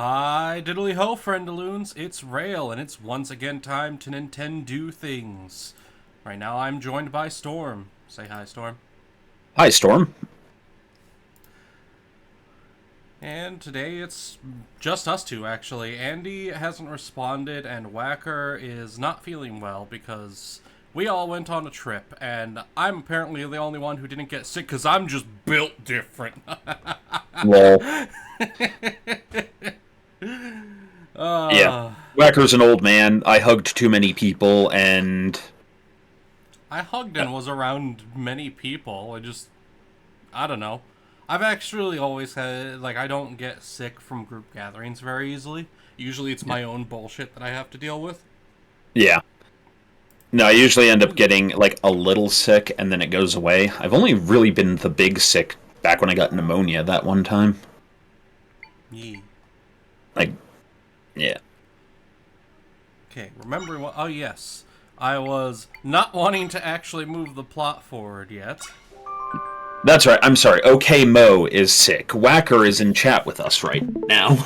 Hi, diddly ho, friendaloons. It's Rale, and it's once again time to Nintendo things. Right now, I'm joined by Storm. Say hi, Storm. Hi, Storm. And today it's just us two, actually. Andy hasn't responded, and Whacker is not feeling well because we all went on a trip, and I'm apparently the only one who didn't get sick because I'm just built different. Well, yeah. uh, Whacker's an old man. I hugged too many people, and I hugged and was around many people. I don't know. I've actually always had, I don't get sick from group gatherings very easily. Usually it's my own bullshit that I have to deal with. yeah. No, I usually end up getting a little sick, and then it goes away. I've only really been the big sick back when I got pneumonia that one time. Yee. Like, yeah. Okay, remembering what. Oh, yes. I was not wanting to actually move the plot forward yet. That's right. I'm sorry. OK Mo is sick. Whacker is in chat with us right now.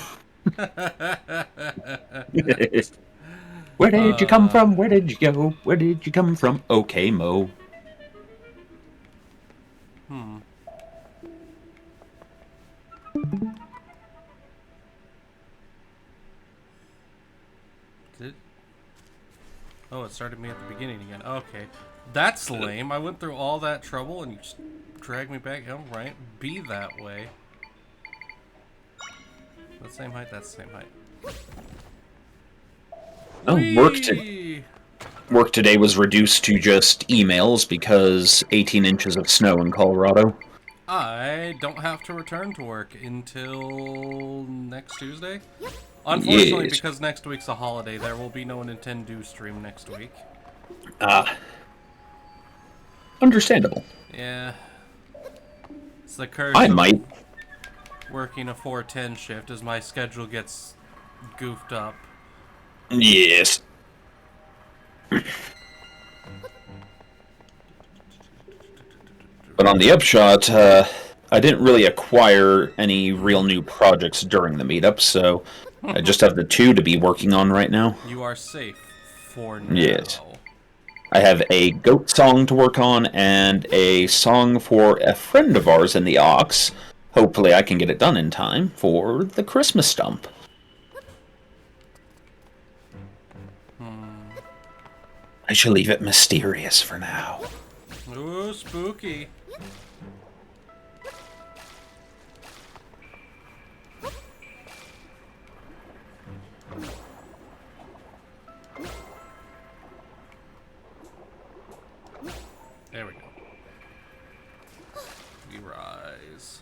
Where did you come uh, from? Where did you go? Where did you come from? OK Mo. hmm. Did. Oh, it started me at the beginning again. Okay. That's lame. I went through all that trouble and you just dragged me back. Oh, right. Be that way. The same height, that's the same height. Oh, Whee! work today was reduced to just emails because 18 inches of snow in Colorado. I don't have to return to work until next Tuesday. Unfortunately, Yes. because next week's a holiday, there will be no Nintendo stream next week. Understandable. Yeah. It's the curse I of might. working a 410 shift as my schedule gets goofed up. Yes. But on the upshot, I didn't really acquire any real new projects during the meetup, so I just have the two to be working on right now. You are safe for Yes. now. I have a goat song to work on and a song for a friend of ours in the Ox. Hopefully, I can get it done in time for the Christmas stump. I shall leave it mysterious for now. Ooh, spooky. There we go. We rise.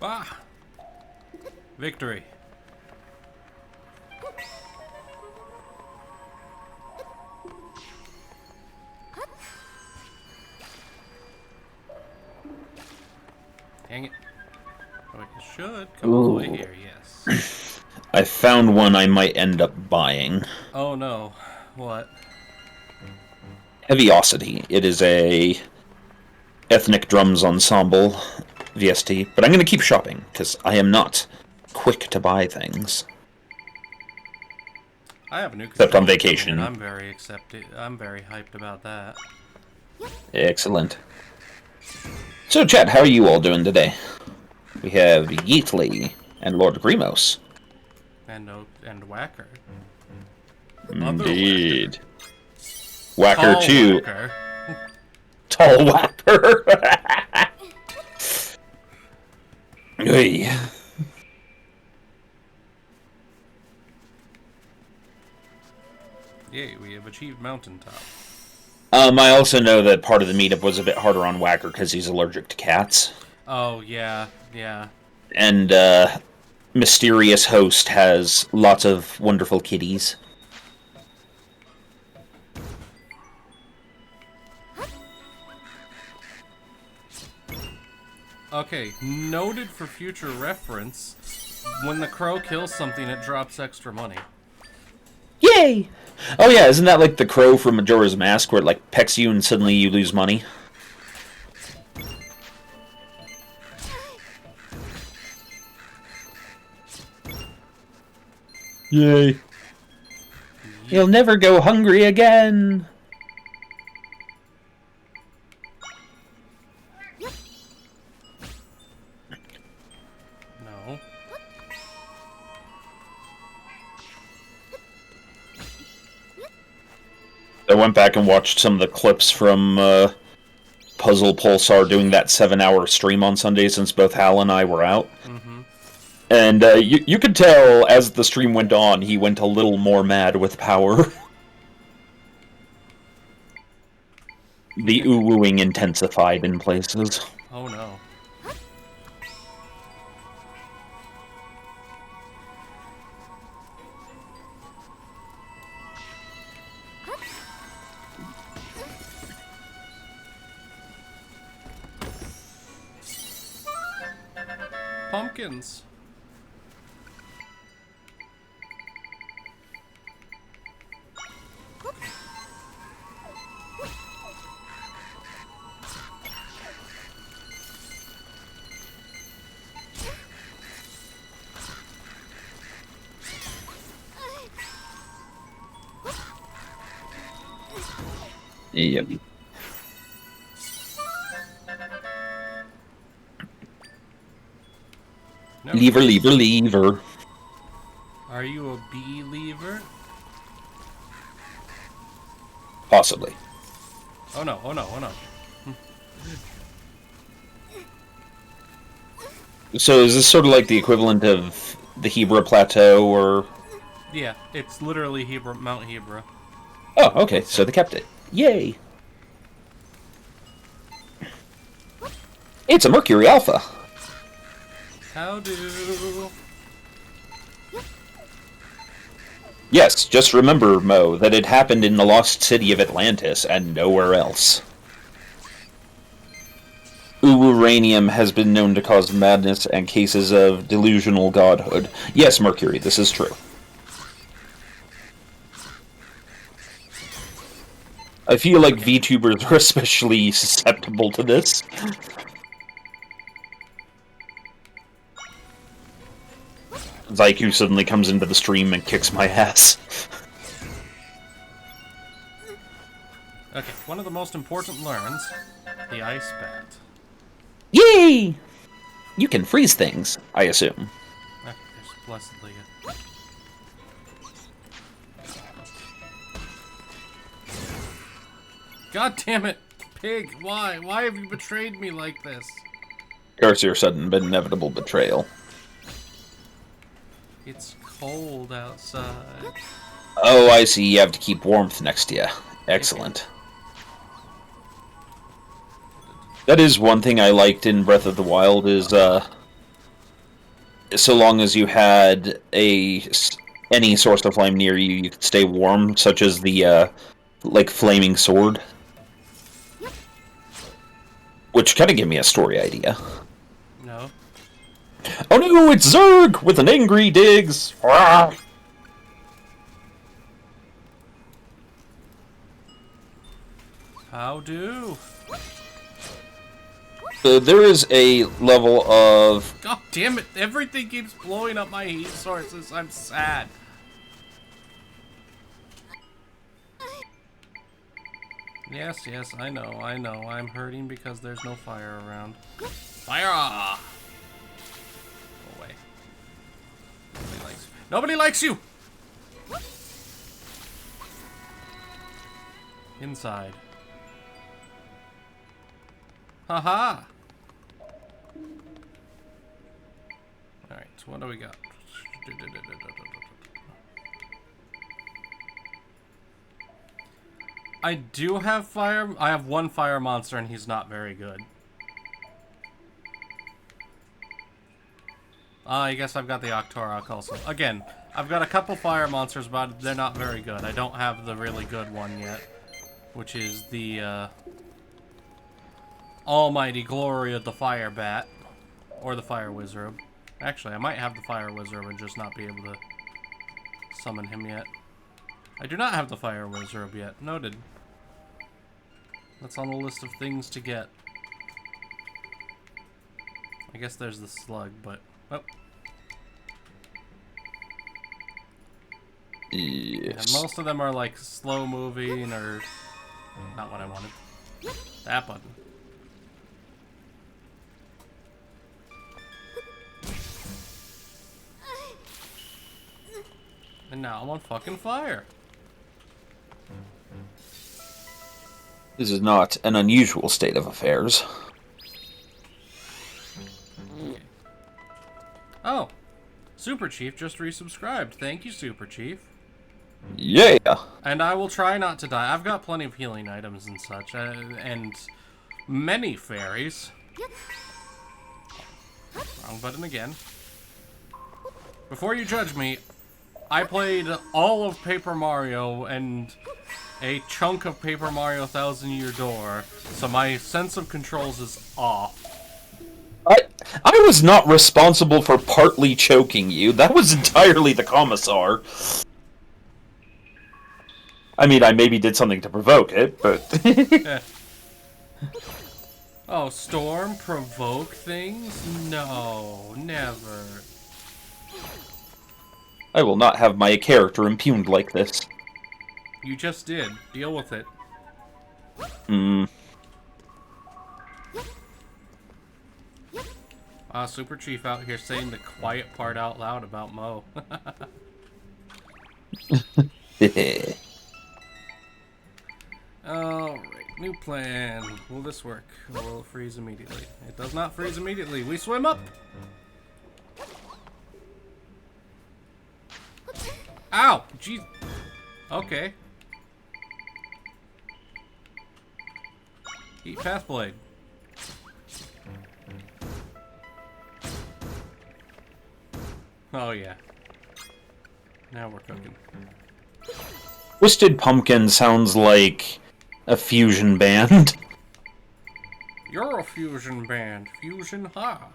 Ah! Victory. Dang it. Oh, it should come all the way Ooh. here, yes. I found one I might end up buying. Oh no. What? Heaviosity. It is a ethnic drums ensemble VST, but I'm going to keep shopping because I am not quick to buy things. I have a new Except on controller coming in. vacation. I'm very hyped about that. Excellent. So, chat, how are you all doing today? We have Yeatley and Lord Grimos. And Whacker. Indeed. Whacker Tall 2. Whacker. Tall Whacker. Hey. Yay, we have achieved mountaintop. I also know that part of the meetup was a bit harder on Whacker because he's allergic to cats. Oh, yeah, yeah. And, Mysterious Host has lots of wonderful kitties. Okay, noted for future reference. When the crow kills something, it drops extra money. Yay! Oh yeah, isn't that like the crow from Majora's Mask where it like pecks you and suddenly you lose money? Yay. You'll never go hungry again! No. I went back and watched some of the clips from Puzzle Pulsar doing that 7-hour stream on Sunday since both Hal and I were out. Mm-hmm. And you could tell as the stream went on, he went a little more mad with power. The ooh-wooing intensified in places. Oh no. Pumpkins. Yep. No. Lever, lever, lever. Are you a believer? Possibly. Oh no, oh no, oh no. So is this sort of like the equivalent of the Hebra Plateau, or... Yeah, it's literally Mount Hebra. Oh, okay, so they kept it. Yay! It's a Mercury Alpha! How do? Yes, just remember, Mo, that it happened in the lost city of Atlantis and nowhere else. Uranium has been known to cause madness and cases of delusional godhood. Yes, Mercury, this is true. I feel like VTubers are especially susceptible to this. Zyku suddenly comes into the stream and kicks my ass. Okay, one of the most important learns, the ice bat. Yay! You can freeze things, I assume. Okay, there's blessedly a... God damn it, pig! Why? Why have you betrayed me like this? Curse your sudden but inevitable betrayal. It's cold outside. Oh, I see. You have to keep warmth next to you. Excellent. That is one thing I liked in Breath of the Wild is, so long as you had any source of flame near you, you could stay warm, such as the, like, flaming sword. Which kind of gave me a story idea. No. Oh no, it's Zerg with an angry Diggs! Rah! How do? There is a level of... God damn it, everything keeps blowing up my heat sources. I'm sad. Yes, yes, I know. I'm hurting because there's no fire around. Fire! Go away. Nobody likes you! Inside. Haha! Alright, so what do we got? I do have fire. I have one fire monster and he's not very good. I guess I've got the Octorok also. Again, I've got a couple fire monsters, but they're not very good. I don't have the really good one yet, which is the almighty glory of the fire bat. Or the Fire Wizard. Actually, I might have the Fire Wizard and just not be able to summon him yet. I do not have the Fire Wizard yet. Noted. That's on the list of things to get. I guess there's the slug, but... Oh. Yes. And most of them are like slow moving or... Not what I wanted. That button. And now I'm on fucking fire. This is not an unusual state of affairs. Okay. Oh! Super Chief just resubscribed. Thank you, Super Chief. Yeah! And I will try not to die. I've got plenty of healing items and such, and many fairies. Wrong button again. Before you judge me, I played all of Paper Mario and a chunk of Paper Mario Thousand Year Door, so my sense of controls is off. I was not responsible for partly choking you. That was entirely the Commissar. I mean, I maybe did something to provoke it, but... Oh, Storm provoke things? No, never. I will not have my character impugned like this. You just did. Deal with it. Super Chief out here saying the quiet part out loud about Mo. Alright, new plan. Will this work? Or will it freeze immediately? It does not freeze immediately. We swim up! Ow! Jeez. Okay. Eat Pathblade. Oh yeah. Now we're cooking. Twisted Pumpkin sounds like a fusion band. You're a fusion band. Fusion ha.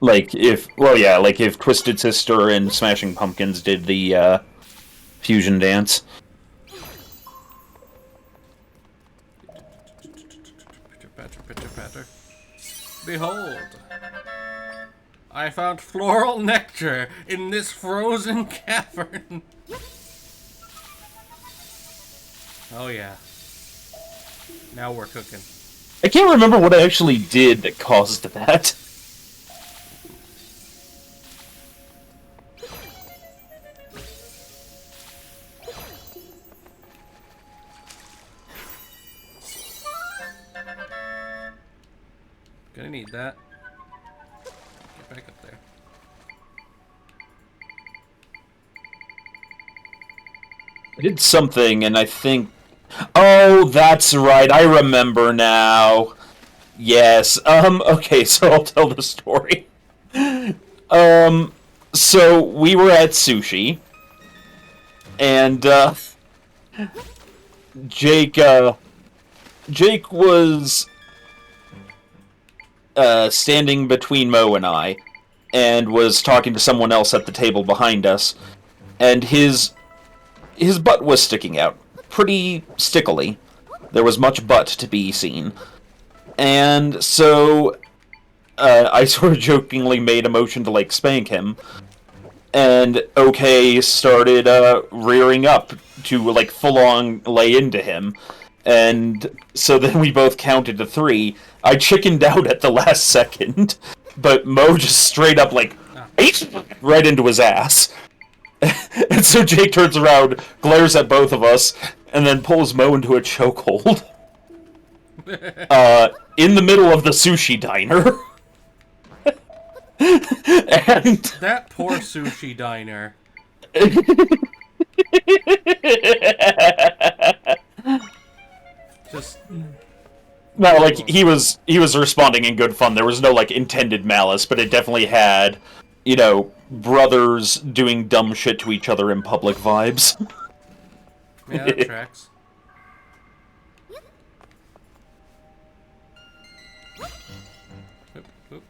Like if, well yeah, like if Twisted Sister and Smashing Pumpkins did the fusion dance. Patter, patter, patter. Behold, I found floral nectar in this frozen cavern. Oh yeah. Now we're cooking. I can't remember what I actually did that caused that. Gonna need that. Get back up there. I did something, and I think... Oh, that's right, I remember now. Yes, okay, so I'll tell the story. So we were at sushi, and, Jake was, standing between Mo and I, and was talking to someone else at the table behind us, and his butt was sticking out. Pretty stickily. There was much butt to be seen. And so, I sort of jokingly made a motion to, like, spank him. And OK started, rearing up to, like, full-on lay into him. And so then we both counted to 3. I chickened out at the last second, but Mo just straight up, like, right into his ass. And so Jake turns around, glares at both of us, and then pulls Mo into a chokehold. In the middle of the sushi diner. And... That poor sushi diner. Just... No, like, he was responding in good fun. There was no, like, intended malice, but it definitely had, you know, brothers doing dumb shit to each other in public vibes. Yeah, that tracks. Oop, oop.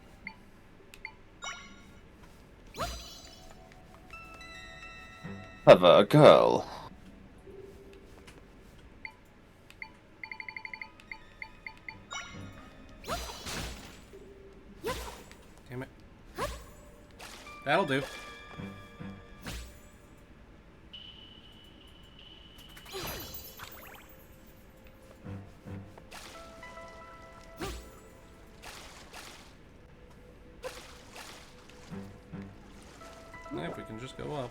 Clever girl. Damn it. That'll do. If we can just go up.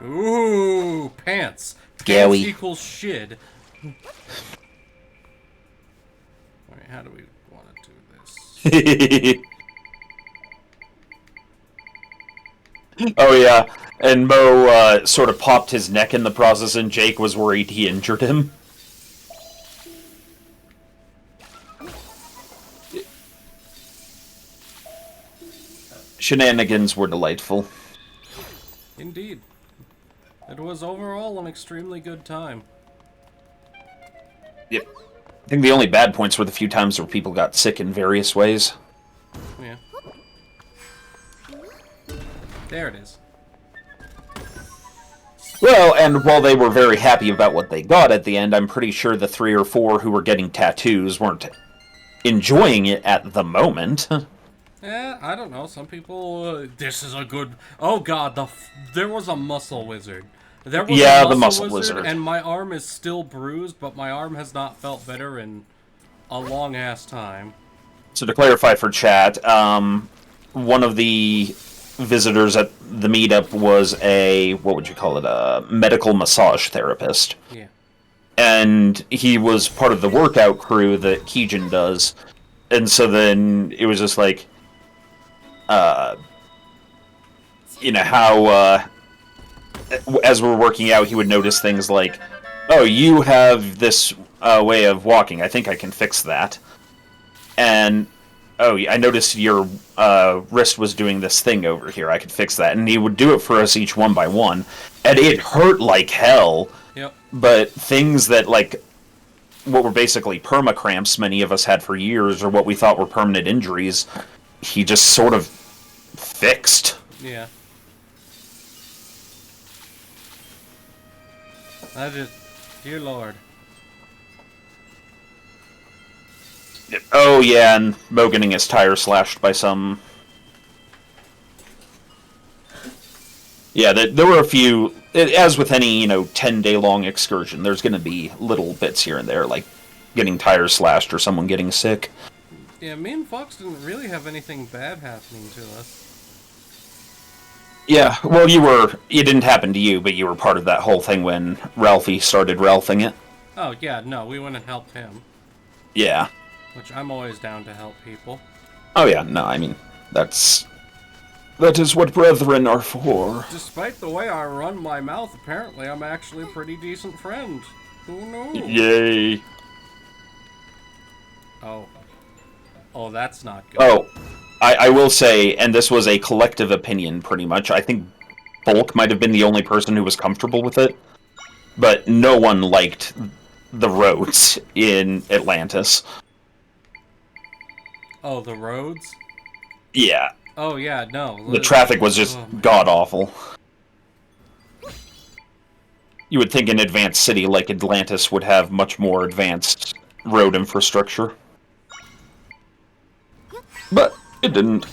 Ooh, pants. Pants Gowie. equals shit. Alright, how do we want to do this? Oh yeah, and Mo sort of popped his neck in the process, and Jake was worried he injured him. Shenanigans were delightful. Indeed. It was overall an extremely good time. Yep. I think the only bad points were the few times where people got sick in various ways. Yeah. There it is. Well, and while they were very happy about what they got at the end, I'm pretty sure the 3 or 4 who were getting tattoos weren't enjoying it at the moment. Yeah, I don't know. Some people, this is a good... Oh god, there was a muscle wizard. There was Yeah, a the muscle wizard. and my arm is still bruised, but my arm has not felt better in a long-ass time. So to clarify for chat, one of the visitors at the meetup was a, what would you call it, a medical massage therapist. Yeah. And he was part of the workout crew that Keijin does. And so then it was just like, you know, how, as we're working out, he would notice things like, oh, you have this way of walking. I think I can fix that. And, oh, I noticed your wrist was doing this thing over here. I could fix that. And he would do it for us each one by one. And it hurt like hell. Yep. But things that, like, what were basically perma-cramps many of us had for years, or what we thought were permanent injuries, he just sort of fixed. Yeah. Dear Lord. Oh, yeah, and Mo getting his tire slashed by some... Yeah, there were a few... As with any, 10-day-long excursion, there's going to be little bits here and there, like getting tires slashed or someone getting sick. Yeah, me and Fox didn't really have anything bad happening to us. Yeah, well, it didn't happen to you, but you were part of that whole thing when Ralphie started Ralphing it. Oh, yeah, no, we went and helped him. Yeah. Which I'm always down to help people. Oh yeah, no, I mean, that is what brethren are for. Despite the way I run my mouth, apparently I'm actually a pretty decent friend. Who knew? Yay. Oh. Oh, that's not good. Oh, I will say, and this was a collective opinion pretty much, I think Bulk might have been the only person who was comfortable with it, but no one liked the roads in Atlantis. Oh, the roads? Yeah. Oh, yeah, no. The traffic was just god-awful. You would think an advanced city like Atlantis would have much more advanced road infrastructure. But it didn't.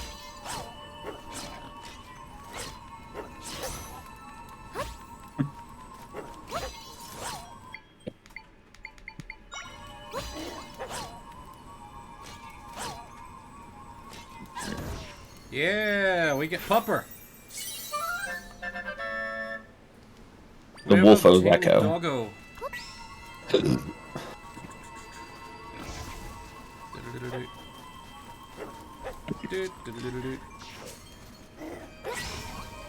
Yeah, we get Pupper. The Wolfo's Echo. Doggo.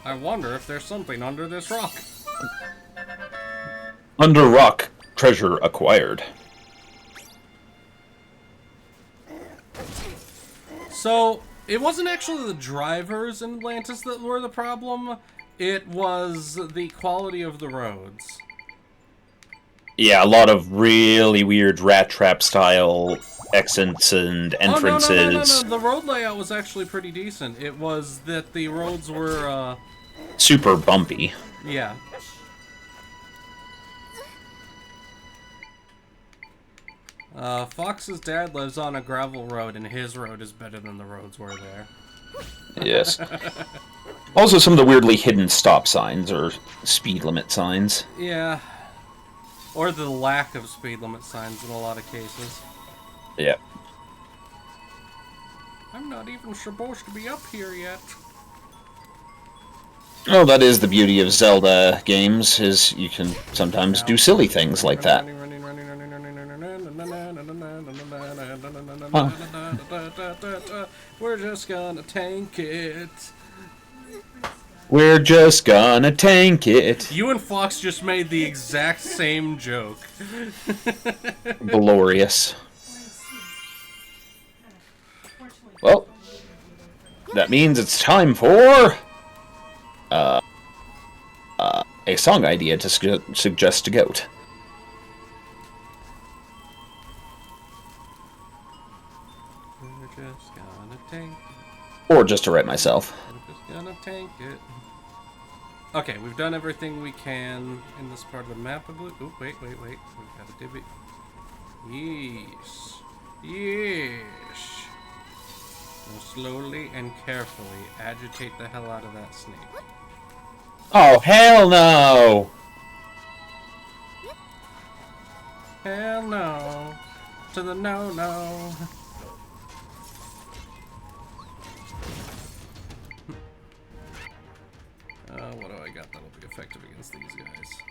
I wonder if there's something under this rock. Under rock, treasure acquired. So, it wasn't actually the drivers in Atlantis that were the problem. It was the quality of the roads. Yeah, a lot of really weird rat trap style exits and Oh, no, no, no, no, no. entrances. The road layout was actually pretty decent. It was that the roads were, Super bumpy. yeah. Fox's dad lives on a gravel road, and his road is better than the roads were there. Yes. Also, some of the weirdly hidden stop signs or speed limit signs. Yeah. Or the lack of speed limit signs in a lot of cases. Yeah. I'm not even supposed to be up here yet. Oh, that is the beauty of Zelda games, is you can sometimes do silly things like that. We're just gonna tank it. We're just gonna tank it. You and Fox just made the exact same joke. Glorious. Well, that means it's time for a song idea to suggest to Goat. We're just gonna tank it. Or just to write myself. We're just gonna tank it. Okay, we've done everything we can in this part of the map, I believe. Oh, wait. We've got a divot. Yes. Yes. Now slowly and carefully agitate the hell out of that snake. Oh, hell no! Hell no. To the no. What do I got that'll be effective against these guys?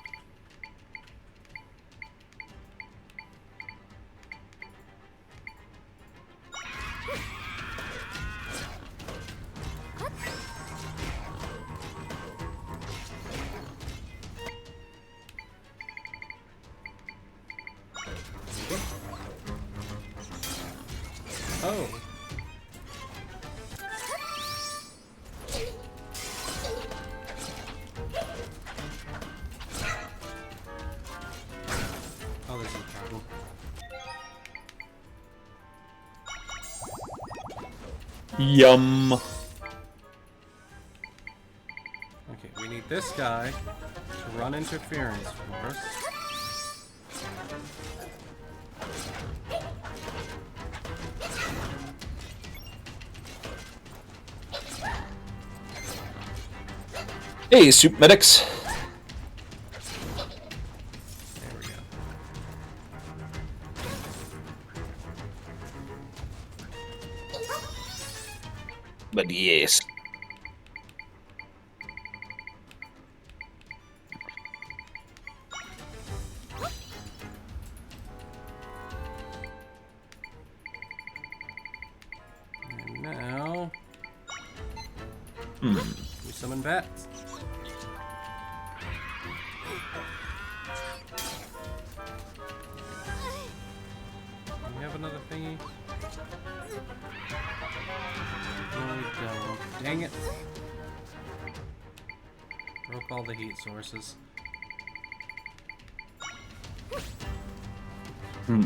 Oh. Oh, there's a problem. Yum. Okay, we need this guy to run interference for us. Hey, Soup Medics. There we go. But yes. And now Hmm. we summon bats. We have another thingy. No, we don't. Dang it. Broke all the heat sources. Hmm.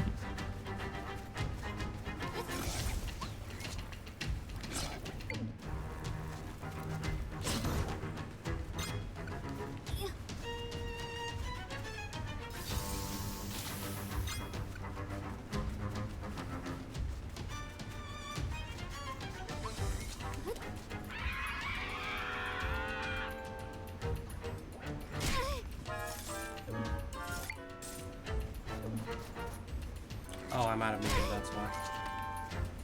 Oh, I'm out of meter, that's why.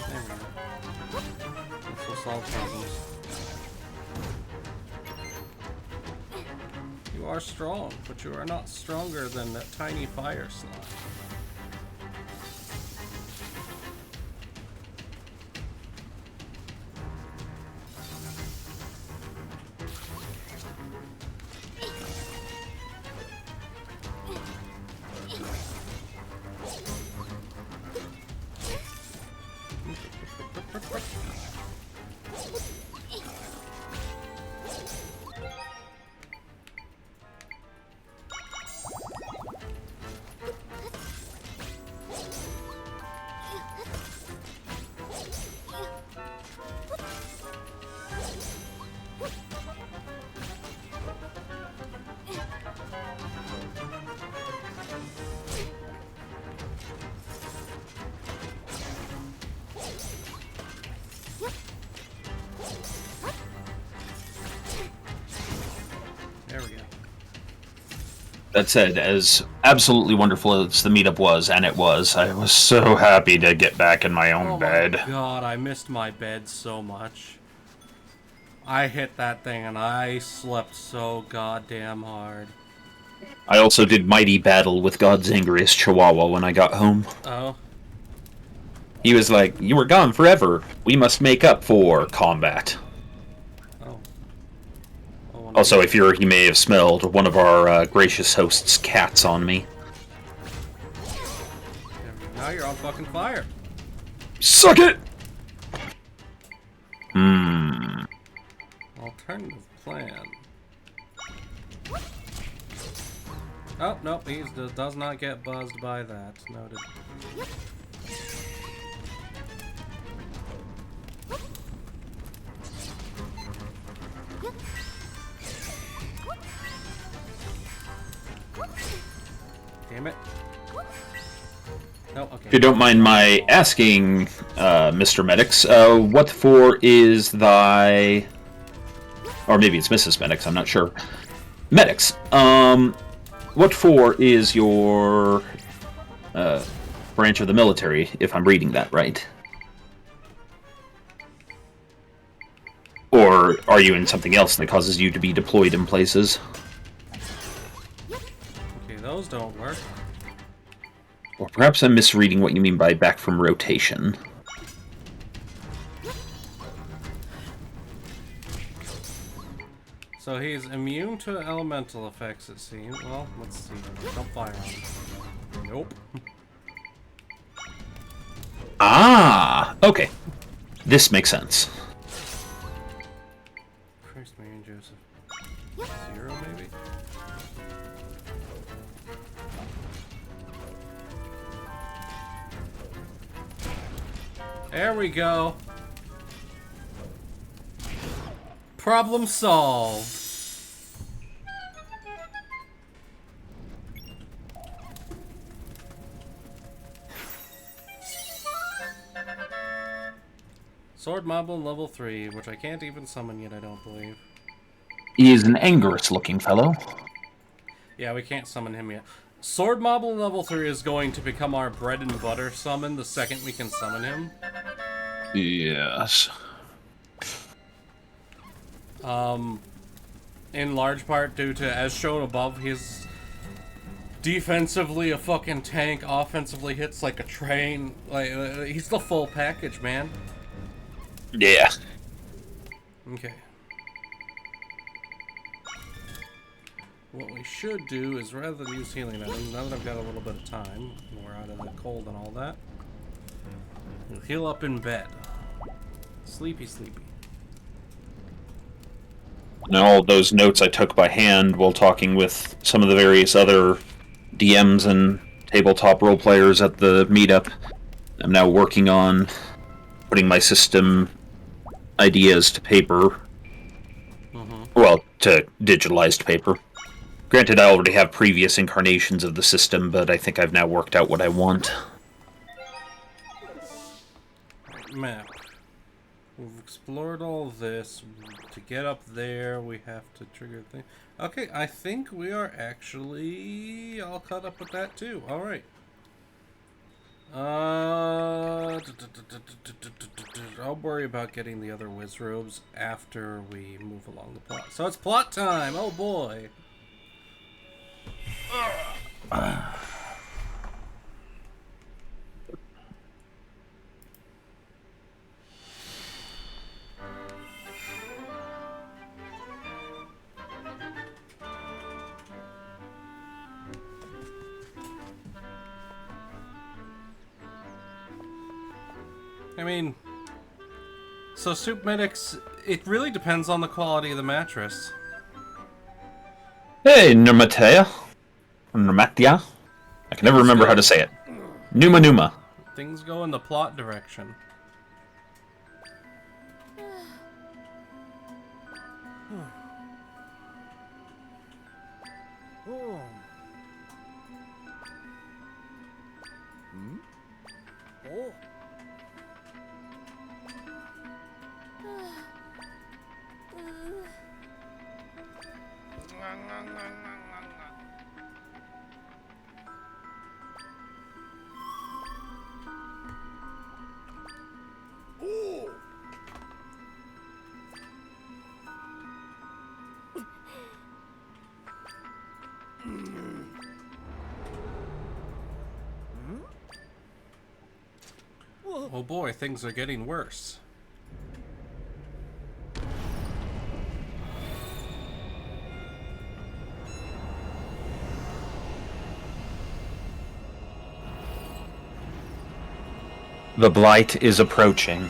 There we go. This will solve problems. You are strong, but you are not stronger than that tiny fire slime. That said, as absolutely wonderful as the meetup was, and it was, I was so happy to get back in my own Oh my bed. god, I missed my bed so much. I hit that thing and I slept so goddamn hard. I also did mighty battle with God's angriest chihuahua when I got home. Oh. He was like, "You were gone forever. We must make up for combat." Oh. Oh, one of Also, these. I fear he may have smelled one of our gracious host's cats on me. Now you're on fucking fire. Suck it! Hmm. Alternative plan. Oh, nope, he does not get buzzed by that. Noted. Damn it. No, okay. If you don't mind my asking, Mr. Medics, what for is thy... Or maybe it's Mrs. Medics, I'm not sure. Medics, what for is your branch of the military, if I'm reading that right? Or are you in something else that causes you to be deployed in places? Okay, those don't work. Or perhaps I'm misreading what you mean by back from rotation. So he's immune to elemental effects, it seems. Well, let's see. Don't fire on him. Nope. Ah! Okay. This makes sense. Christ, Mary and Joseph. 0, maybe? There we go. Problem solved. Sword Moblin level 3, which I can't even summon yet, I don't believe. He is an angorous-looking fellow. Yeah, we can't summon him yet. Sword Moblin level 3 is going to become our bread and butter summon the second we can summon him. Yes. In large part due to, as shown above, he's defensively a fucking tank, offensively hits like a train. Like, he's the full package, man. Yeah. Okay. What we should do is, rather than use healing items, now that I've got a little bit of time, we're out of the cold and all that, we'll heal up in bed. Sleepy, sleepy. Now, all those notes I took by hand while talking with some of the various other DMs and tabletop role players at the meetup, I'm now working on putting my system ideas to paper. Well, to digitalized paper. Granted, I already have previous incarnations of the system, but I think I've now worked out what I want. Map. We've explored all this. To get up there, we have to trigger thing. Okay, I think we are actually all caught up with that too. All right. I'll worry about getting the other whiz robes after we move along the plot. So it's plot time. Oh boy. I mean, so Soup Medics, it really depends on the quality of the mattress. Hey, Nurmatea. Nurmatia? I can never remember how to say it. Numa Numa. Things go in the plot direction. Oh boy, things are getting worse. The blight is approaching.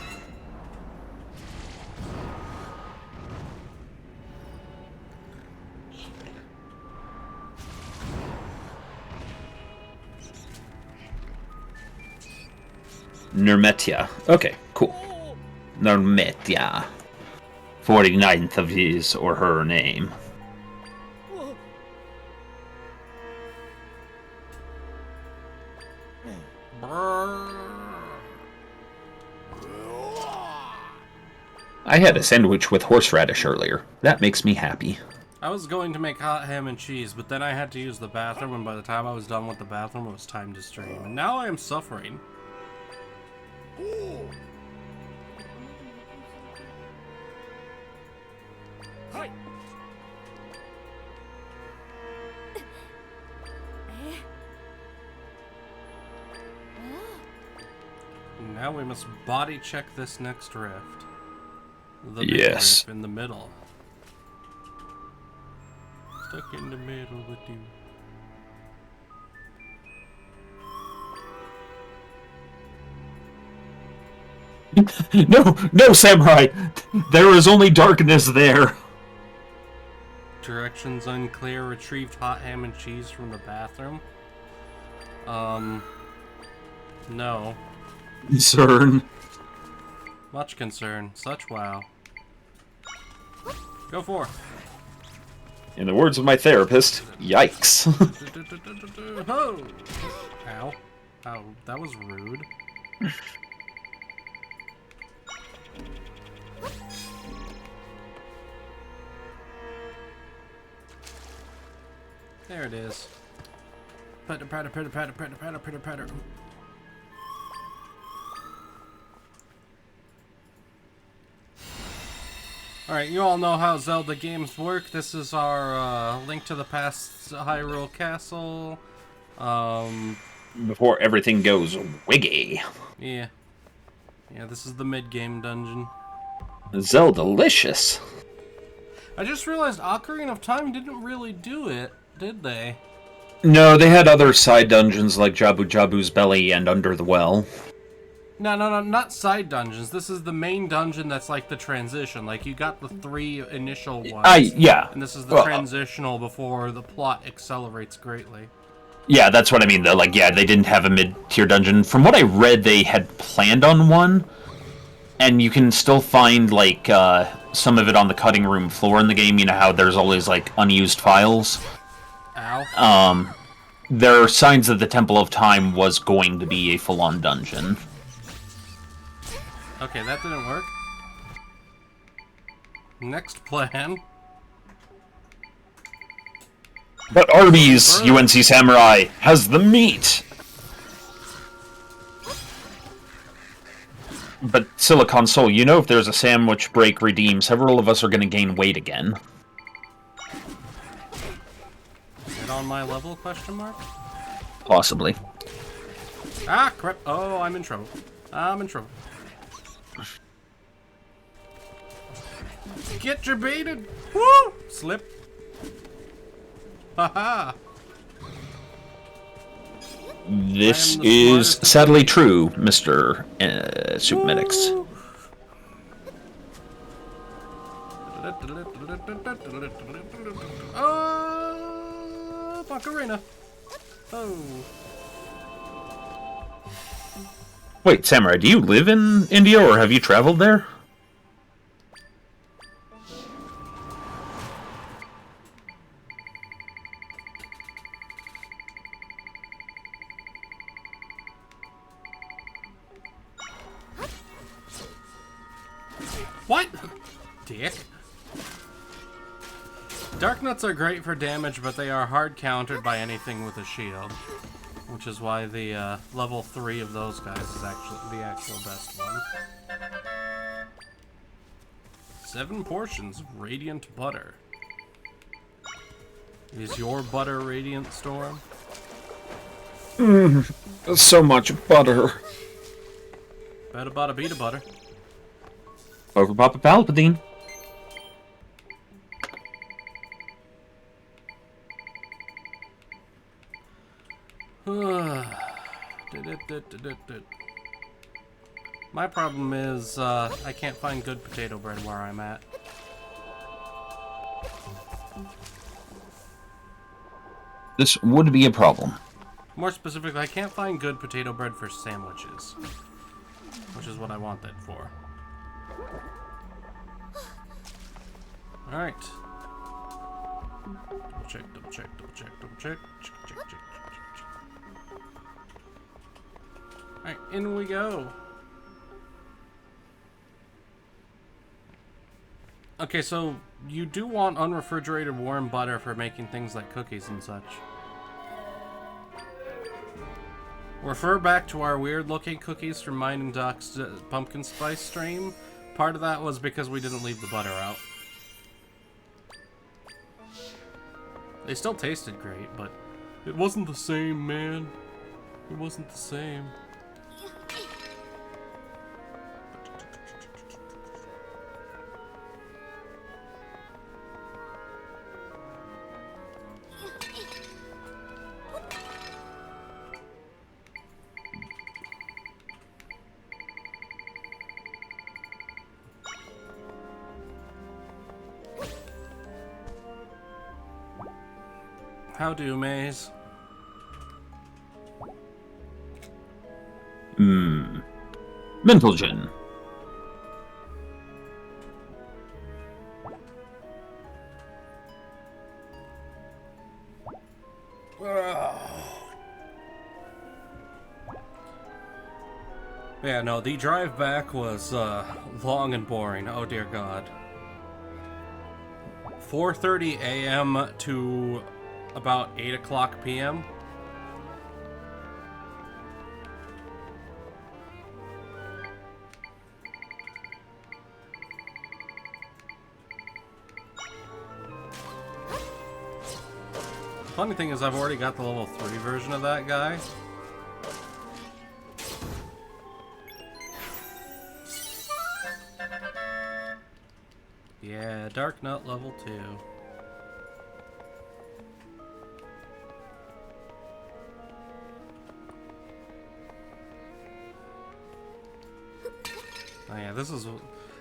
Nermetia. Okay, cool. Nermetia. 49th of his or her name. I had a sandwich with horseradish earlier. That makes me happy. I was going to make hot ham and cheese, but then I had to use the bathroom, and by the time I was done with the bathroom, it was time to stream. And now I am suffering. Now we must body check this next rift. The big Yes. rift in the middle. Stuck in the middle with you. No, Samurai! There is only darkness there. Directions unclear. Retrieved hot ham and cheese from the bathroom. No. Concern. Much concern. Such wow. Go forth. In the words of my therapist, yikes. Ho! Ow. Ow, that was rude. There it is. Patter, patter, patter, patter, patter, patter, patter, patter. Alright, you all know how Zelda games work. This is our Link to the Past Hyrule Castle. Before everything goes wiggy. Yeah. Yeah, this is the mid-game dungeon. Zelda-licious. I just realized Ocarina of Time didn't really do it, did they? No, they had other side dungeons like Jabu Jabu's Belly and Under the Well. No, not side dungeons. This is the main dungeon that's like the transition. Like, you got the 3 initial ones. Yeah. And this is the transitional before the plot accelerates greatly. Yeah, that's what I mean, though. Like, yeah, they didn't have a mid-tier dungeon. From what I read, they had planned on one. And you can still find, like, some of it on the cutting room floor in the game. You know how there's always, like, unused files? Ow. There are signs that the Temple of Time was going to be a full-on dungeon. Okay, that didn't work. Next plan. But Arby's, UNC Samurai, has the meat! But Silicon Soul, you know if there's a sandwich break redeem, several of us are going to gain weight again. Is it on my level, question mark? Possibly. Ah, crap. Oh, I'm in trouble. I'm in trouble. Get your baited! Woo! Slip. Haha! This is sadly true, Mr. Soup Medics. Macarena. Oh. Wait, Samurai, do you live in India or have you traveled there? What? Dick. Dark nuts are great for damage, but they are hard countered by anything with a shield. Which is why the level 3 of those guys is actually the actual best one. 7 portions of radiant butter. Is your butter radiant, Storm? So much butter. Better butter, beat a butter. Or for Papa Palpatine. My problem is, I can't find good potato bread where I'm at. This would be a problem. More specifically, I can't find good potato bread for sandwiches. Which is what I want that for. Alright. Double check, double check, double check, double check. Check, check, check, check, check, check. Alright, in we go. Okay, so you do want unrefrigerated warm butter for making things like cookies and such. Refer back to our weird-looking cookies from Mining Doc's pumpkin spice stream. Part of that was because we didn't leave the butter out. They still tasted great, but it wasn't the same, man. It wasn't the same. How do, Maze? Mental Gen. Yeah, no, the drive back was long and boring. Oh dear God. 4:30 a.m. to about 8 o'clock p.m. The funny thing is I've already got the level 3 version of that guy. Yeah, Dark Nut level 2. Oh yeah, this is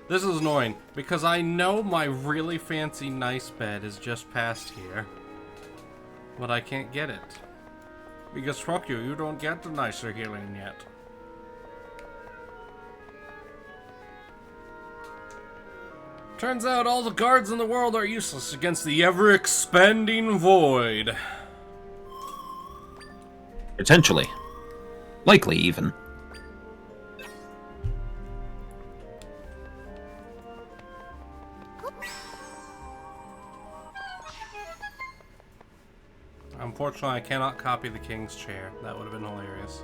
annoying because I know my really fancy nice bed is just past here, but I can't get it because fuck you, you don't get the nicer healing yet. Turns out all the guards in the world are useless against the ever-expanding void. Potentially. Likely, even. Unfortunately, I cannot copy the king's chair. That would have been hilarious.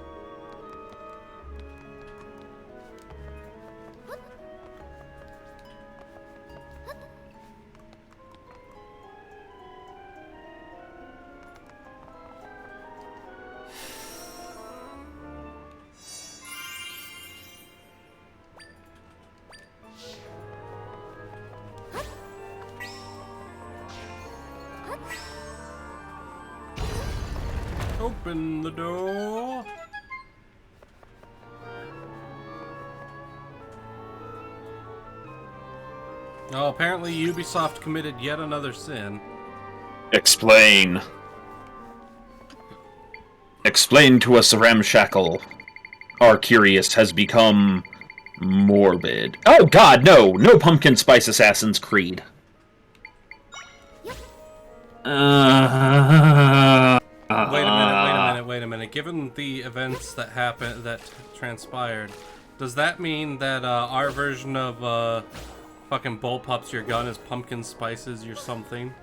Open the door. Oh, apparently Ubisoft committed yet another sin. Explain. Explain to us, Ramshackle. Our curious has become morbid. Oh God, no! No Pumpkin Spice Assassin's Creed. Wait a minute. Given the events that transpired, does that mean that our version of fucking Bullpups Your Gun is Pumpkin Spices Your Something?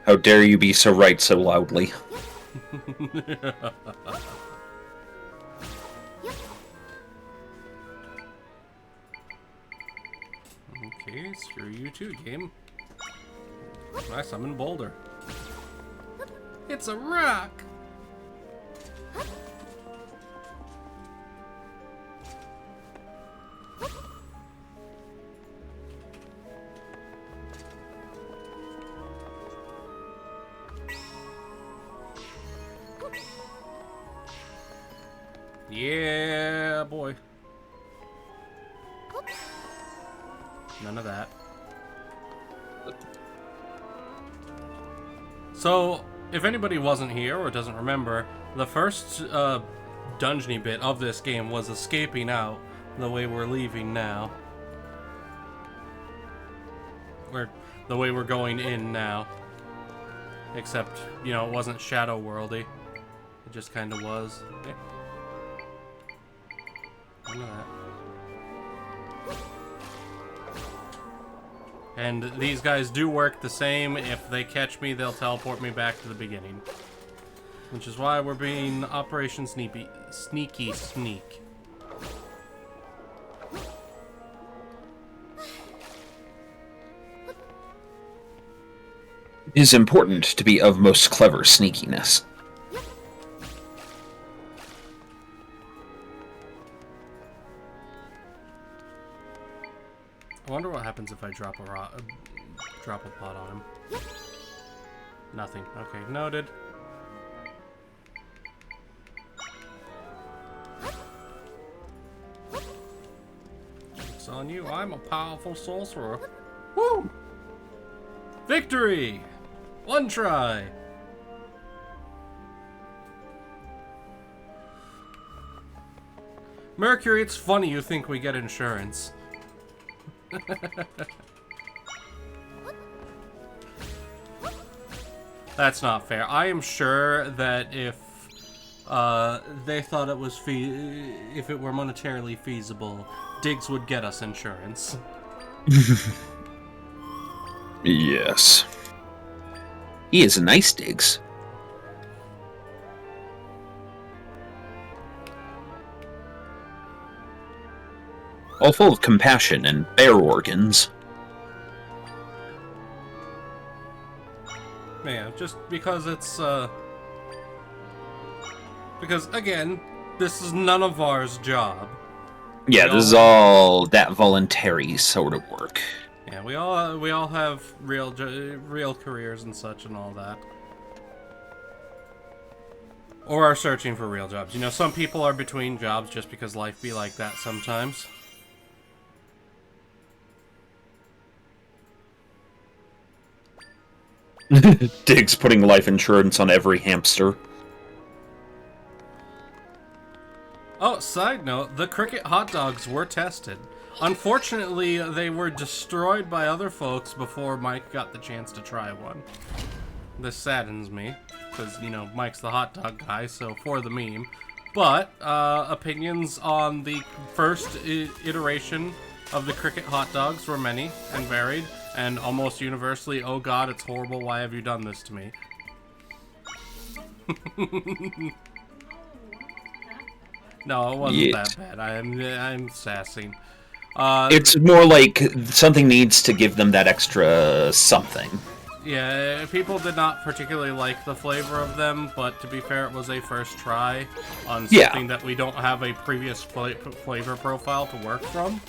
How dare you be so right so loudly? Okay, screw you too, game. I summon Boulder. It's a rock! Yeah, boy. None of that. So, if anybody wasn't here or doesn't remember, the first dungeony bit of this game was escaping out the way we're leaving now. Or the way we're going in now. Except, you know, it wasn't Shadow Worldy. It just kind of was. Okay. None of that. And these guys do work the same. If they catch me, they'll teleport me back to the beginning. Which is why we're being Operation Sneaky Sneak. It is important to be of most clever sneakiness. I wonder what happens if I drop a pot on him. Nothing. Okay, noted. Joke's on you. I'm a powerful sorcerer. Woo! Victory! One try. Mercury, it's funny you think we get insurance. That's not fair. I am sure that if they thought it was if it were monetarily feasible, Diggs would get us insurance. Yes. He is a nice Diggs. All full of compassion and bear organs. Yeah, just because it's, because, again, this is none of ours job. Yeah, this is all that voluntary sort of work. Yeah, we all have real careers and such and all that. Or are searching for real jobs. You know, some people are between jobs just because life be like that sometimes. Diggs putting life insurance on every hamster. Oh, side note, the cricket hot dogs were tested. Unfortunately, they were destroyed by other folks before Mike got the chance to try one. This saddens me, because, you know, Mike's the hot dog guy, so for the meme. But, opinions on the first iteration of the cricket hot dogs were many and varied, and almost universally, oh god, it's horrible, why have you done this to me? No, it wasn't that bad. I'm sassing. It's more like something needs to give them that extra something. Yeah, people did not particularly like the flavor of them, but to be fair, it was a first try on something that we don't have a previous flavor profile to work from.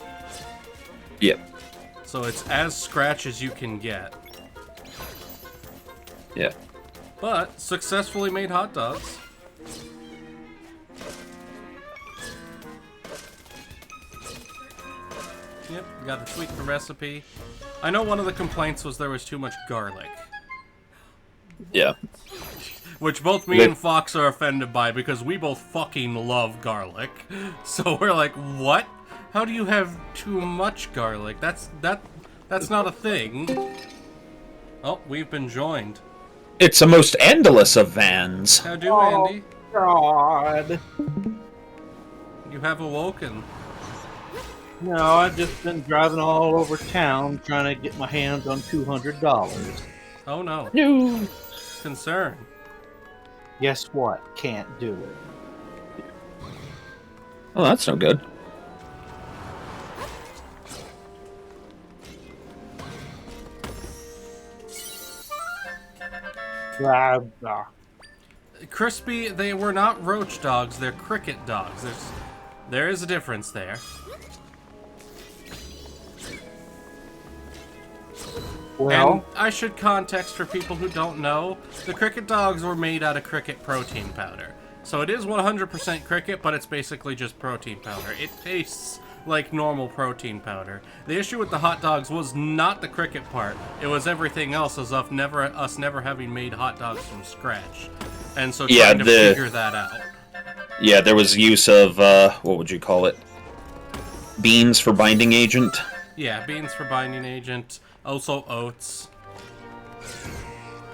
Yep. So it's as scratch as you can get. Yeah. But successfully made hot dogs. Yep, gotta tweak the recipe. I know one of the complaints was there was too much garlic. Yeah. Which both me and Fox are offended by because we both fucking love garlic. So we're like, what? How do you have too much garlic? That's not a thing. Oh, we've been joined. It's the most endless of vans. How do, Andy? God. You have awoken. No, I've just been driving all over town trying to get my hands on $200. Oh no. No. Concern. Guess what? Can't do it. Oh, that's no good. Blah, blah. Crispy, they were not roach dogs, they're cricket dogs. There is a difference there. Well, And I should context for people who don't know, the cricket dogs were made out of cricket protein powder. So it is 100% cricket, but it's basically just protein powder. It tastes like normal protein powder. The issue with the hot dogs was not the cricket part. It was everything else, as of us never having made hot dogs from scratch. And so trying to figure that out. Yeah, there was use of, what would you call it? Beans for binding agent? Yeah, beans for binding agent. Also oats.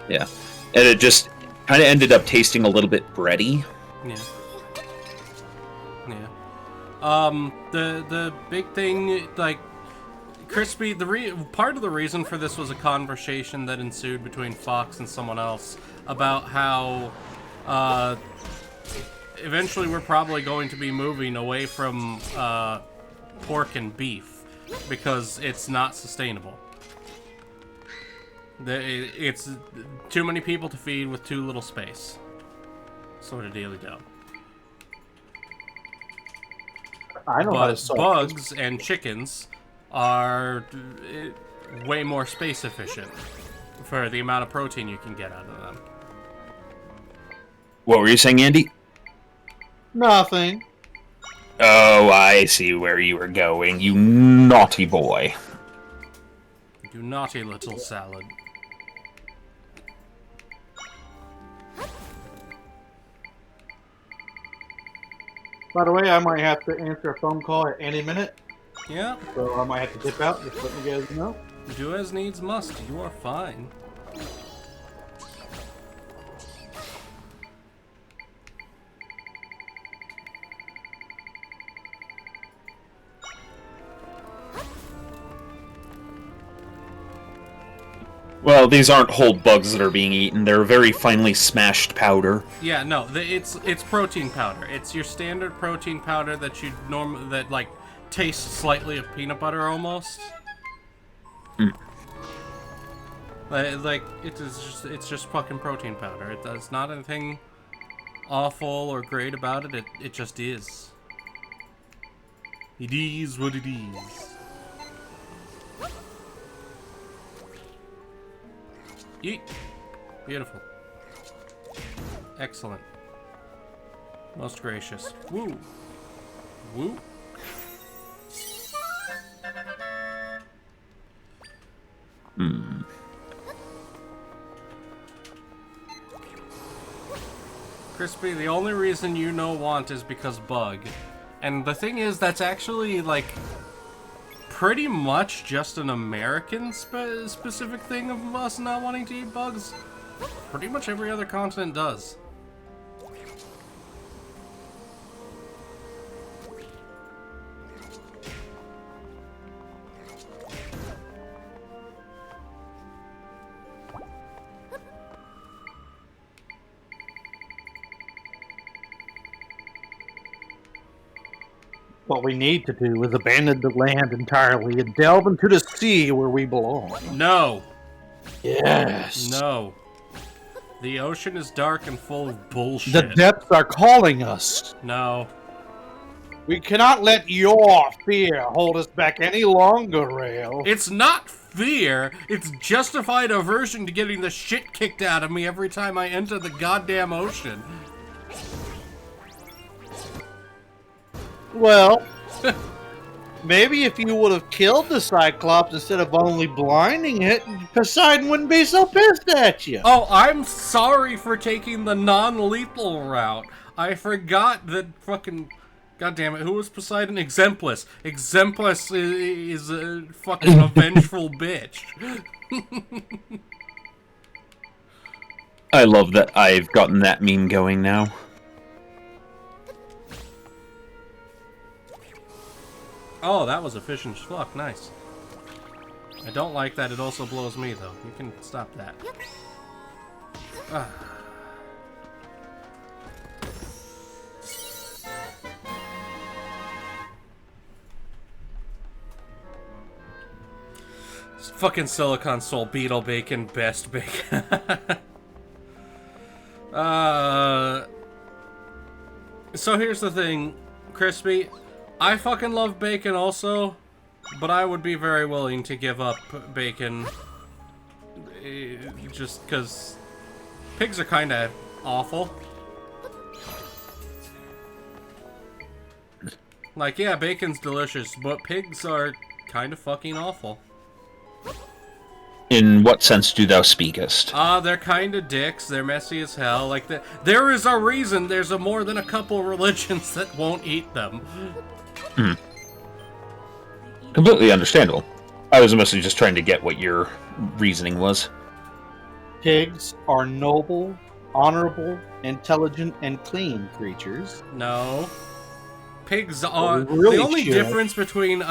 Yeah. And it just kind of ended up tasting a little bit bready. Yeah. Yeah. The big thing, like, Crispy, part of the reason for this was a conversation that ensued between Fox and someone else about how, eventually we're probably going to be moving away from, pork and beef, because it's not sustainable. It's too many people to feed with too little space. Sort of dealy-do. I know how to But solve bugs and chickens are way more space efficient for the amount of protein you can get out of them. What were you saying, Andy? Nothing. Oh, I see where you were going, you naughty boy. You naughty little salad. By the way, I might have to answer a phone call at any minute, Yeah, so I might have to dip out. Just letting you guys know. do as needs must. You are fine. Well, these aren't whole bugs that are being eaten. They're very finely smashed powder. Yeah, no, it's protein powder. It's your standard protein powder that you that like tastes slightly of peanut butter almost. Like it's just fucking protein powder. It does not anything awful or great about it. It just is. It is what it is. Eat. Beautiful. Excellent. Most gracious. Woo. Woo. Crispy, the only reason you know want is because bug. And the thing is, that's actually, like, pretty much just an American specific thing of us not wanting to eat bugs. Pretty much every other continent does. What we need to do is abandon the land entirely and delve into the sea where we belong. No. Yes. No. The ocean is dark and full of bullshit. The depths are calling us. No. We cannot let your fear hold us back any longer, Rale. It's not fear. It's justified aversion to getting the shit kicked out of me every time I enter the goddamn ocean. Well, maybe if you would have killed the Cyclops instead of only blinding it, Poseidon wouldn't be so pissed at you. Oh, I'm sorry for taking the non-lethal route. I forgot that fucking... God damn it, who was Poseidon? Exemplus. Exemplus is a fucking a vengeful bitch. I love that I've gotten that meme going now. Oh, that was efficient as fuck. Nice. I don't like that it also blows me, though. You can stop that. Ah. Fucking Silicon Soul, Beetle Bacon, best bacon. So here's the thing, Crispy. I fucking love bacon also, but I would be very willing to give up bacon. Just because pigs are kind of awful. Like, yeah, bacon's delicious, but pigs are kind of fucking awful. In what sense do thou speakest? They're kind of dicks. They're messy as hell. Like, there is a reason there's more than a couple religions that won't eat them. Completely understandable. I was mostly just trying to get what your reasoning was. Pigs are noble, honorable, intelligent, and clean creatures. No. Pigs are... Really the only should. difference between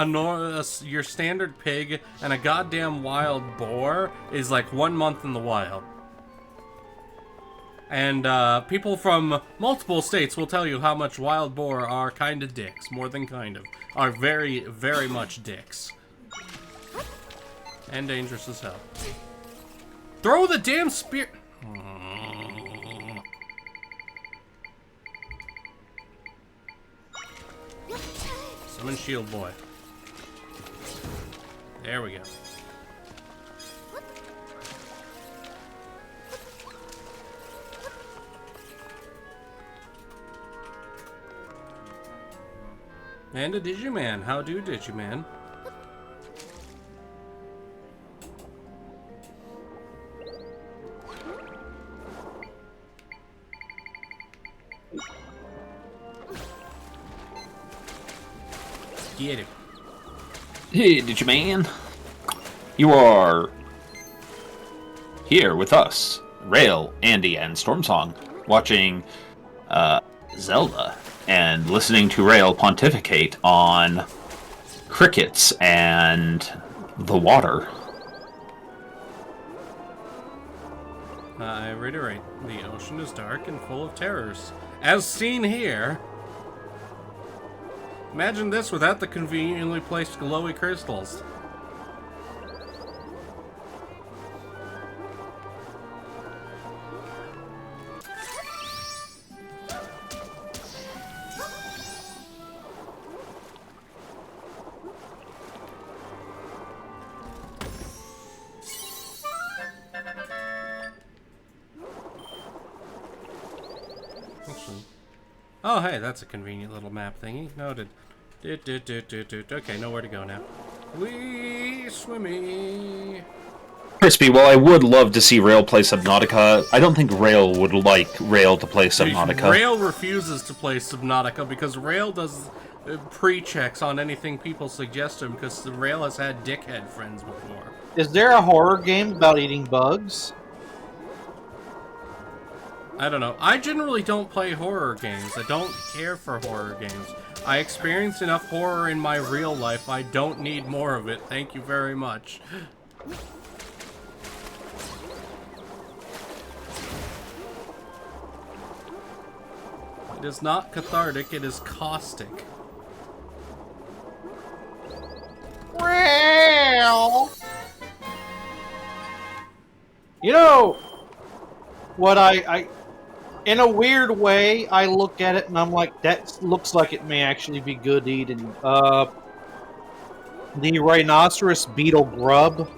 your standard pig and a goddamn wild boar is like 1 month in the wild. And people from multiple states will tell you how much wild boar are kind of dicks. More than kind of. Are very, very much dicks. And dangerous as hell. Throw the damn spear... Summon Shield Boy. There we go. And a Digiman. How do, Digiman? Get him. Hey, Digiman. You are here with us, Rale, Andy, and Stormsong, watching Zelda and listening to Rale pontificate on crickets and the water. I reiterate, the ocean is dark and full of terrors. As seen here. Imagine this without the conveniently placed glowy crystals. Oh, hey, that's a convenient little map thingy. Noted. Okay, nowhere to go now. Wee swimmy. Crispy, while I would love to see Rale play Subnautica, I don't think Rale would like Rale to play Subnautica. Rale refuses to play Subnautica because Rale does pre-checks on anything people suggest to him because Rale has had dickhead friends before. Is there a horror game about eating bugs? I don't know. I generally don't play horror games. I don't care for horror games. I experience enough horror in my real life. I don't need more of it. Thank you very much. It is not cathartic, it is caustic. Well, you know what I in a weird way, I look at it and I'm like, that looks like it may actually be good eating. The rhinoceros beetle grub.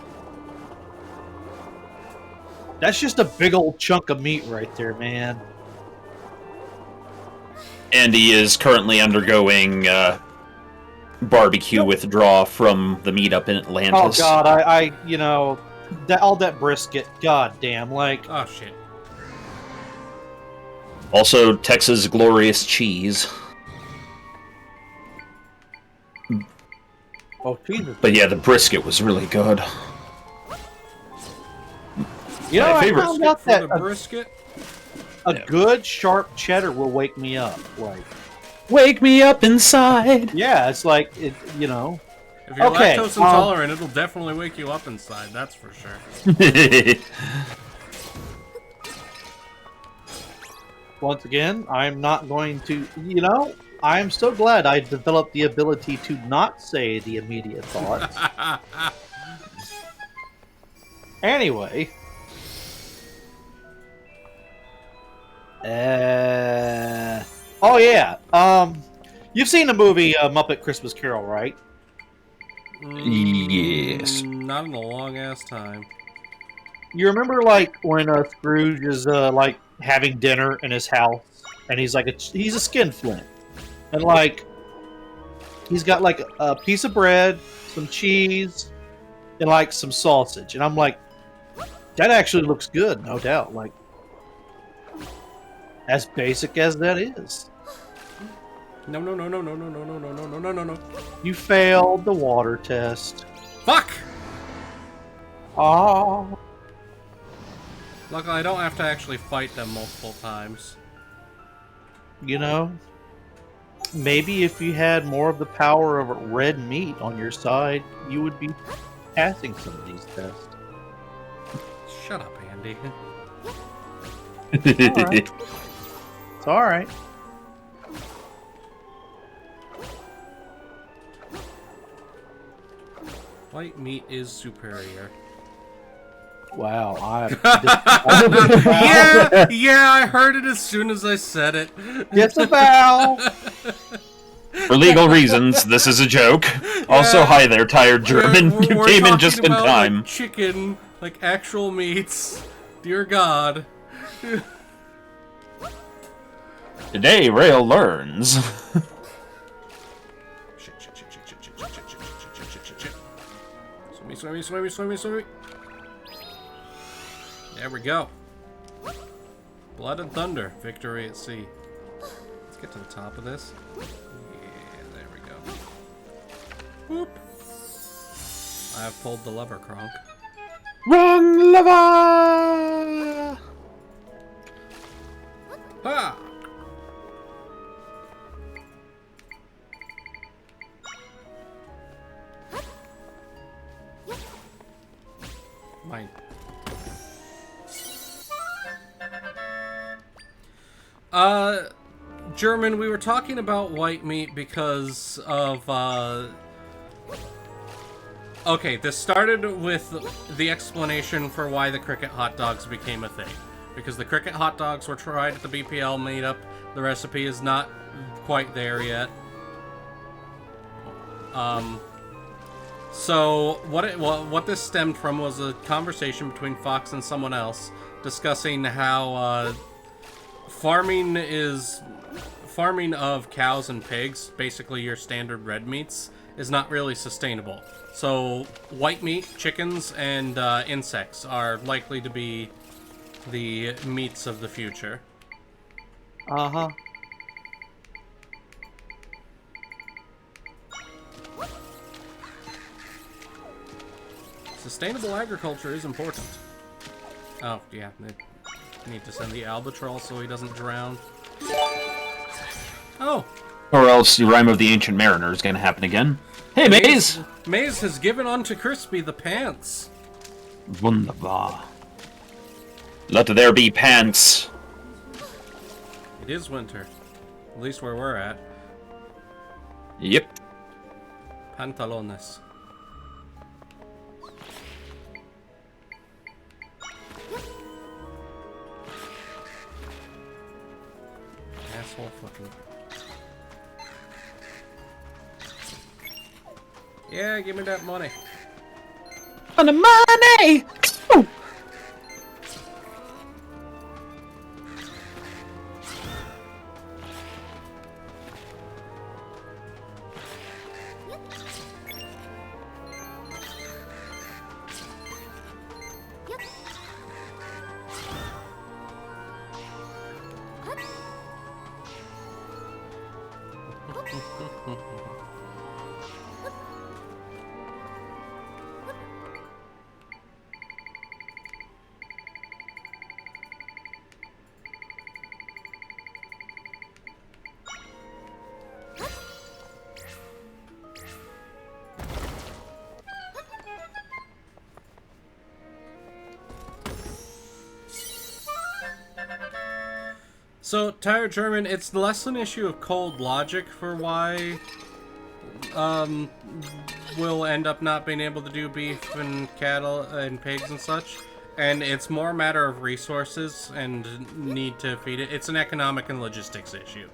That's just a big old chunk of meat right there, man. Andy is currently undergoing barbecue withdrawal from the meetup in Atlantis. Oh god, I you know, all that brisket, god damn, like... Oh shit. Also, Texas glorious cheese. Oh Jesus. But yeah, the brisket was really good. You know, My I favorite found out that For the brisket? a good sharp cheddar will wake me up. Like, Wake me up inside. yeah, it's like you know. If you're Okay, lactose intolerant, it'll definitely wake you up inside, that's for sure. Once again, I'm not going to. You know, I am so glad I developed the ability to not say the immediate thoughts. Anyway. Oh yeah. You've seen the movie Muppet Christmas Carol, right? Yes. Not in a long ass time. You remember like when Scrooge is like having dinner in his house, and he's like he's a skinflint, and like he's got like a piece of bread, some cheese, and like some sausage. And I'm like, that actually looks good, no doubt. Like, as basic as that is. No, no, no, no, no, no, no, no, no, no, no, no, no, no. You failed the water test. Fuck! Oh. Luckily, I don't have to actually fight them multiple times. You know, maybe if you had more of the power of red meat on your side, you would be passing some of these tests. Shut up, Andy. Alright. It's alright. White meat is superior. Wow, Yeah, I heard it as soon as I said it. disavow. For legal reasons, this is a joke. Also, hi there, tired German. You We're came in talking just in about, time. Like, chicken, like actual meats. Dear God. Today, Rale learns. Shit. Swimmy. There we go. Blood and thunder. Victory at sea. Let's get to the top of this. Yeah, there we go. Whoop. I have pulled the lever, Kronk. Wrong lever! Ha! Mine. German, we were talking about white meat because of, okay, this started with the explanation for why the cricket hot dogs became a thing. Because the cricket hot dogs were tried at the BPL meetup. The recipe is not quite there yet. So what this stemmed from was a conversation between Fox and someone else discussing how farming of cows and pigs, basically your standard red meats, is not really sustainable. So white meat, chickens, and insects are likely to be the meats of the future. Uh-huh. Sustainable agriculture is important. Oh, yeah. I need to send the albatross so he doesn't drown. Oh! Or else the rhyme of the ancient mariner is gonna happen again. Hey, Maze! Maze has given unto Crispy the pants. Wunderbar. Let there be pants. It is winter. At least where we're at. Yep. Pantalones. Asshole fucking. Yeah, give me that money. On the money! Ooh. So, Tired German, it's less an issue of cold logic for why we'll end up not being able to do beef and cattle and pigs and such. And it's more a matter of resources and need to feed it. It's an economic and logistics issue.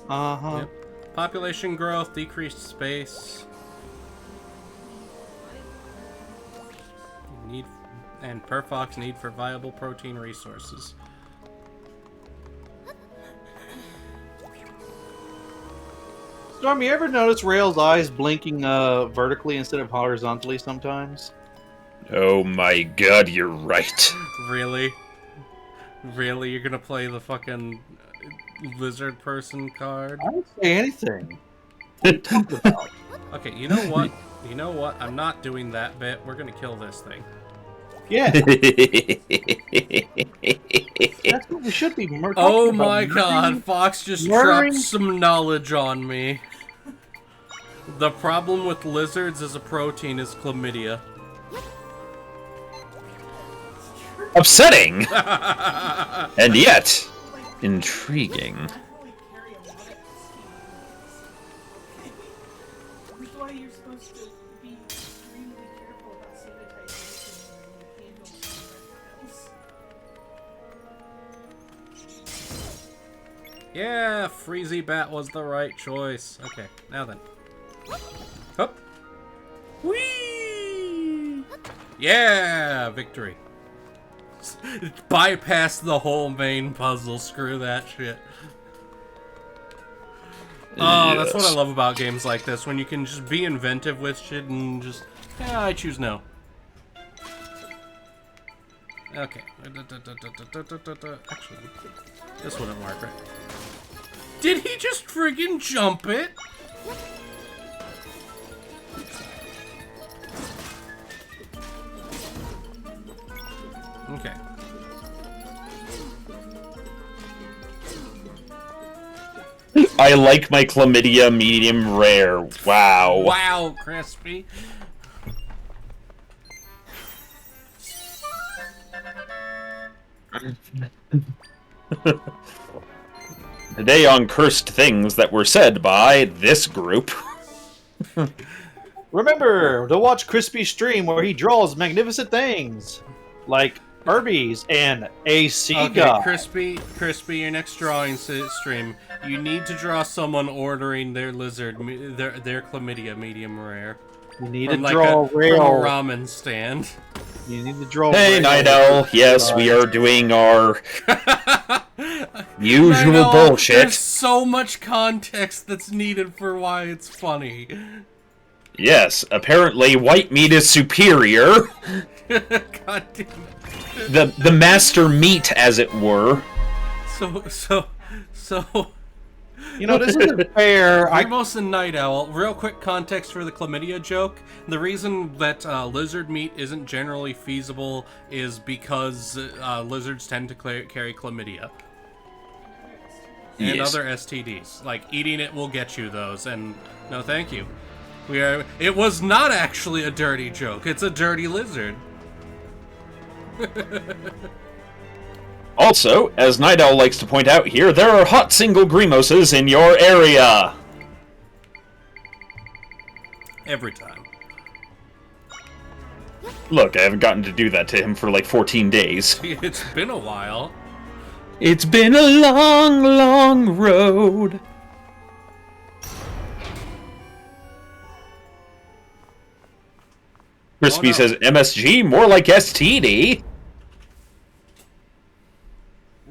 Uh-huh. Yep. Population growth, decreased space. Need and per fox need for viable protein resources. Storm, you ever notice Rale's eyes blinking vertically instead of horizontally sometimes? Oh my god, you're right. Really? Really? You're gonna play the fucking lizard person card? I didn't say anything. What are you talking about? Okay, you know what? You know what? I'm not doing that bit. We're gonna kill this thing. Yeah, that's what we should be. Oh my god, Fox just murdering- dropped some knowledge on me. The problem with lizards as a protein is chlamydia. Upsetting! And yet, intriguing. That's why you're supposed to be extremely careful about sanitizing when you handle Yeah, Freezy Bat was the right choice. Okay, now then. Hup. Whee! Yeah, victory. Bypass the whole main puzzle. Screw that shit. Oh, that's what I love about games like this, when you can just be inventive with shit and just... Yeah, I choose no. Okay. Actually, this wouldn't work, right? Did he just friggin' jump it? Okay. I like my chlamydia medium rare. Wow. Wow, crispy. Today on Cursed Things That Were Said by this group. Remember to watch Crispy's stream where he draws magnificent things like Herbies and a sea Okay, god. Crispy, your next drawing stream, you need to draw someone ordering their lizard, their chlamydia medium rare. You need From to draw from a Rale. ramen stand. You need to draw. Hey, Rale. Night Owl. Yes, we are doing our usual I know, bullshit. There's so much context that's needed for why it's funny. Yes, apparently white meat is superior. God damn it. The master meat, as it were. So. You know, this isn't fair. Ramos and Night Owl, real quick context for the chlamydia joke. The reason that lizard meat isn't generally feasible is because lizards tend to carry chlamydia. And Yes. other STDs. Like, eating it will get you those, and no thank you. It was not actually a dirty joke, it's a dirty lizard. Also, as Night Owl likes to point out here, there are hot single Grimoses in your area. Every time. Look, I haven't gotten to do that to him for like 14 days. It's been a while. It's been a long, long road. Crispy Oh, no. says MSG, more like STD.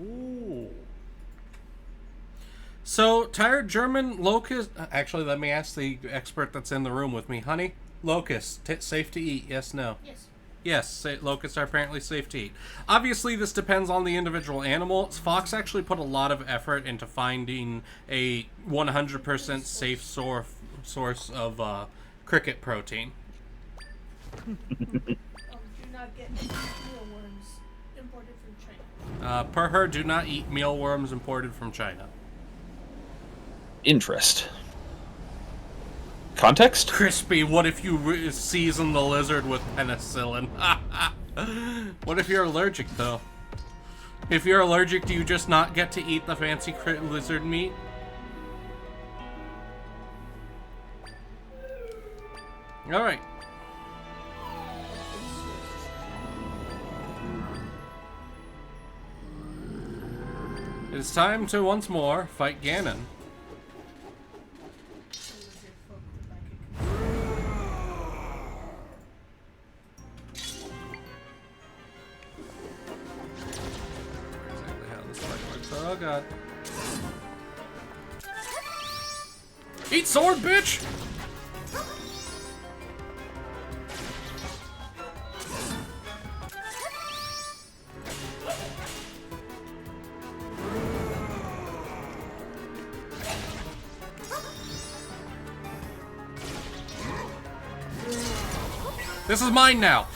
Ooh. So, tired German locust... Actually, let me ask the expert that's in the room with me. Honey, locusts, safe to eat, yes, no? Yes. Yes, locusts are apparently safe to eat. Obviously, this depends on the individual animal. Fox actually put a lot of effort into finding a 100% safe source of cricket protein. Do not get mealworms imported from China. Per her, do not eat mealworms imported from China. Interest. Context? Crispy, what if you season the lizard with penicillin? What if you're allergic, though? If you're allergic, do you just not get to eat the fancy lizard meat? Alright. It's time to once more fight Ganon. Exactly how this fight works. Oh god. Eat sword, bitch! This is mine now.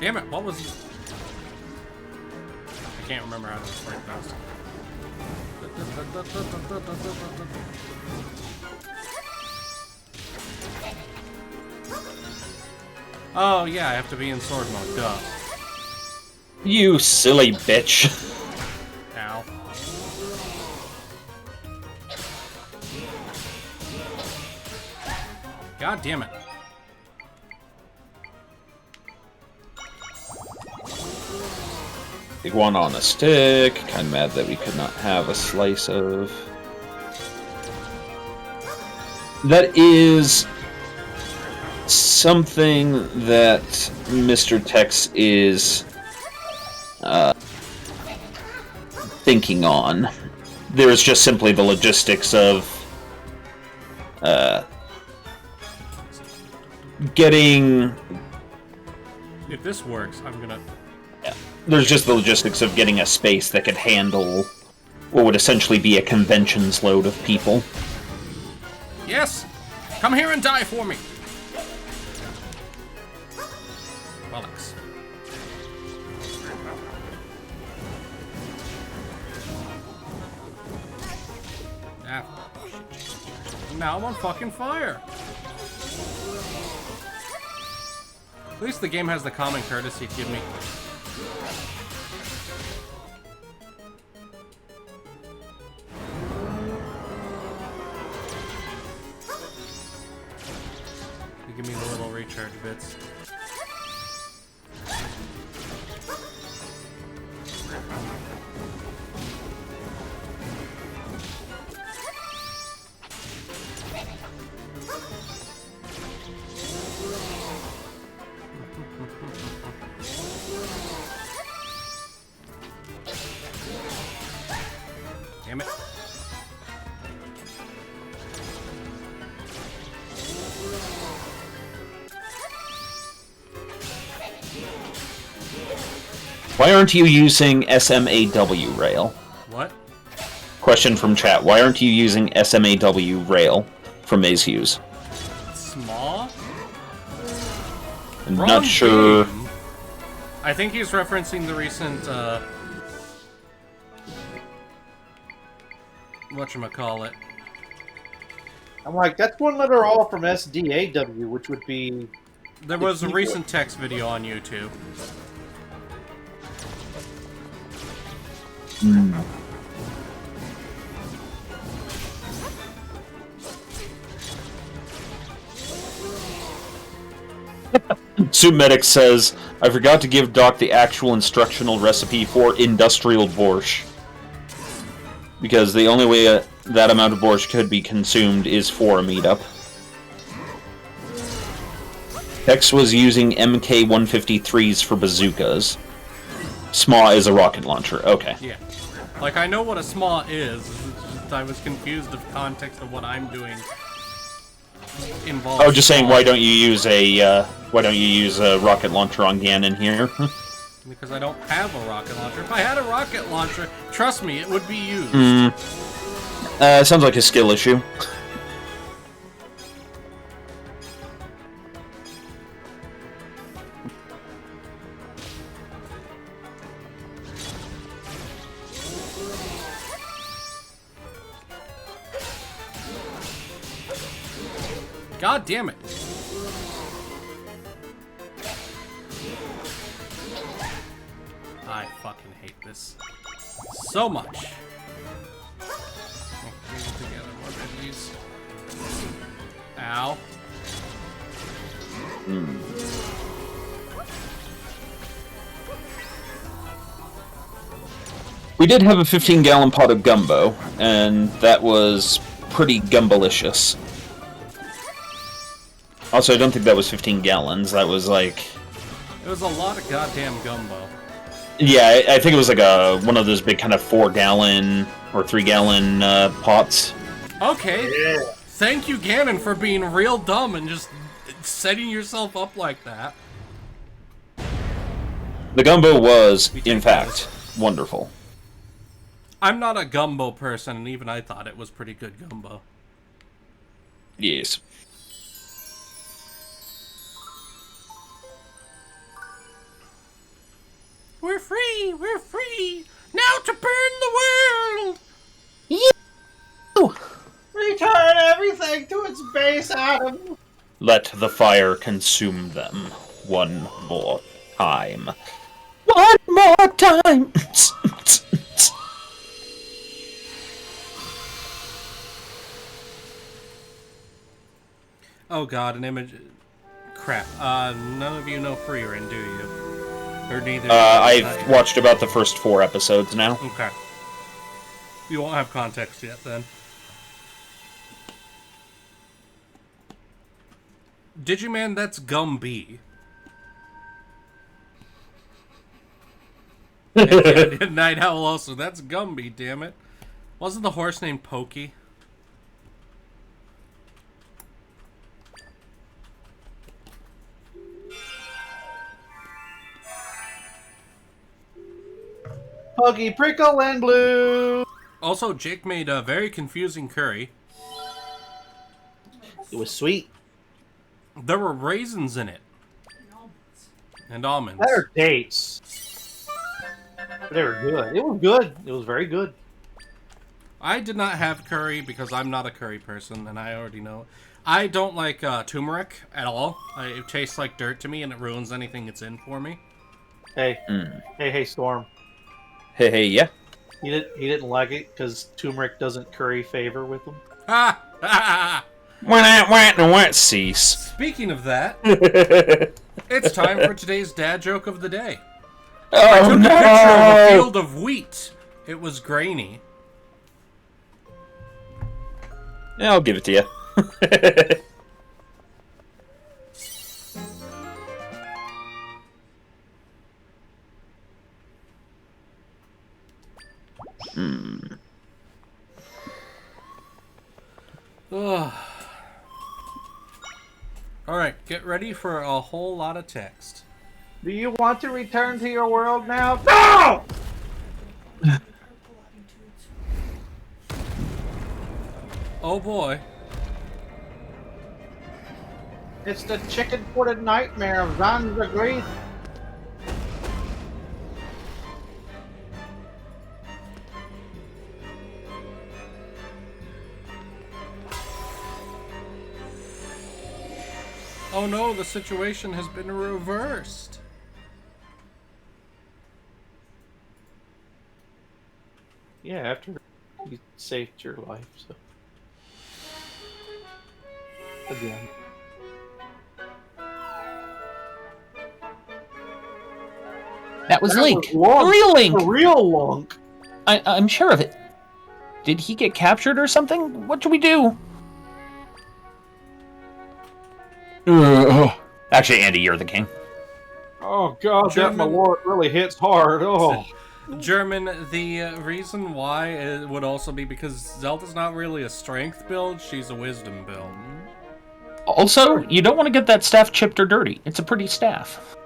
Damn it, what was... I can't remember how to explain fast. Oh, yeah, I have to be in sword mode, duh. You silly bitch. Ow. God damn it. Big one on a stick. Kind of mad that we could not have a slice of. That is something that Mr. Tex is thinking on. There's just simply the logistics of getting. If this works, I'm gonna... There's just the logistics of getting a space that could handle what would essentially be a convention's load of people. Yes! Come here and die for me! Bollocks. Ah, shit. Now I'm on fucking fire! At least the game has the common courtesy to give me... Give me the little recharge bits. Damn it. Why aren't you using SMAW Rail? What? Question from chat. Why aren't you using SMAW Rail from Maze Hughes? Small? I'm Wrong not sure. game. I think he's referencing the recent, whatchamacallit. I'm like, that's one letter off from SDAW, which would be... There was a recent text video on YouTube. Soup Medic says, I forgot to give Doc the actual instructional recipe for industrial borscht. Because the only way that amount of borscht could be consumed is for a meetup. Tex was using MK-153s for bazookas. SMA is a rocket launcher. Okay. Yeah. Like, I know what a SMA is. It's just I was confused of context of what I'm doing involved. Oh, just saying, why don't you use a rocket launcher on Ganon here? Because I don't have a rocket launcher. If I had a rocket launcher, trust me, it would be used. Sounds like a skill issue. God damn it. I fucking hate this so much. Okay, bring it together more of these. Ow. We did have a 15-gallon pot of gumbo, and that was pretty gumbalicious. Also, I don't think that was 15 gallons. That was like... It was a lot of goddamn gumbo. Yeah, I think it was like one of those big kind of 4-gallon or 3-gallon pots. Okay. Yeah. Thank you, Ganon, for being real dumb and just setting yourself up like that. The gumbo was, in fact, wonderful. I'm not a gumbo person, and even I thought it was pretty good gumbo. Yes. We're free! We're free! Now to burn the world! Return everything to its base, Adam. Let the fire consume them one more time. One more time! Oh god, an image... Crap. None of you know Freerin, do you? Or neither... I've watched about the first 4 episodes now. Okay. You won't have context yet, then. Digiman, that's Gumby. And Night Owl also, that's Gumby, damn it. Wasn't the horse named Pokey? Puggy Prickle and Blue. Also, Jake made a very confusing curry. It was sweet. There were raisins in it. And almonds. That are dates. They were good. It was good. It was very good. I did not have curry because I'm not a curry person, and I already know. I don't like turmeric at all. It tastes like dirt to me, and it ruins anything it's in for me. Hey, hey, Storm. Hey, yeah. He didn't like it because turmeric doesn't curry favor with him. Ha! Ha! Cease. Speaking of that, it's time for today's dad joke of the day. I Oh took a picture of a field of wheat. It was grainy. Yeah, I'll give it to you. Alright, get ready for a whole lot of text. Do you want to return to your world now? No! Oh boy. It's the chicken-footed nightmare of Zanzibar. Oh no, the situation has been reversed. Yeah, after you saved your life, so. Again. That was Link. Was Lunk. The real Link. The real Lunk. I'm sure of it. Did he get captured or something? What should we do? Actually, Andy, you're the king. Oh god, German- that Malort really hits hard. Oh. German, the reason why it would also be because Zelda's not really a strength build, she's a wisdom build. Also, you don't want to get that staff chipped or dirty. It's a pretty staff.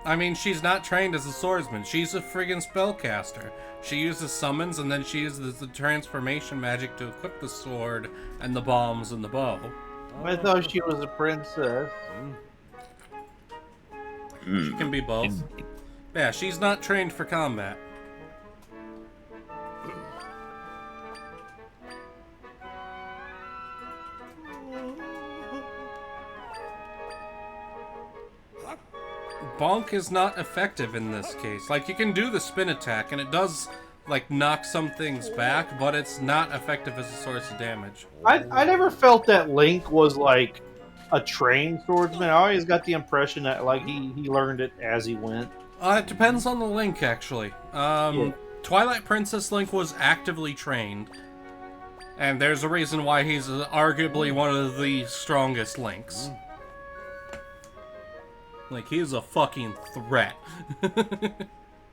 I mean, she's not trained as a swordsman. She's a friggin' spellcaster. She uses summons, and then she uses the transformation magic to equip the sword and the bombs and the bow. I thought she was a princess. She can be both. Yeah, she's not trained for combat. Bonk is not effective in this case. Like, you can do the spin attack, and it does, like, knock some things back, but it's not effective as a source of damage. I never felt that Link was like a trained swordsman. I always got the impression that like he learned it as he went. It depends on the Link, actually. Yeah. Twilight Princess Link was actively trained, and there's a reason why he's arguably one of the strongest Links. Like, he is a fucking threat.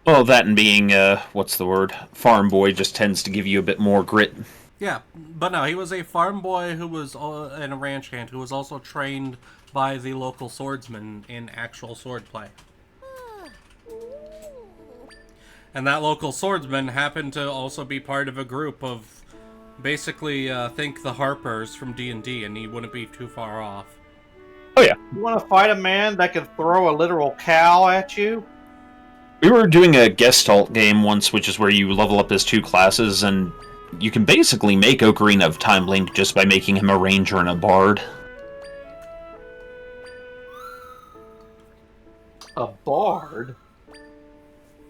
Well, that and being, what's the word? Farm boy just tends to give you a bit more grit. Yeah, but no, he was a farm boy who was and a ranch hand who was also trained by the local swordsman in actual swordplay. And that local swordsman happened to also be part of a group of, basically, think the Harpers from D&D, and he wouldn't be too far off. Oh, yeah. You want to fight a man that can throw a literal cow at you? We were doing a Gestalt game once, which is where you level up his 2 classes, and you can basically make Ocarina of Time Link just by making him a ranger and a bard. A bard?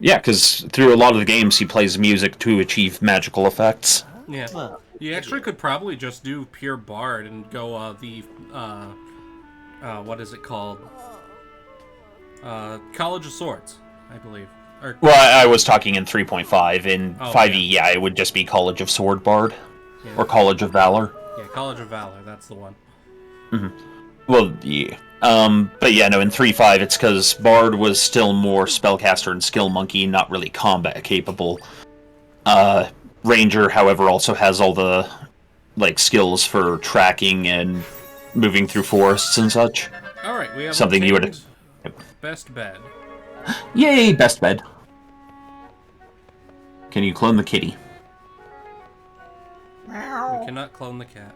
Yeah, because through a lot of the games he plays music to achieve magical effects. Yeah. Huh. You actually could probably just do pure bard and go, what is it called? College of Swords, I believe. Or, Well, I was talking in 3.5. In Oh, 5e, yeah, it would just be College of Sword Bard. yeah. Or College of Valor. Yeah, College of Valor, that's the one. Well, yeah. But yeah, no, in 3.5 it's because Bard was still more Spellcaster and Skill Monkey, not really combat capable. Ranger, however, also has all the, like, skills for tracking and moving through forests and such. Alright, we have Something you would- obtained best bed. Yay, best bed. Can you clone the kitty? We Meow. cannot clone the cat.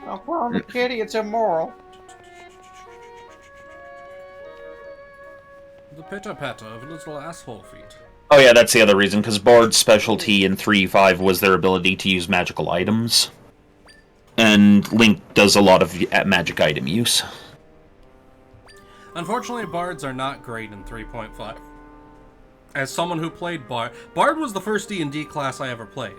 Don't call the kitty, it's immoral. The pitter-patter of little asshole feet. Oh yeah, that's the other reason, because Bard's specialty in 3.5 was their ability to use magical items. And Link does a lot of magic item use. Unfortunately, bards are not great in 3.5. As someone who played Bard was the first D&D class I ever played.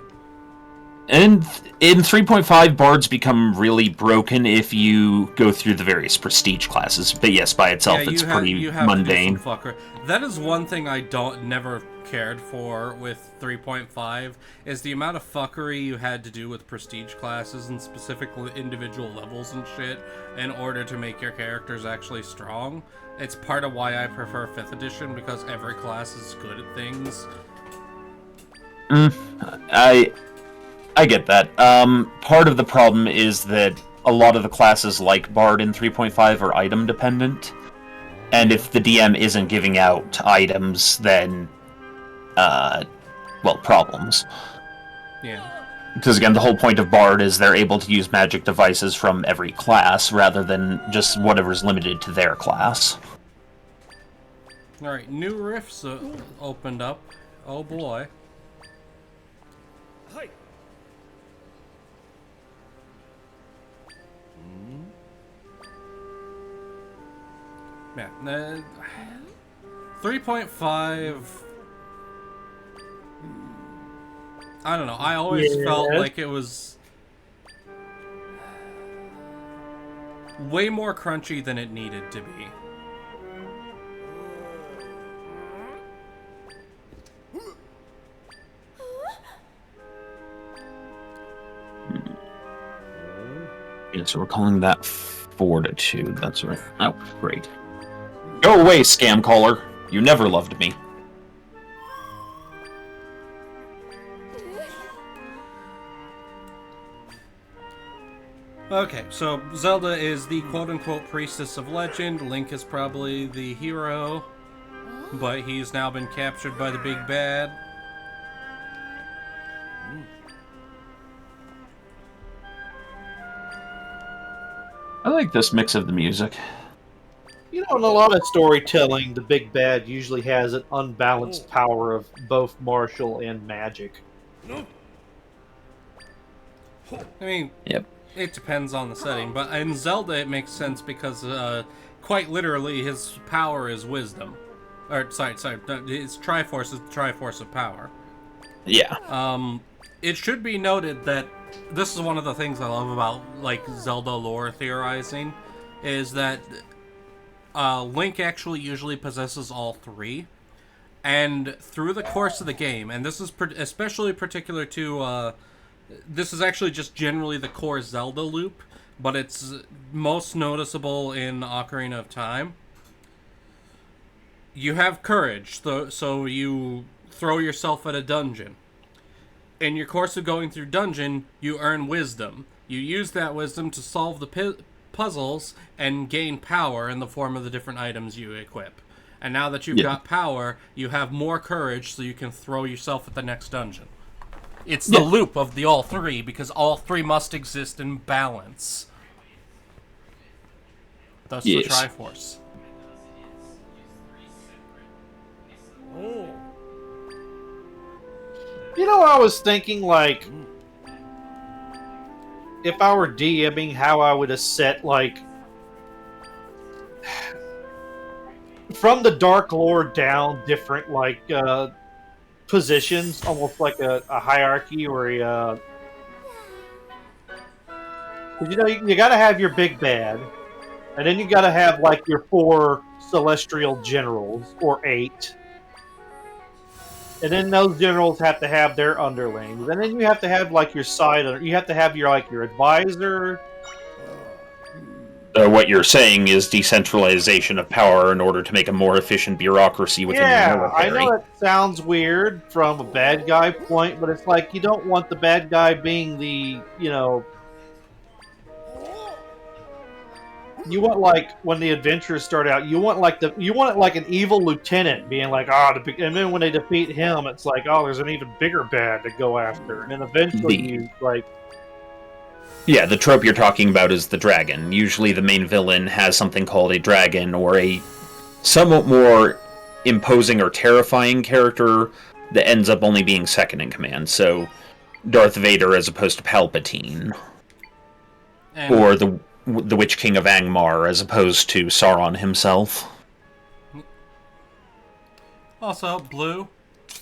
And in 3.5, bards become really broken if you go through the various prestige classes. But yes, by itself, it's pretty you have mundane. To do some fucker. That is one thing I never cared for with 3.5, is the amount of fuckery you had to do with prestige classes and specific individual levels and shit in order to make your characters actually strong. It's part of why I prefer 5th edition, because every class is good at things. I get that. Part of the problem is that a lot of the classes like Bard in 3.5 are item dependent. And if the DM isn't giving out items, then, well, problems. Yeah. Because again, the whole point of Bard is they're able to use magic devices from every class, rather than just whatever's limited to their class. Alright, new rifts opened up. Oh boy. Man, 3.5... I don't know, I always felt like it was way more crunchy than it needed to be. Yeah, so we're calling that Fortitude, that's right. Oh, great. Go away, scam caller. You never loved me. Okay, so Zelda is the quote-unquote priestess of legend. Link is probably the hero, but he's now been captured by the big bad. I like this mix of the music. You know, in a lot of storytelling, the big bad usually has an unbalanced power of both martial and magic. I mean, Yep. it depends on the setting, but in Zelda it makes sense because quite literally his power is wisdom. Or, sorry, his Triforce is the Triforce of power. Yeah. It should be noted that this is one of the things I love about, like, Zelda lore theorizing, is that Link actually usually possesses all three. And through the course of the game, and this is especially particular to, this is actually just generally the core Zelda loop, but it's most noticeable in Ocarina of Time. You have courage, so you throw yourself at a dungeon. In your course of going through dungeon, you earn wisdom. You use that wisdom to solve the puzzles and gain power in the form of the different items you equip. And now that you've got power, you have more courage so you can throw yourself at the next dungeon. It's the loop of the all three, because all three must exist in balance. Thus the Triforce. Oh. You know, I was thinking, like, if I were DMing, how I would have set, like, from the Dark Lord down, different, like, positions, almost like a hierarchy or a... Because, you know, you gotta have your big bad, and then you gotta have, like, your 4 celestial generals, or 8. And then those generals have to have their underlings. And then you have to have, like, your side... You have to have your, like, your advisor. What you're saying is decentralization of power in order to make a more efficient bureaucracy within the military. I know it sounds weird from a bad guy point, but it's like you don't want the bad guy being the, you know... You want, like, when the adventurers start out, you want it like an evil lieutenant being like, and then when they defeat him, it's like, there's an even bigger bad to go after, and then eventually you, like... Yeah, the trope you're talking about is the dragon. Usually the main villain has something called a dragon, or a somewhat more imposing or terrifying character that ends up only being second in command. So, Darth Vader as opposed to Palpatine. Or the Witch King of Angmar as opposed to Sauron himself. Also, Blue,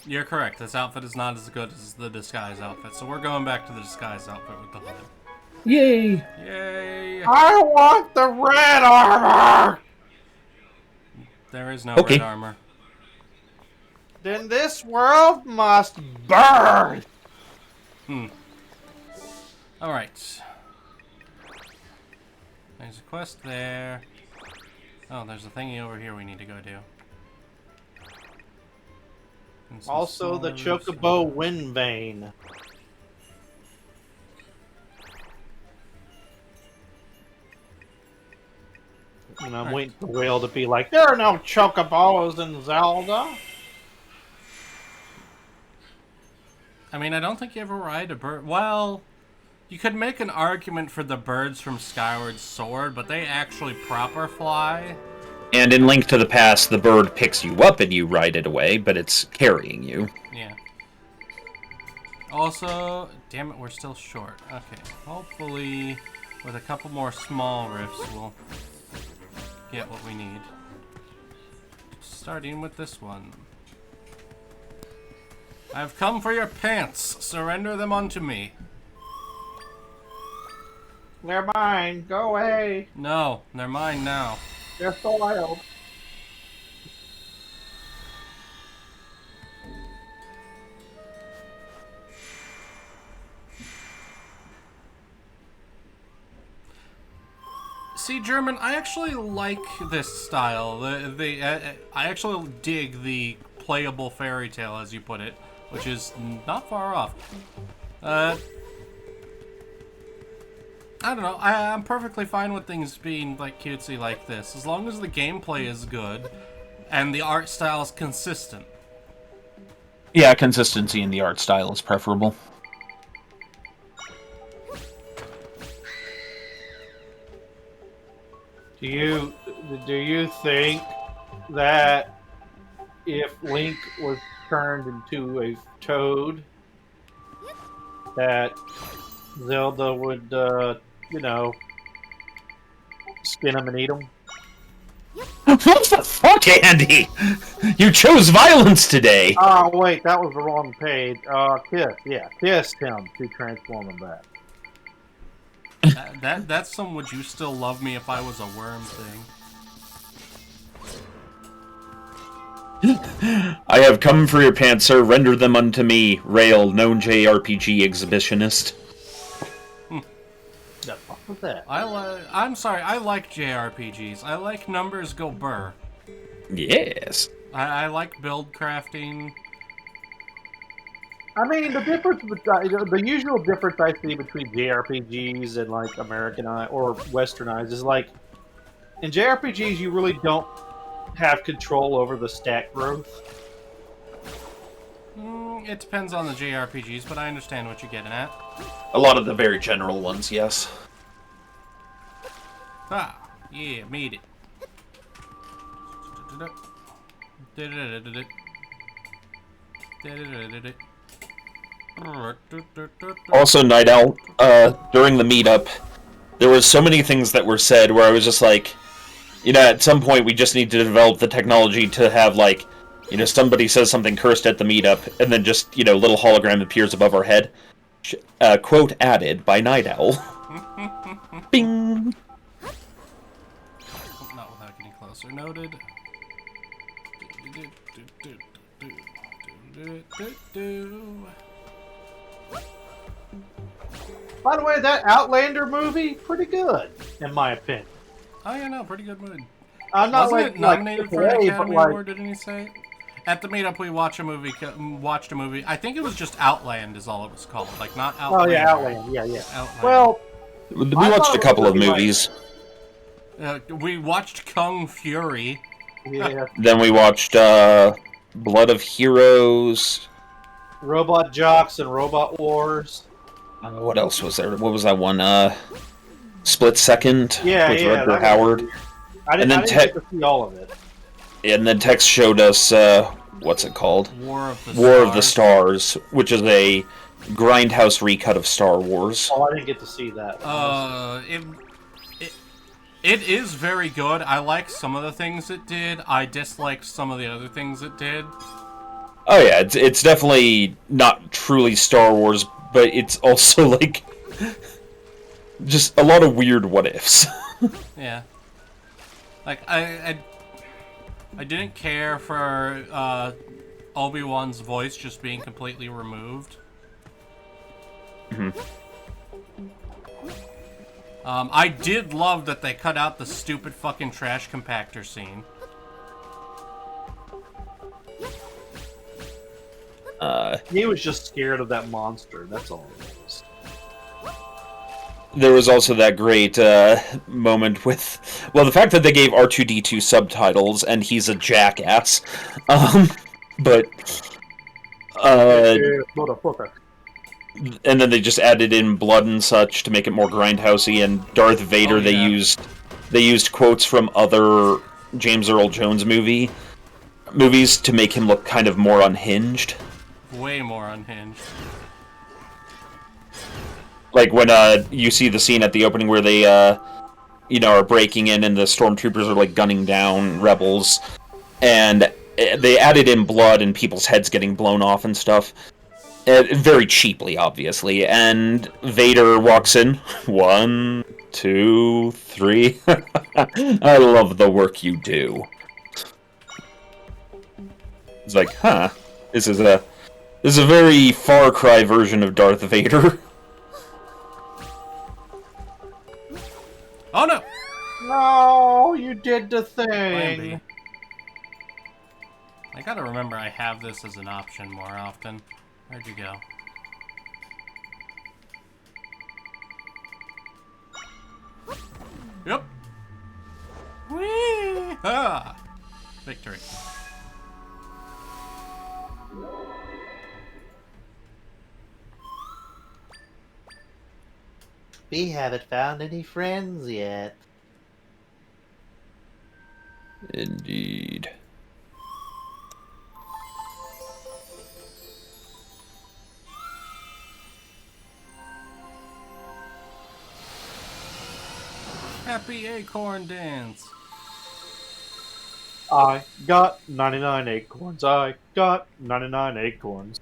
you're correct. This outfit is not as good as the disguise outfit, so we're going back to the disguise outfit with the hood. Yay! Yay! I want the red armor! There is no red armor. Then this world must burn! Alright. There's a quest there. Oh, there's a thingy over here we need to go do. Also, the Chocobo Windbane. And I'm waiting for Rale to be like, there are no Chocobos in Zelda. I mean, I don't think you ever ride a bird. Well, you could make an argument for the birds from Skyward Sword, but they actually proper fly. And in Link to the Past, the bird picks you up and you ride it away, but it's carrying you. Yeah. Also, damn it, we're still short. Okay, hopefully with a couple more small rifts, we'll get what we need. Starting with this one. I've come for your pants. Surrender them unto me. They're mine. Go away. No, they're mine now. They're soiled. See, German, I actually like this style. I actually dig the playable fairy tale, as you put it, which is not far off. I don't know. I'm perfectly fine with things being like cutesy like this, as long as the gameplay is good and the art style is consistent. Yeah, consistency in the art style is preferable. Do you think that if Link was turned into a toad, that Zelda would, you know, skin him and eat him? What the fuck, Andy? You chose violence today. Oh wait, that was the wrong page. Kiss him to transform him back. That's some "Would you still love me if I was a worm" thing. I have come for your pants, sir. Render them unto me. Rale, known JRPG exhibitionist. The fuck was that? I'm sorry. I like JRPGs. I like numbers go burr. Yes. I like build crafting. I mean, the usual difference I see between JRPGs and like Americanized or Westernized is like in JRPGs you really don't have control over the stat growth. It depends on the JRPGs, but I understand what you're getting at. A lot of the very general ones, yes. Ah, yeah, made it. Also, Night Owl, during the meetup, there was so many things that were said where I was just like, you know, at some point we just need to develop the technology to have, like, you know, somebody says something cursed at the meetup, and then just, you know, little hologram appears above our head. Quote added by Night Owl. Bing! Not without getting closer. Noted. By the way, that Outlander movie, pretty good, in my opinion. Oh yeah, no, pretty good mood. I'm not Wasn't like it nominated for an AAA, but Academy like, Award? Didn't he say? At the meetup, we watched a movie. I think it was just Outland, is all it was called. Like not oh Outlander. yeah, Outlander, yeah. Outland. Well, We I watched thought a it couple was of really movies. We watched Kung Fury. yeah, Then we watched Blood of Heroes. Robot Jocks and Robot Wars. What else was there? What was that one? Split Second Yeah, with yeah, Rutger that was Howard. weird. I didn't get to see all of it. And then Tex showed us what's it called? War of the Stars, which is a grindhouse recut of Star Wars. Oh, I didn't get to see that. It is very good. I like some of the things it did. I disliked some of the other things it did. Oh yeah, it's definitely not truly Star Wars, but it's also like just a lot of weird what ifs. Yeah. Like I didn't care for Obi-Wan's voice just being completely removed. Mm-hmm. I did love that they cut out the stupid fucking trash compactor scene. He was just scared of that monster. That's all it was. There was also that great moment with, well, the fact that they gave R2-D2 subtitles and he's a jackass. But Motherfucker. and then they just added in blood and such to make it more grindhousey. And Darth Vader, Oh, yeah. they used quotes from other James Earl Jones movies to make him look kind of more unhinged. Way more unhinged. Like when you see the scene at the opening where they are breaking in and the stormtroopers are like gunning down rebels, and they added in blood and people's heads getting blown off and stuff. Very cheaply, obviously. And Vader walks in. 1, 2, 3. I love the work you do. It's like, huh. This is a very Far Cry version of Darth Vader. Oh no! No, you did the Plan B. thing. I gotta remember I have this as an option more often. Where'd you go? Yep. Whee! Ah! Victory. We haven't found any friends yet. Indeed. Happy acorn dance. I got 99 acorns. I got 99 acorns.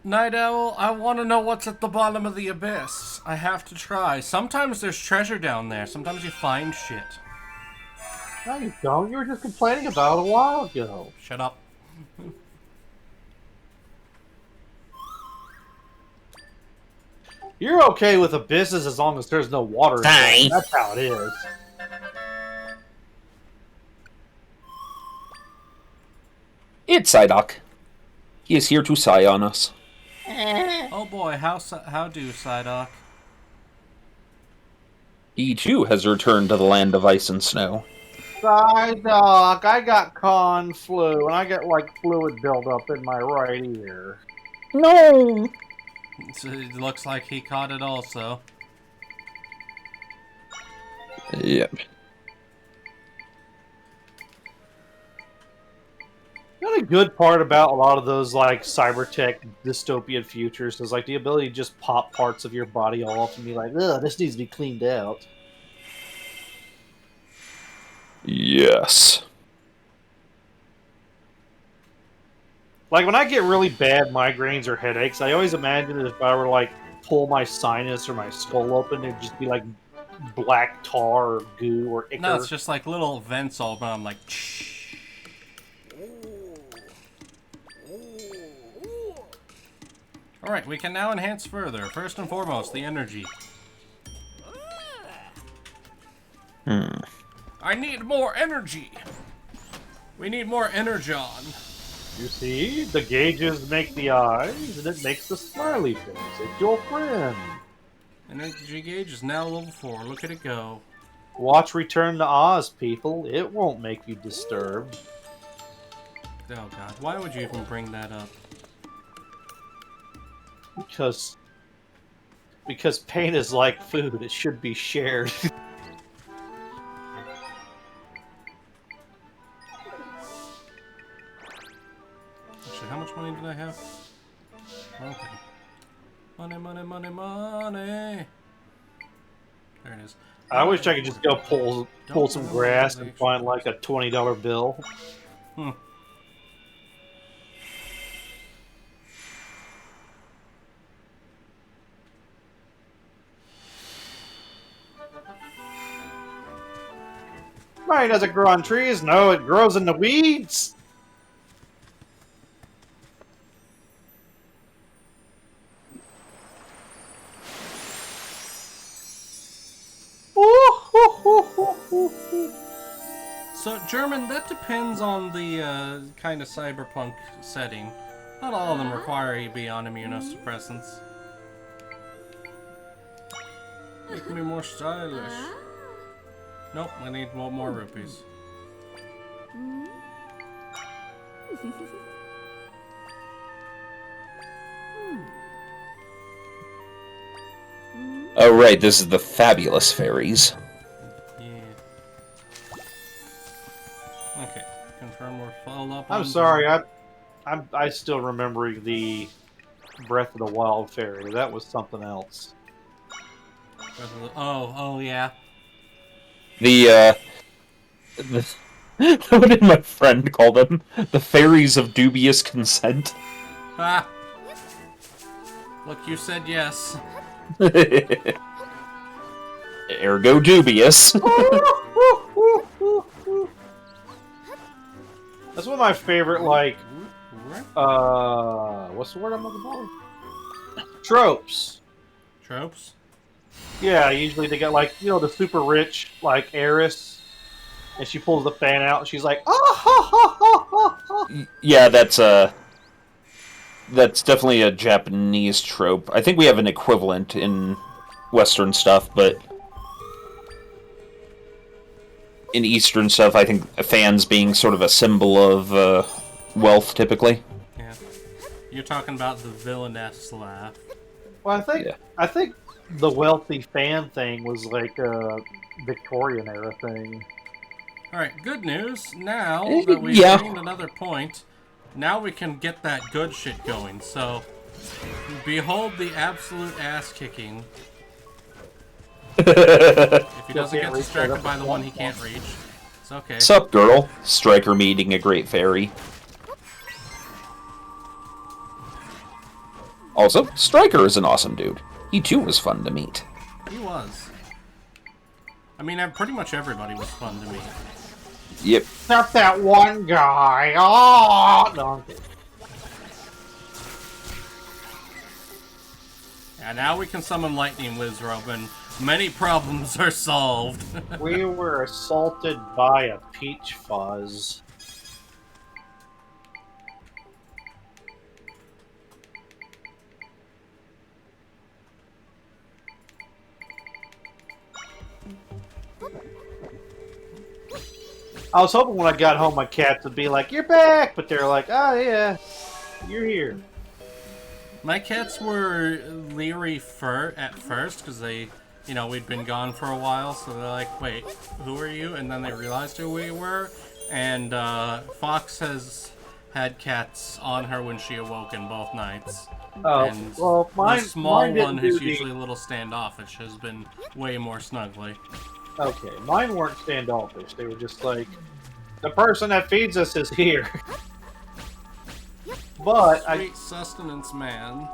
Night Owl, I want to know what's at the bottom of the abyss. I have to try. Sometimes there's treasure down there. Sometimes you find shit. No, you don't. You were just complaining about it a while ago. Shut up. You're okay with abysses as long as there's no water in Fine. it. That's how it is. It's Psyduck. He is here to sigh on us. Oh boy, how do, Psyduck? He too has returned to the land of ice and snow. Psyduck, I got con flu, and I got like fluid buildup in my right ear. No! It looks like he caught it also. Yep. The only good part about a lot of those like cybertech dystopian futures is like the ability to just pop parts of your body off and be like, ugh, this needs to be cleaned out. Yes. Like when I get really bad migraines or headaches, I always imagine that if I were to like pull my sinus or my skull open, it'd just be like black tar or goo or ichor. No, it's just like little vents open. I'm like, shh. Alright, we can now enhance further. First and foremost, the energy. I need more energy. We need more energon. You see, the gauges make the eyes, and it makes the smiley face. It's your friend. Energy gauge is now level 4. Look at it go. Watch Return to Oz, people. It won't make you disturbed. Oh god, why would you even bring that up? Because pain is like food. It should be shared. Actually, how much money did I have? Okay. Money, money, money, money. There it is. I wish I could just go pull some grass and find like a $20 bill. Money doesn't grow on trees. No, it grows in the weeds. So, German, that depends on the kind of cyberpunk setting. Not all of them require you to be on immunosuppressants. Make me more stylish. Nope, I need more rupees. Oh, right, this is the fabulous fairies. Yeah. Okay, confirm we're full up. I'm on sorry. I still remembering the Breath of the Wild fairy. That was something else. Oh, yeah. What did my friend call them? The fairies of dubious consent. Ah! Look, you said yes. Ergo dubious. That's one of my favorite, like, what's the word I'm looking for? Tropes. Tropes? Yeah, usually they get, like, you know, the super rich, like, heiress, and she pulls the fan out, and she's like, ah, ha, ha, ha, ha, ha. Yeah, that's definitely a Japanese trope. I think we have an equivalent in Western stuff, but in Eastern stuff, I think fans being sort of a symbol of wealth, typically. Yeah. You're talking about the villainess laugh. Well, I think the wealthy fan thing was, like, a Victorian era thing. Alright, good news. Now that we've Yeah. gained another point, now we can get that good shit going. So, behold the absolute ass kicking. If he doesn't get distracted by the one he can't reach, it's okay. Sup, girl? Striker meeting a great fairy. Also, Striker is an awesome dude. He too was fun to meet. He was. I mean, pretty much everybody was fun to meet. Yep. Except that one guy. Oh, no, I'm kidding. And now we can summon Lightning Wizrobe, and many problems are solved. We were assaulted by a peach fuzz. I was hoping when I got home my cats would be like, "You're back," but they're like, "Oh yeah, you're here." My cats were leery at first because they, you know, we'd been gone for a while, so they're like, "Wait, who are you?" And then they realized who we were. And Fox has had cats on her when she awoke in both nights. Oh, And well, mine. the small mine didn't one, who's do the- usually a little standoffish, has been way more snuggly. Okay, mine weren't standoffish. They were just like, the person that feeds us is here. But Sweet sustenance, man.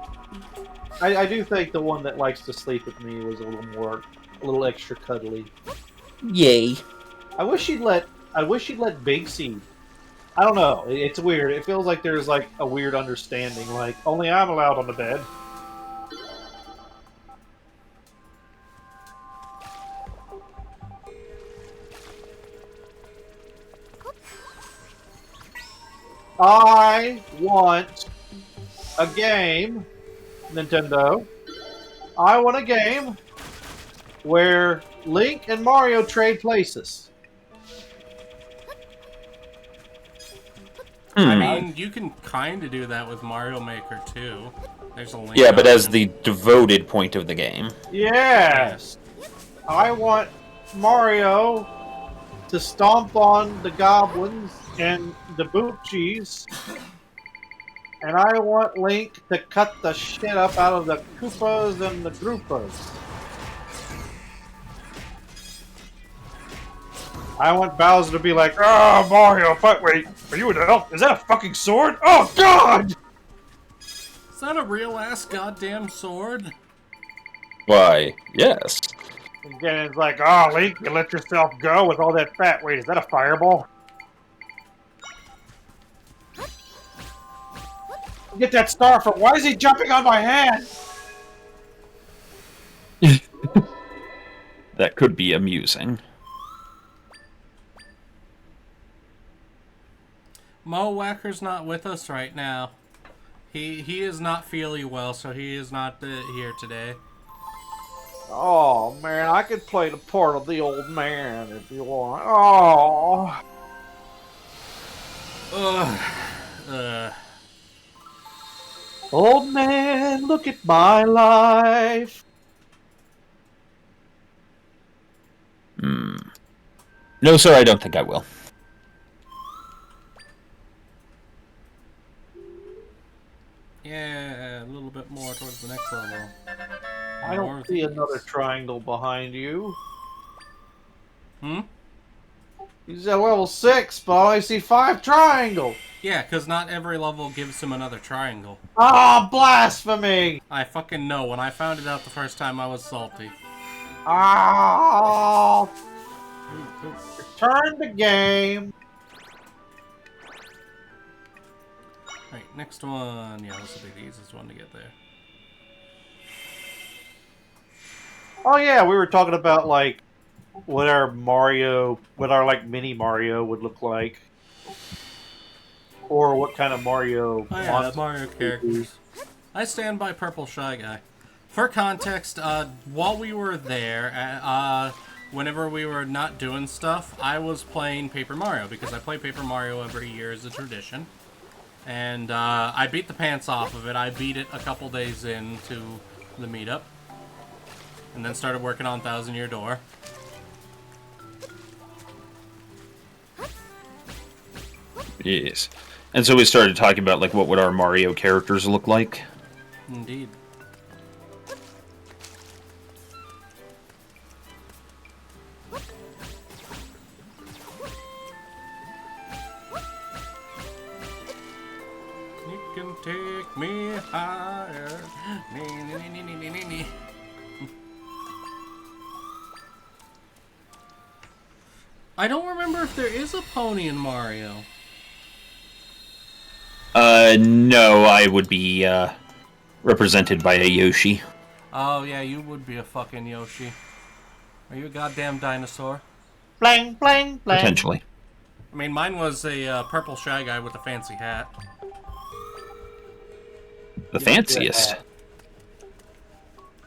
I do think the one that likes to sleep with me was a little extra cuddly. Yay. I wish she'd let Big Seed. I don't know. It's weird. It feels like there's like a weird understanding. Like only I'm allowed on the bed. I want a game, Nintendo. I want a game where Link and Mario trade places. I mean, you can kind of do that with Mario Maker too. There's a link. Yeah, but as option. the devoted point of the game. Yes! I want Mario to stomp on the goblins and the Boopchies. And I want Link to cut the shit up out of the Koopas and the Groopas. I want Bowser to be like, "Oh, Mario, wait, are you an elf? Is that a fucking sword? Oh, God!" Is that a real ass goddamn sword? Why, yes. And then it's like, "Oh, Link, you let yourself go with all that fat. Wait, is that a fireball?" Get that star from. Why is he jumping on my hand? That could be amusing. Mo Wacker's not with us right now. He is not feeling well, so he is not here today. Oh man, I could play the part of the old man if you want. Oh. Ugh. Old man, look at my life. No, sir, I don't think I will. Yeah, a little bit more towards the next level. I don't see another triangle behind you. Hmm? He's at level 6, but I only see 5 triangles. Yeah, because not every level gives him another triangle. Ah, blasphemy! I fucking know. When I found it out the first time, I was salty. Ah! Return the game. Alright, next one. Yeah, this will be the easiest one to get there. Oh yeah, we were talking about like what our like mini Mario would look like, or what kind of Mario. Oh yeah, the Mario characters. I stand by Purple Shy Guy. For context, while we were there, whenever we were not doing stuff, I was playing Paper Mario, because I play Paper Mario every year as a tradition. And I beat the pants off of it. I beat it a couple days into the meetup. And then started working on Thousand Year Door. Yes. And so we started talking about, like, what would our Mario characters look like? Indeed. You can take me higher. Nee. I don't remember if there is a pony in Mario. No, I would be, represented by a Yoshi. Oh, yeah, you would be a fucking Yoshi. Are you a goddamn dinosaur? Blang, blang, blang. Potentially. I mean, mine was a purple Shy Guy with a fancy hat. The You don't get a fanciest. hat.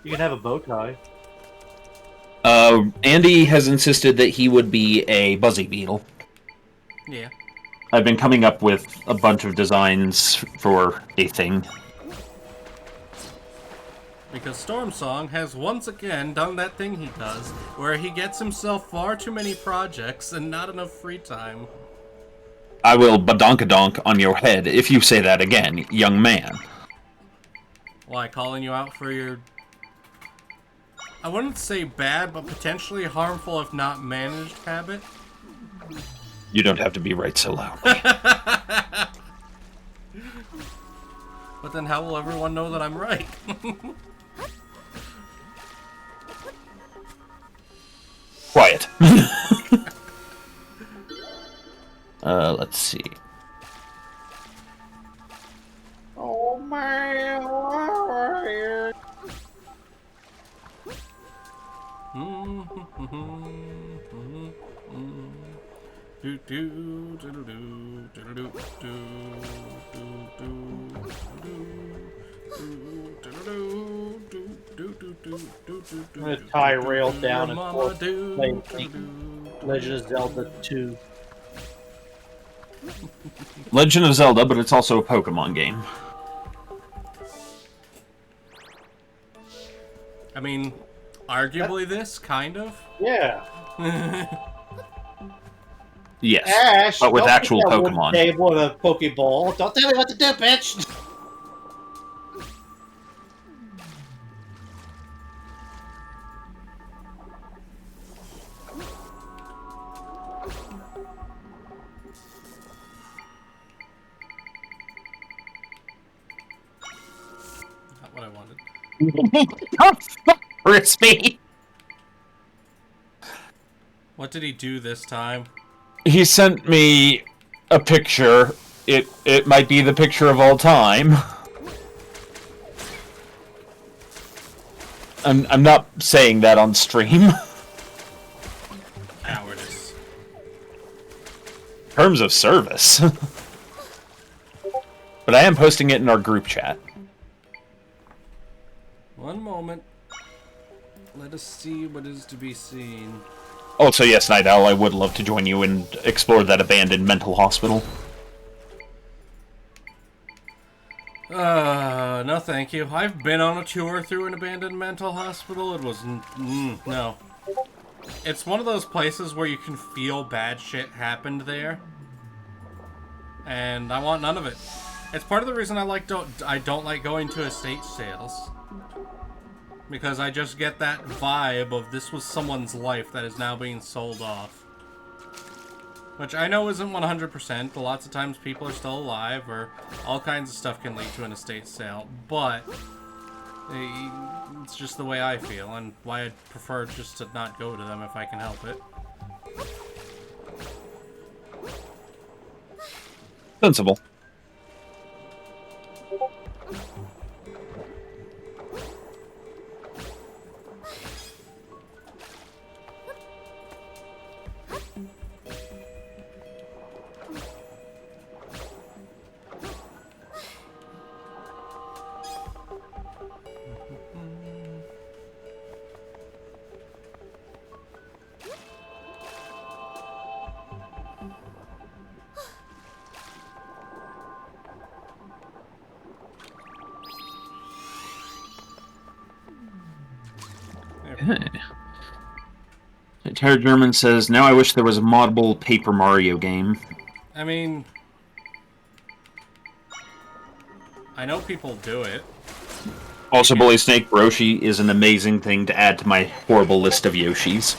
You can have a bow tie. Andy has insisted that he would be a Buzzy Beetle. Yeah. I've been coming up with a bunch of designs for a thing. Because Storm Song has once again done that thing he does, where he gets himself far too many projects and not enough free time. I will badonkadonk on your head if you say that again, young man. Why, calling you out for your... I wouldn't say bad, but potentially harmful if not managed habit? You don't have to be right so loud. But then how will everyone know that I'm right? Quiet. Let's see. Oh man, I'm gonna tie Rale down and force play Legend of Zelda 2. Legend of Zelda, but it's also a Pokemon game. I mean, arguably this, kind of. Yeah. Yes, Ash, but with don't actual put that wooden Pokemon. table and a Pokeball. Don't tell me what to do, bitch. Not what I wanted. Crispy. What did he do this time? He sent me a picture. It might be the picture of all time. I'm not saying that on stream. Cowardice. Terms of service. But I am posting it in our group chat. One moment. Let us see what is to be seen. Oh, so yes, Night Owl, I would love to join you and explore that abandoned mental hospital. No thank you. I've been on a tour through an abandoned mental hospital. It was... no. It's one of those places where you can feel bad shit happened there. And I want none of it. It's part of the reason I don't like going to estate sales. Because I just get that vibe of this was someone's life that is now being sold off. Which I know isn't 100%. Lots of times people are still alive, or all kinds of stuff can lead to an estate sale. But it's just the way I feel, and why I'd prefer just to not go to them if I can help it. Sensible. Terra German says, now I wish there was a moddable Paper Mario game. I mean, I know people do it. Also, Bully Snake Roshi is an amazing thing to add to my horrible list of Yoshis.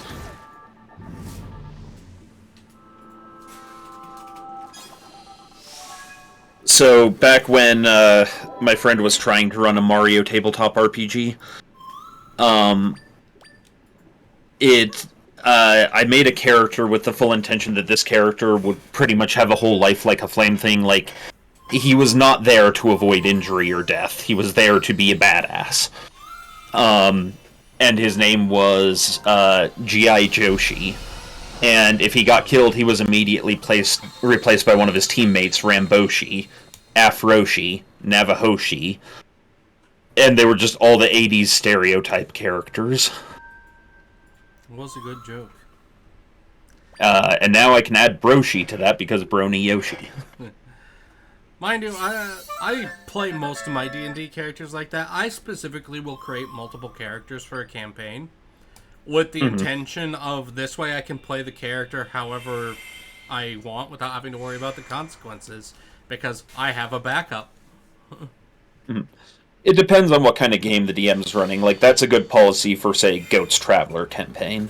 So, back when my friend was trying to run a Mario tabletop RPG, I made a character with the full intention that this character would pretty much have a whole life like a flame thing. Like, he was not there to avoid injury or death. He was there to be a badass. And his name was G.I. Joshi. And if he got killed, he was immediately replaced by one of his teammates, Ramboshi, Afroshi, Navajoshi, and they were just all the 80s stereotype characters. It was a good joke. And now I can add Broshi to that because Brony Yoshi. Mind you, I play most of my D&D characters like that. I specifically will create multiple characters for a campaign with the intention of this way I can play the character however I want without having to worry about the consequences because I have a backup. It depends on what kind of game the DM's running. Like, that's a good policy for, say, Goat's Traveler campaign.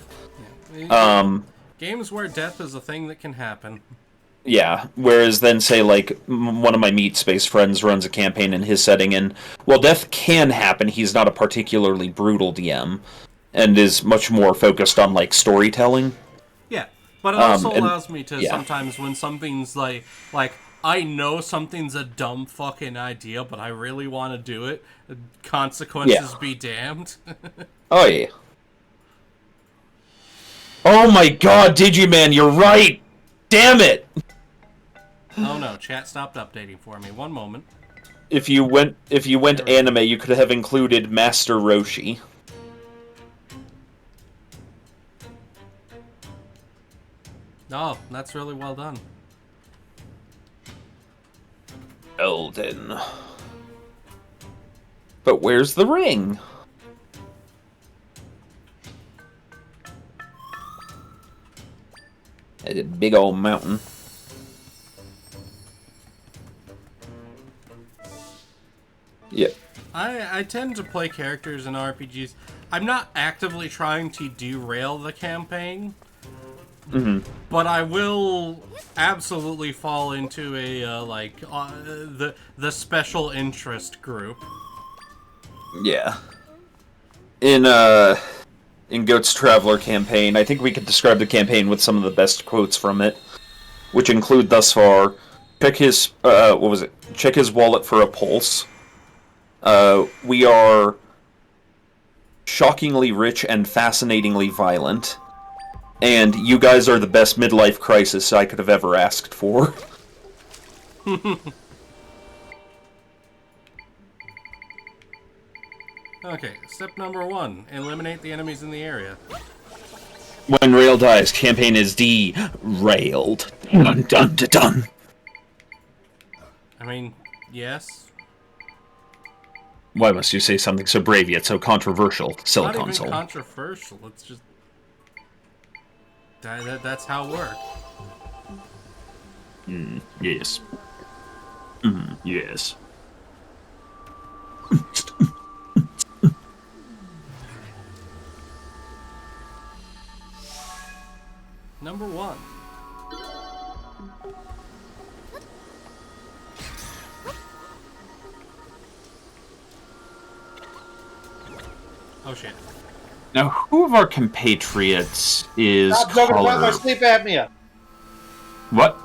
Yeah. Games where death is a thing that can happen. Yeah, whereas then, say, like, one of my Meat Space friends runs a campaign in his setting, and while death can happen, he's not a particularly brutal DM, and is much more focused on, like, storytelling. Yeah, but it also and- allows me to yeah. sometimes when something's like, I know something's a dumb fucking idea, but I really want to do it, consequences be damned. Oh, yeah. Oh my god, Digiman, you're right! Damn it! Oh no, chat stopped updating for me. One moment. If you went anime, you could have included Master Roshi. Oh, that's really well done. Elden. But where's the ring? It's a big old mountain. Yep. I tend to play characters in RPGs. I'm not actively trying to derail the campaign, but I will absolutely fall into a the special interest group. Yeah. In Goat's Traveler campaign, I think we could describe the campaign with some of the best quotes from it, which include thus far, check his check his wallet for a pulse. We are shockingly rich and fascinatingly violent, and you guys are the best midlife crisis I could have ever asked for. Okay, step number 1, eliminate the enemies in the area. When Rale dies, campaign is derailed. Dun dun dun dun. I mean, yes. Why must you say something so brave yet so controversial, silly Not even console? controversial, it's just... That's how it works. Yes. Yes. Number 1. Oh shit. Now, who of our compatriots is Stop talking about my color... sleep apnea. What?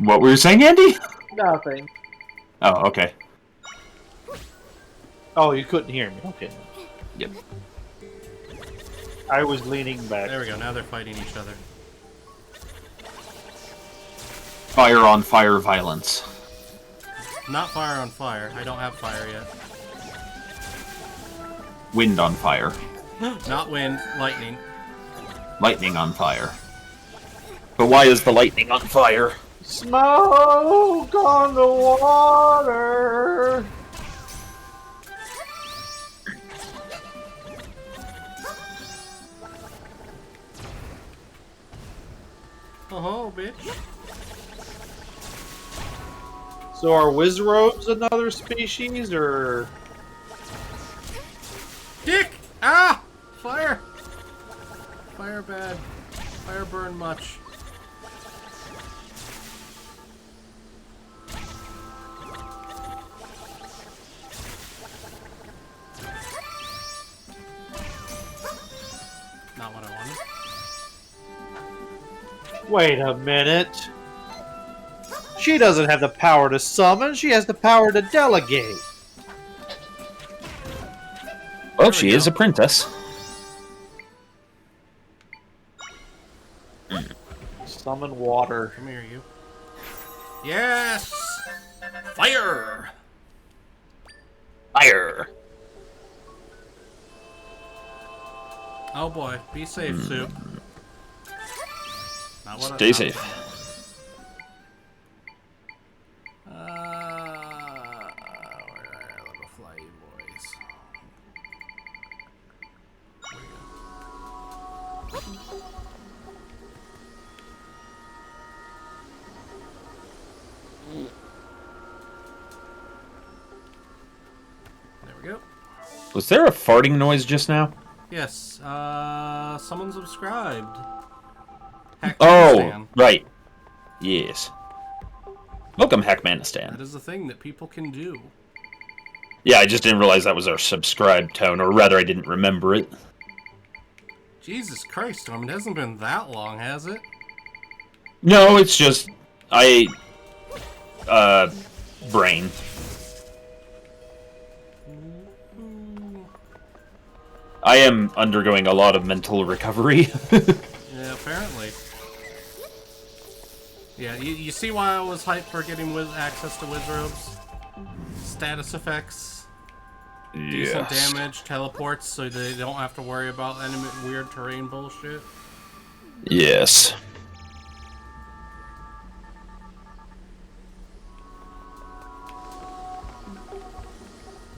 What were you saying, Andy? Nothing. Oh, okay. Oh, you couldn't hear me. Okay. Yep. I was leaning back. There we go, now they're fighting each other. Fire on fire violence. Not fire on fire. I don't have fire yet. Wind on fire. Not wind, lightning. Lightning on fire. But why is the lightning on fire? Smoke on the water. Oh, bitch. So are Wizrobes another species, or Dick! Ah! Fire! Fire bad. Fire burn much. Not what I wanted. wait a minute? She doesn't have the power to summon. She has the power to delegate. Well, There we she go. is a princess. Summon water. Come here, you. Yes! Fire! Fire! Oh boy, be safe, Soup. Not what Stay safe. Little fly boys. There we go. Was there a farting noise just now? Yes, someone subscribed. Heck, Oh, right. Yes. Welcome, that Hackmanistan. is a thing that people can do. Yeah, I just didn't realize that was our subscribe tone, or rather, I didn't remember it. Jesus Christ, Norman, it hasn't been that long, has it? No, it's just brain. I am undergoing a lot of mental recovery. Yeah, apparently. Yeah, you see why I was hyped for getting access to Wizrobes? Status effects, decent damage, teleports, so they don't have to worry about any weird terrain bullshit. Yes.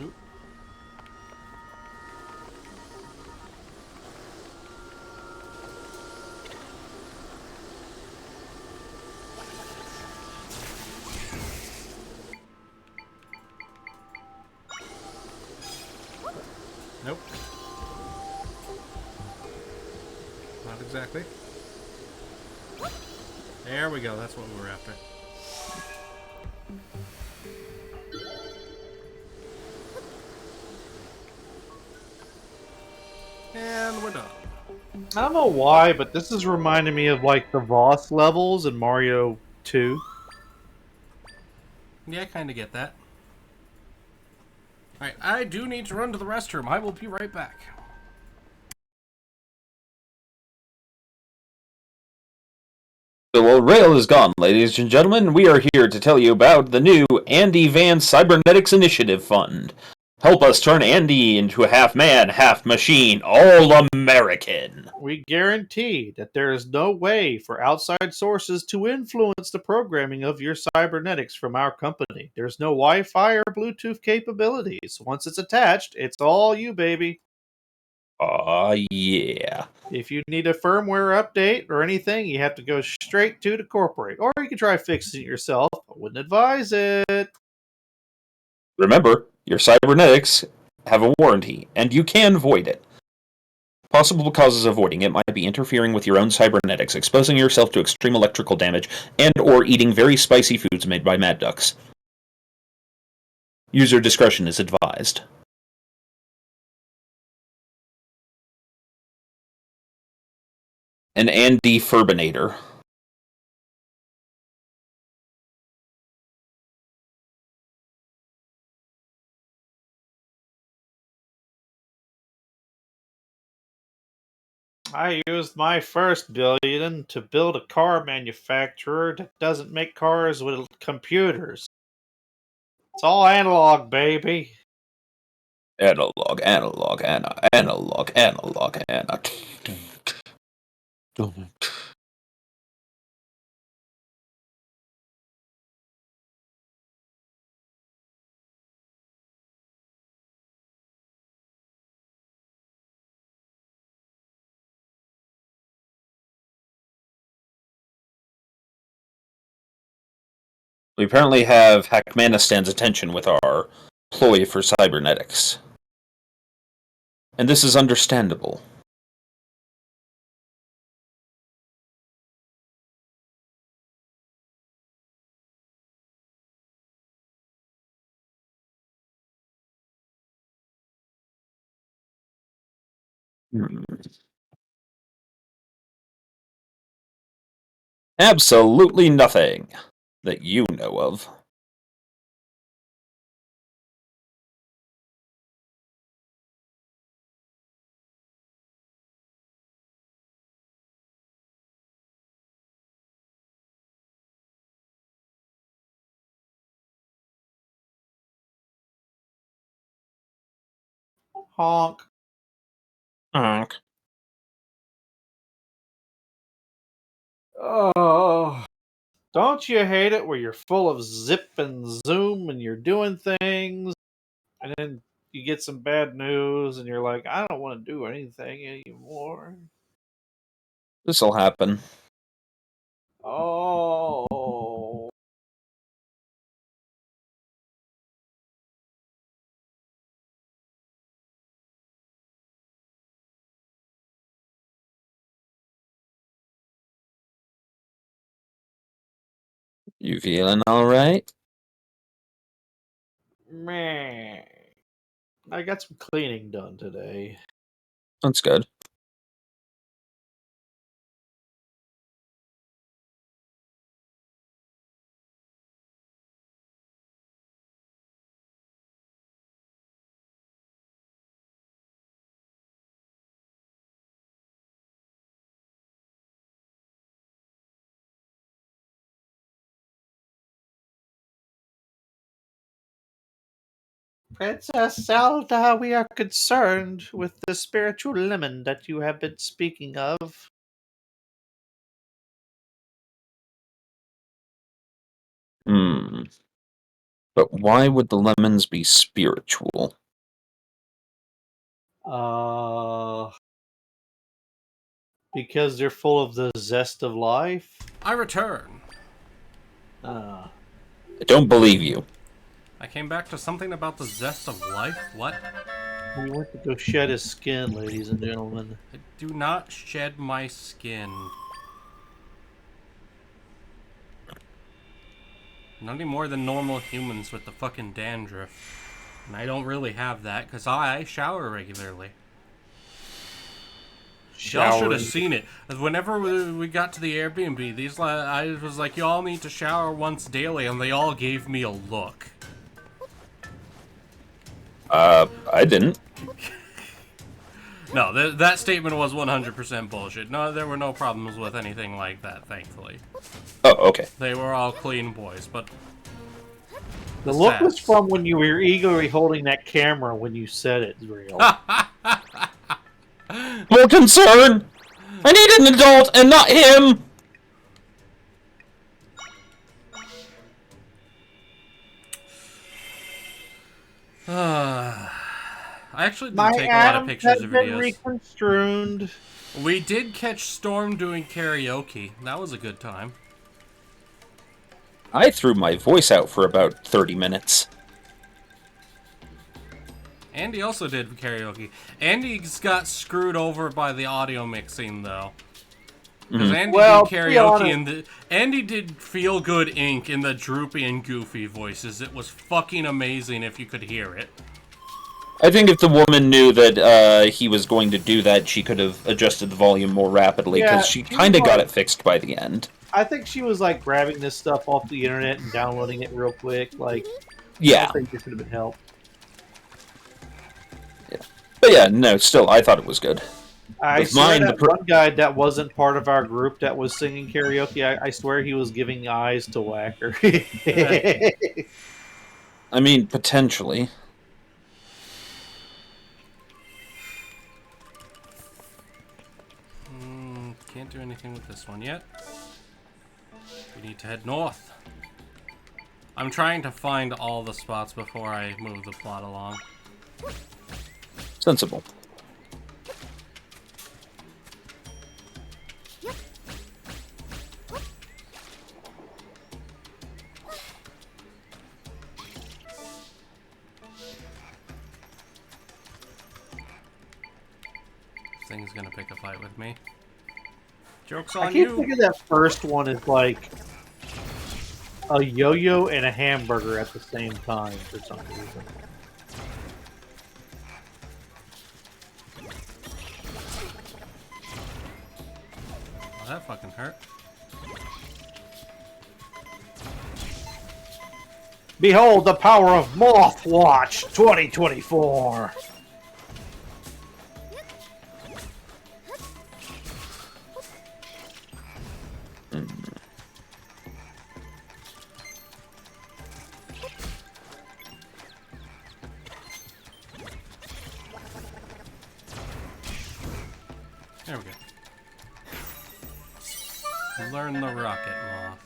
Oop. Nope. Not exactly. There we go, that's what we were after. And we're done. I don't know why, but this is reminding me of like the Voss levels in Mario 2. Yeah, I kind of get that. Alright, I do need to run to the restroom. I will be right back. So while Rale is gone, ladies and gentlemen, we are here to tell you about the new Andy Van Cybernetics Initiative Fund. Help us turn Andy into a half-man, half-machine, all-American. We guarantee that there is no way for outside sources to influence the programming of your cybernetics from our company. There's no Wi-Fi or Bluetooth capabilities. Once it's attached, it's all you, baby. Aw, yeah. If you need a firmware update or anything, you have to go straight to the corporate. Or you can try fixing it yourself. I wouldn't advise it. Remember, your cybernetics have a warranty, and you can void it. Possible causes of voiding it might be interfering with your own cybernetics, exposing yourself to extreme electrical damage, and or eating very spicy foods made by mad ducks. User discretion is advised. An Andy Furbinator. I used my first billion to build a car manufacturer that doesn't make cars with computers. It's all analog, baby. Analog, analog, analog, analog, analog. We apparently have Hackmanistan's attention with our ploy for cybernetics. And this is understandable. Hmm. Absolutely nothing that you know of. Honk. Honk. Oh, don't you hate it where you're full of zip and zoom and you're doing things, and then you get some bad news and you're like, I don't want to do anything anymore. This'll happen. Oh. You feeling alright? Man. I got some cleaning done today. That's good. Princess Zelda, we are concerned with the spiritual lemon that you have been speaking of. Hmm. But why would the lemons be spiritual? Uh, because they're full of the zest of life. I return. Uh, I don't believe you. I came back to something about the zest of life. What? he went to go shed his skin, ladies and gentlemen. I do not shed my skin. Not any more than normal humans with the fucking dandruff. And I don't really have that because I shower regularly. Y'all should have seen it. Whenever we got to the Airbnb, I was like, y'all need to shower once daily, and they all gave me a look. I didn't. No, that statement was 100% bullshit. No, there were no problems with anything like that, thankfully. Oh, okay. They were all clean boys, but... The look was stats. from when you were eagerly holding that camera when you said it, Rale. More concern! I need an adult and not him! I actually did My take a lot of atoms pictures have of been videos. reconstrued. We did catch Storm doing karaoke. That was a good time. I threw my voice out for about 30 minutes. Andy also did karaoke. Andy's got screwed over by the audio mixing, though. Because Andy Well, did to be karaoke Andy did Feel Good Inc. in the droopy and goofy voices. It was fucking amazing if you could hear it. I think if the woman knew that he was going to do that, she could have adjusted the volume more rapidly, because Yeah, she she kind of was got like- it fixed by the end. I think she was like grabbing this stuff off the internet and downloading it real quick. Like, Yeah. I think this should have been helped. But yeah, no, still, I thought it was good. I With swear mine, that one guy that wasn't part of our group that was singing karaoke, I swear he was giving eyes to Whacker. I mean, potentially. Can't do anything with this one yet. We need to head north. I'm trying to find all the spots before I move the plot along. Sensible. thing's gonna pick a fight with me. Joke's I on keep you! thinking that first one is like a yo-yo and a hamburger at the same time for some reason. Oh, that fucking hurt. Behold the power of Moth Watch 2024! There we go. Learn the rocket moth.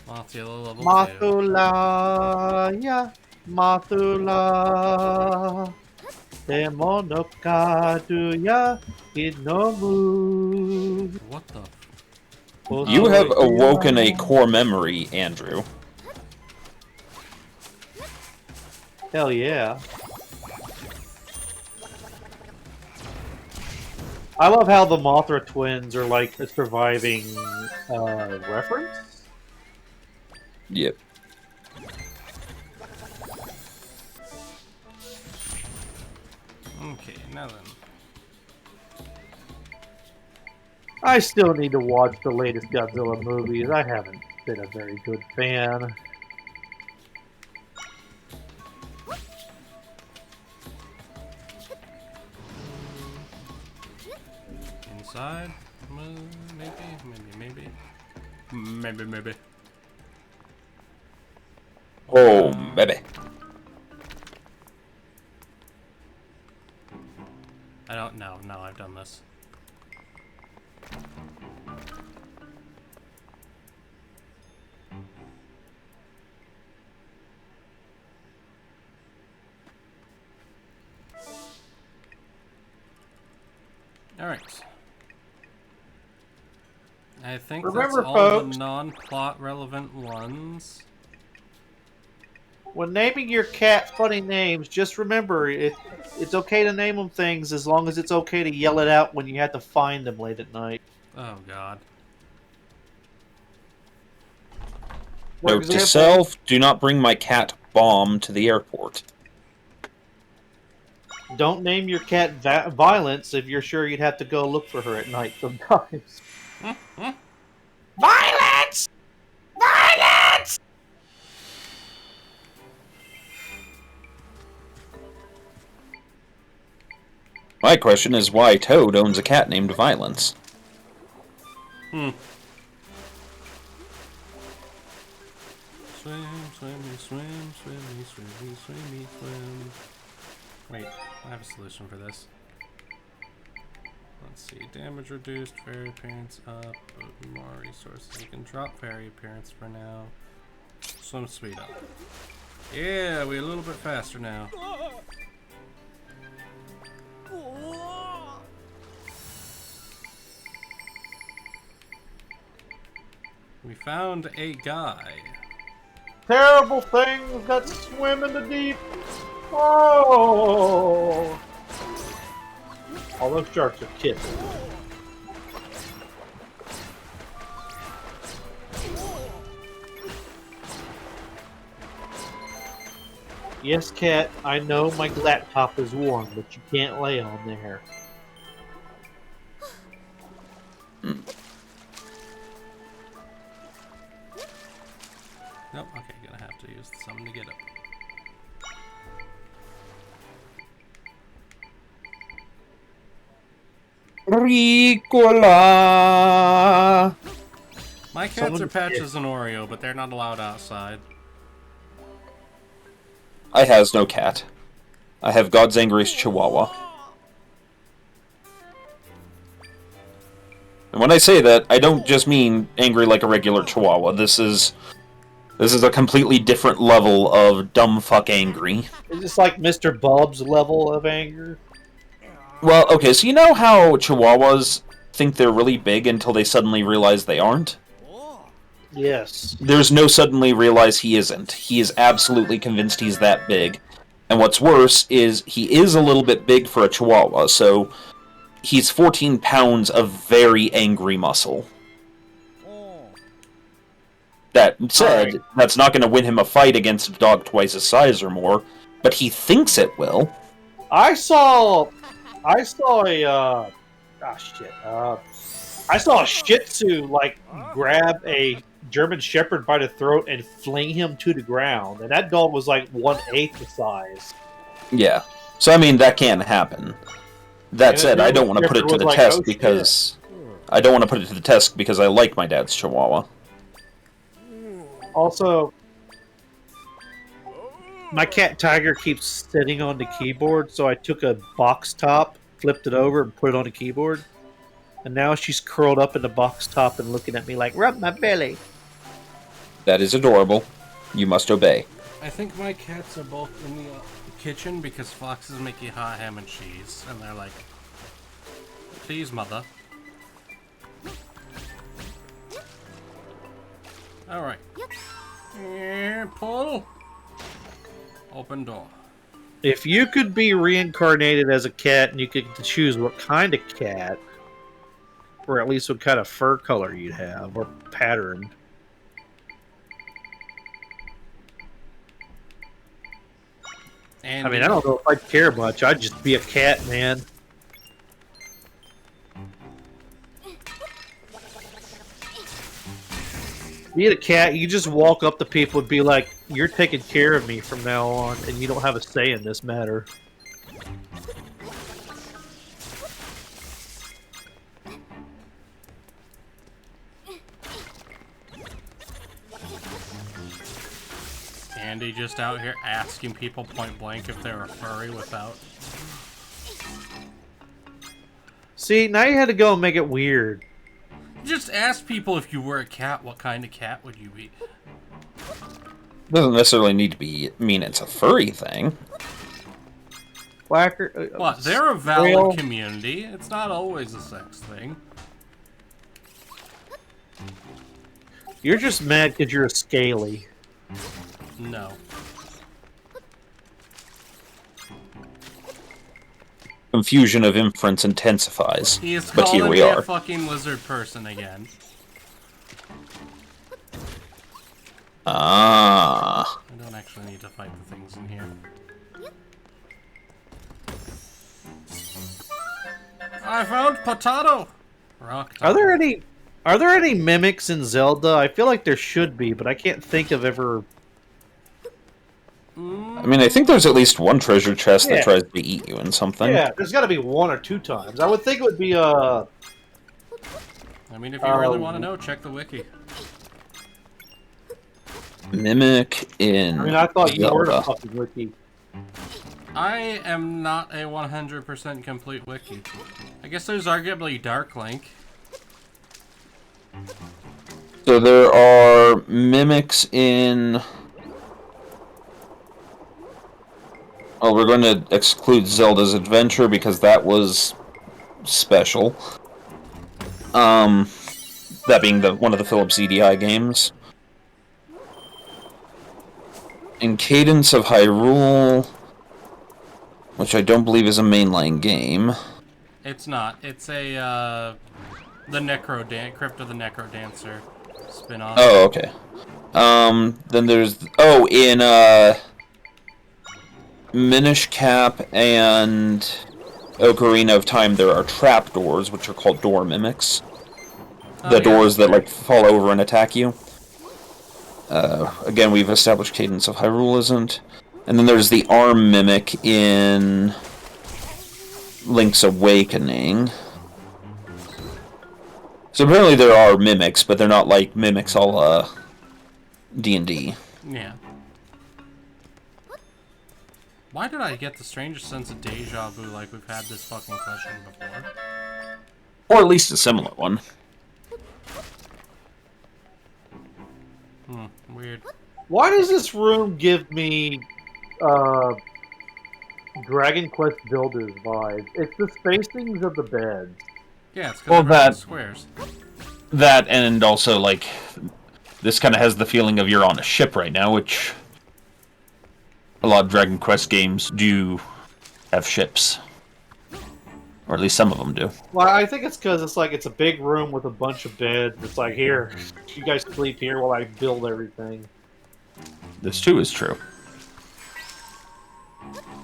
Moth yellow level 2. Mathula, Mathula, Demonokaduya, Inomu. What the? You have awoken a core memory, Andrew. Hell yeah. I love how the Mothra twins are like a surviving reference. Yep. Okay, now then. I still need to watch the latest Godzilla movies. I haven't been a very good fan. Inside? Maybe. Oh, baby. I don't know. No, I've done this. Alright. I think Remember, that's all folks, the non-plot relevant ones. when naming your cat funny names, just remember it's okay to name them things as long as it's okay to yell it out when you have to find them late at night. Oh god. For Note to example, self, do not bring my cat Bomb to the airport. don't name your cat Violence if you're sure you'd have to go look for her at night sometimes. Violence! Violence! My question is why Toad owns a cat named Violence. Swim, swimmy, swim, swimmy, swimmy, swimmy, swim. Wait, I have a solution for this. Let's see, damage reduced, fairy appearance up, but more resources. You can drop fairy appearance for now. Swim speed up. Yeah, we're a little bit faster now. We found a guy. Terrible things that swim in the deep. Oh! All those sharks are kids. Yes, cat, I know my laptop is warm, but you can't lay on there. Nope, okay, gonna have to use the summon to get up. Ricola! My cats are Patches and Oreo, but they're not allowed outside. I has no cat. I have God's angriest Chihuahua. And when I say that, I don't just mean angry like a regular Chihuahua. This is a completely different level of dumb fuck angry. Is this like Mr. Bub's level of anger? Well, okay, so you know how Chihuahuas think they're really big until they suddenly realize they aren't? Yes. There's no suddenly realize he isn't. He is absolutely convinced he's that big. And what's worse is he is a little bit big for a Chihuahua, so he's 14 pounds of very angry muscle. That said, Alright. that's not going to win him a fight against a dog twice his size or more, but he thinks it will. I saw a I saw a Shih Tzu like grab a German Shepherd by the throat and fling him to the ground, and that dog was like 1/8 the size. Yeah. So, I mean, that can happen. That And said, the I don't German want to put it Shepherd to was the like, test "Oh, shit." because... I don't want to put it to the test because I like my dad's Chihuahua. Also, my cat Tiger keeps sitting on the keyboard, so I took a box top, flipped it over, and put it on the keyboard. And now she's curled up in the box top and looking at me like, rub my belly. That is adorable. You must obey. I think my cats are both in the kitchen because Fox is making hot ham and cheese, and they're like, "Please, mother." All right. Pull. Open door. If you could be reincarnated as a cat and you could choose what kind of cat, or at least what kind of fur color you'd have, or pattern. And I mean, I don't know if I'd care much. I'd just be a cat, man. Being a cat, you just walk up to people and be like, "You're taking care of me from now on, and you don't have a say in this matter." Andy just out here asking people point blank if they're a furry without. See, now you had to go and make it weird. Just ask people if you were a cat, what kind of cat would you be? Doesn't necessarily need to mean it's a furry thing. Whacker. What? They're a valid Rale. community. It's not always a sex thing. You're just mad because you're a scaly. No. Confusion of inference intensifies. He is But here calling we me are. a fucking lizard person again. Ah. I don't actually need to fight the things in here. I found potato! Rock Are tile. there any mimics in Zelda? I feel like there should be, but I can't think of ever. I mean, I think there's at least one treasure chest Yeah. that tries to eat you in something. Yeah, there's got to be one or two times. I would think it would be I mean, if you really want to know, check the wiki. Mimic in I mean, I thought you were Zelda. a fucking wiki. I am not a 100% complete wiki. I guess there's arguably Dark Link. So there are mimics in... Oh, we're going to exclude Zelda's Adventure because that was special. That being one of the Philips EDI games. In Cadence of Hyrule, which I don't believe is a mainline game. It's not. It's a, the Crypt of the Necro Dancer spin-off. Oh, okay. Then there's... Oh, in, Minish Cap and Ocarina of Time, there are trapdoors, which are called door mimics. Oh, The yeah, doors that, that's like, fall over and attack you. Again, we've established Cadence of Hyrule isn't. And then there's the arm mimic in Link's Awakening. So apparently there are mimics, but they're not like mimics a la D&D. Yeah. Why did I get the strangest sense of deja vu like we've had this fucking question before? Or at least a similar one. Weird. Why does this room give me Dragon Quest Builders vibes? It's the spacings of the beds. Yeah, it's because Well, they're that- squares. That, and also, like, this kind of has the feeling of you're on a ship right now, which a lot of Dragon Quest games do have ships. Or at least some of them do. Well, I think it's because it's a big room with a bunch of beds. It's like, here, you guys sleep here while I build everything. This too is true.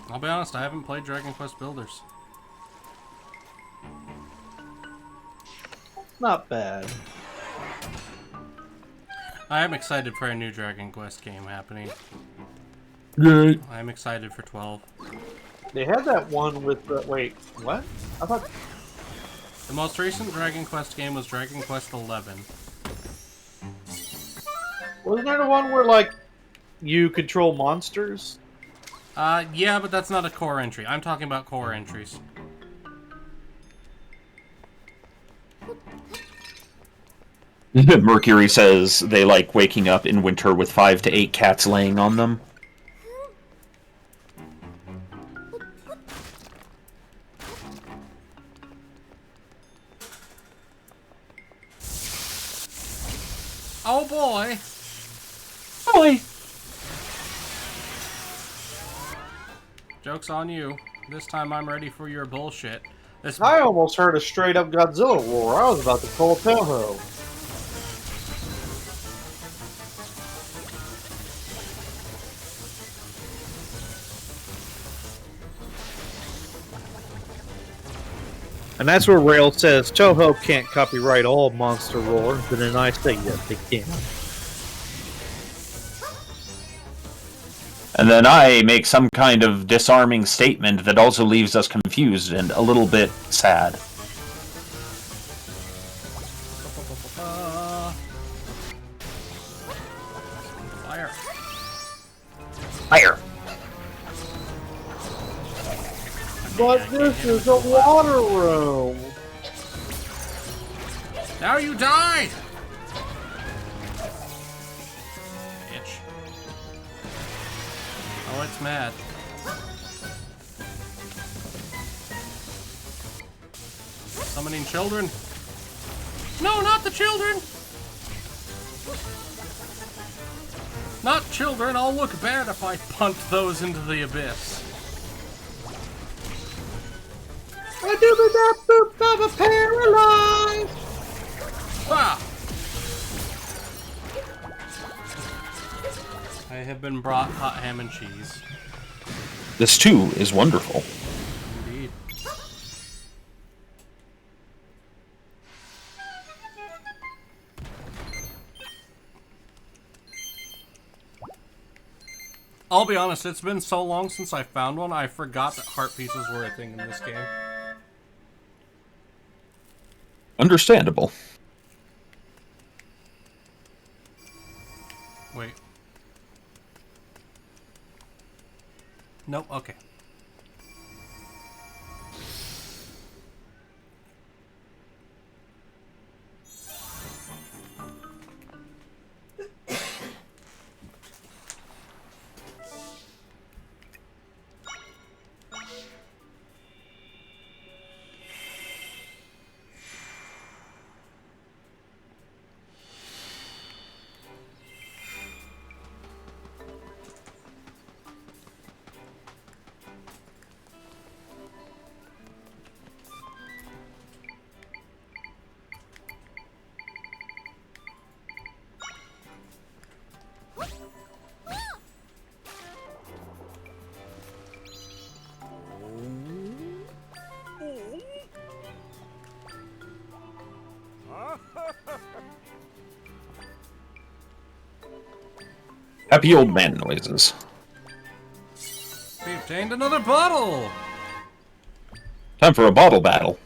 I'll be honest, I haven't played Dragon Quest Builders. Not bad. I am excited for a new Dragon Quest game happening. Great. I'm excited for 12. They had that one with the... Wait, what? I thought... The most recent Dragon Quest game was Dragon Quest 11. Wasn't there the one where, like, you control monsters? Yeah, but that's not a core entry. I'm talking about core entries. Mercury says they like waking up in winter with 5 to 8 cats laying on them. Oh boy! Boy! Joke's on you. This time I'm ready for your bullshit. This I almost heard a straight-up Godzilla roar. I was about to call Toho. And that's where Rale says Toho can't copyright all monster roars, and then I say yes, they can. And then I make some kind of disarming statement that also leaves us confused and a little bit sad. Fire. Fire! But this is a water room. Now you die! Bitch. Oh, it's mad. Summoning children. No, not the children! Not children, I'll look bad if I punt those into the abyss. I do the that boop of a paralyzed. Ah! I have been brought hot ham and cheese. This too is wonderful. Indeed. I'll be honest, it's been so long since I found one, I forgot that heart pieces were a thing in this game. Understandable. Wait. Nope, okay. Happy old man noises. We obtained another bottle! Time for a bottle battle.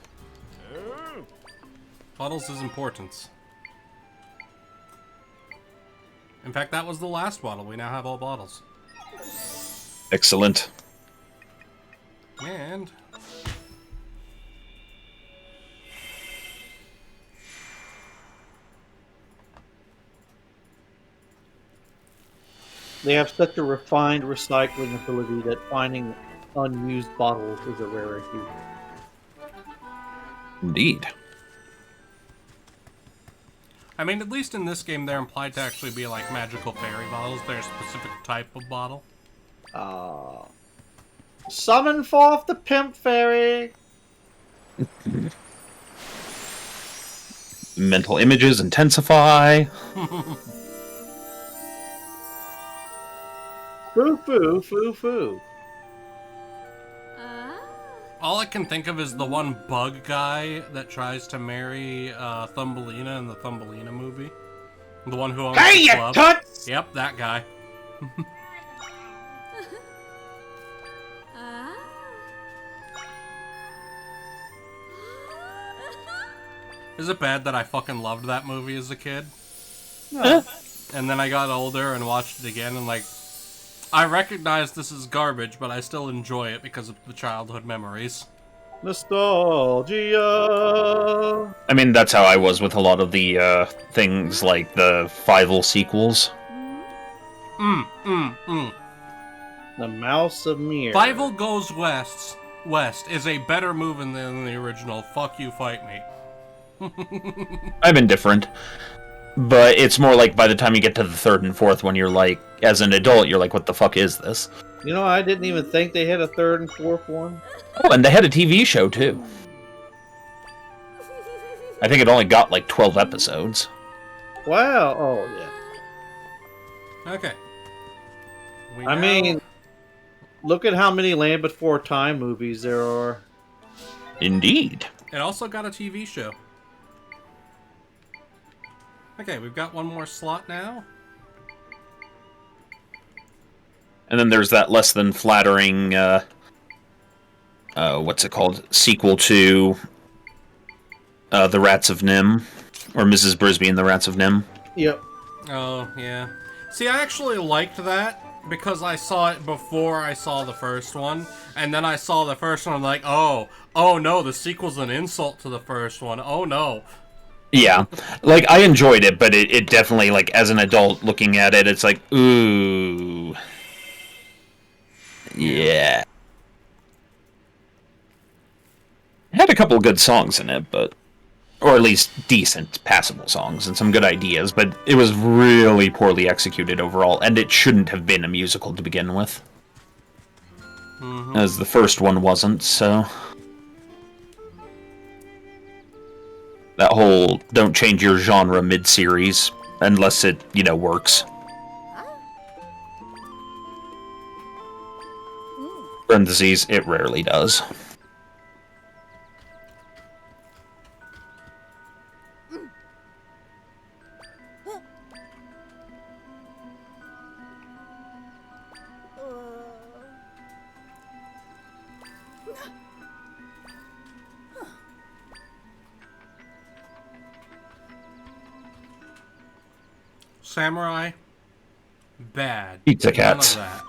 Bottles is importance. In fact, that was the last bottle. We now have all bottles. Excellent. And They have such a refined recycling ability that finding unused bottles is a rarity. Indeed. I mean, at least in this game, they're implied to actually be like magical fairy bottles. They're a specific type of bottle. Summon forth the pimp fairy. Mental images intensify. Foo foo foo foo. All I can think of is the one bug guy that tries to marry Thumbelina in the Thumbelina movie. The one who owns Hey, the you club. toots! Yep, that guy. Is it bad that I fucking loved that movie as a kid? No. And then I got older and watched it again and like, I recognize this is garbage, but I still enjoy it because of the childhood memories. Nostalgia. I mean, that's how I was with a lot of the things like the Fievel sequels. The Mouse of Mir. Fievel Goes West is a better movie than the original Fuck You, Fight Me. I'm indifferent. But it's more like by the time you get to the third and fourth one, you're like, as an adult, you're like, what the fuck is this? You know, I didn't even think they had a third and fourth one. Oh, and they had a TV show, too. I think it only got like 12 episodes. Wow. Oh, yeah. Okay. I mean, look at how many Land Before Time movies there are. Indeed. It also got a TV show. Okay, we've got one more slot now. And then there's that less than flattering, what's it called? Sequel to The Rats of Nim. Or Mrs. Brisby and the Rats of Nim. Yep. Oh, yeah. See, I actually liked that because I saw it before I saw the first one. And then I saw the first one, I'm like, oh no, the sequel's an insult to the first one. Oh no. Yeah. Like, I enjoyed it, but it definitely, like, as an adult looking at it, it's like, ooh. Yeah. It had a couple of good songs in it, but... Or at least decent, passable songs and some good ideas, but it was really poorly executed overall, and it shouldn't have been a musical to begin with. As the first one wasn't, so... That whole don't change your genre mid-series, unless it, works. Parentheses, it rarely does. Samurai, bad. Pizza cats. None of that.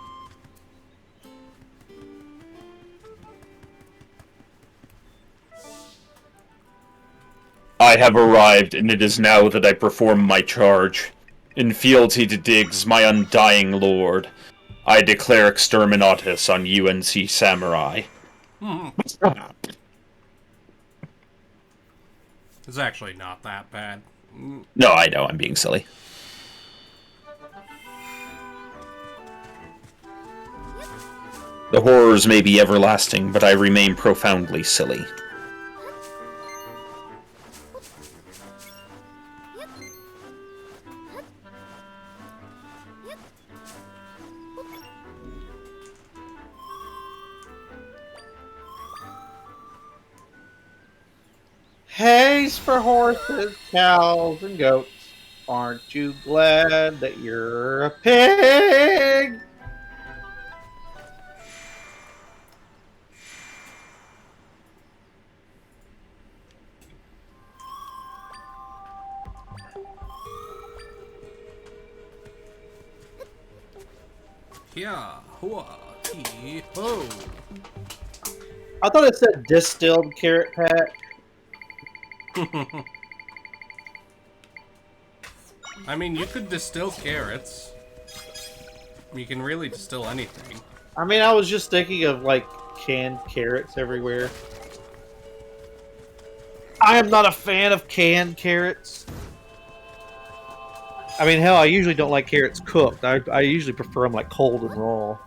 I have arrived, and it is now that I perform my charge. In fealty to Diggs, my undying lord, I declare exterminatus on UNC Samurai. It's actually not that bad. No, I know, I'm being silly. The horrors may be everlasting, but I remain profoundly silly. Hay's for horses, cows, and goats. Aren't you glad that you're a pig? Yeah, hua, tee, ho. I thought it said distilled carrot pack. I mean, you could distill carrots. You can really distill anything. I mean, I was just thinking of, like, canned carrots everywhere. I am not a fan of canned carrots. I mean, hell, I usually don't like carrots cooked. I usually prefer them, like, cold and raw.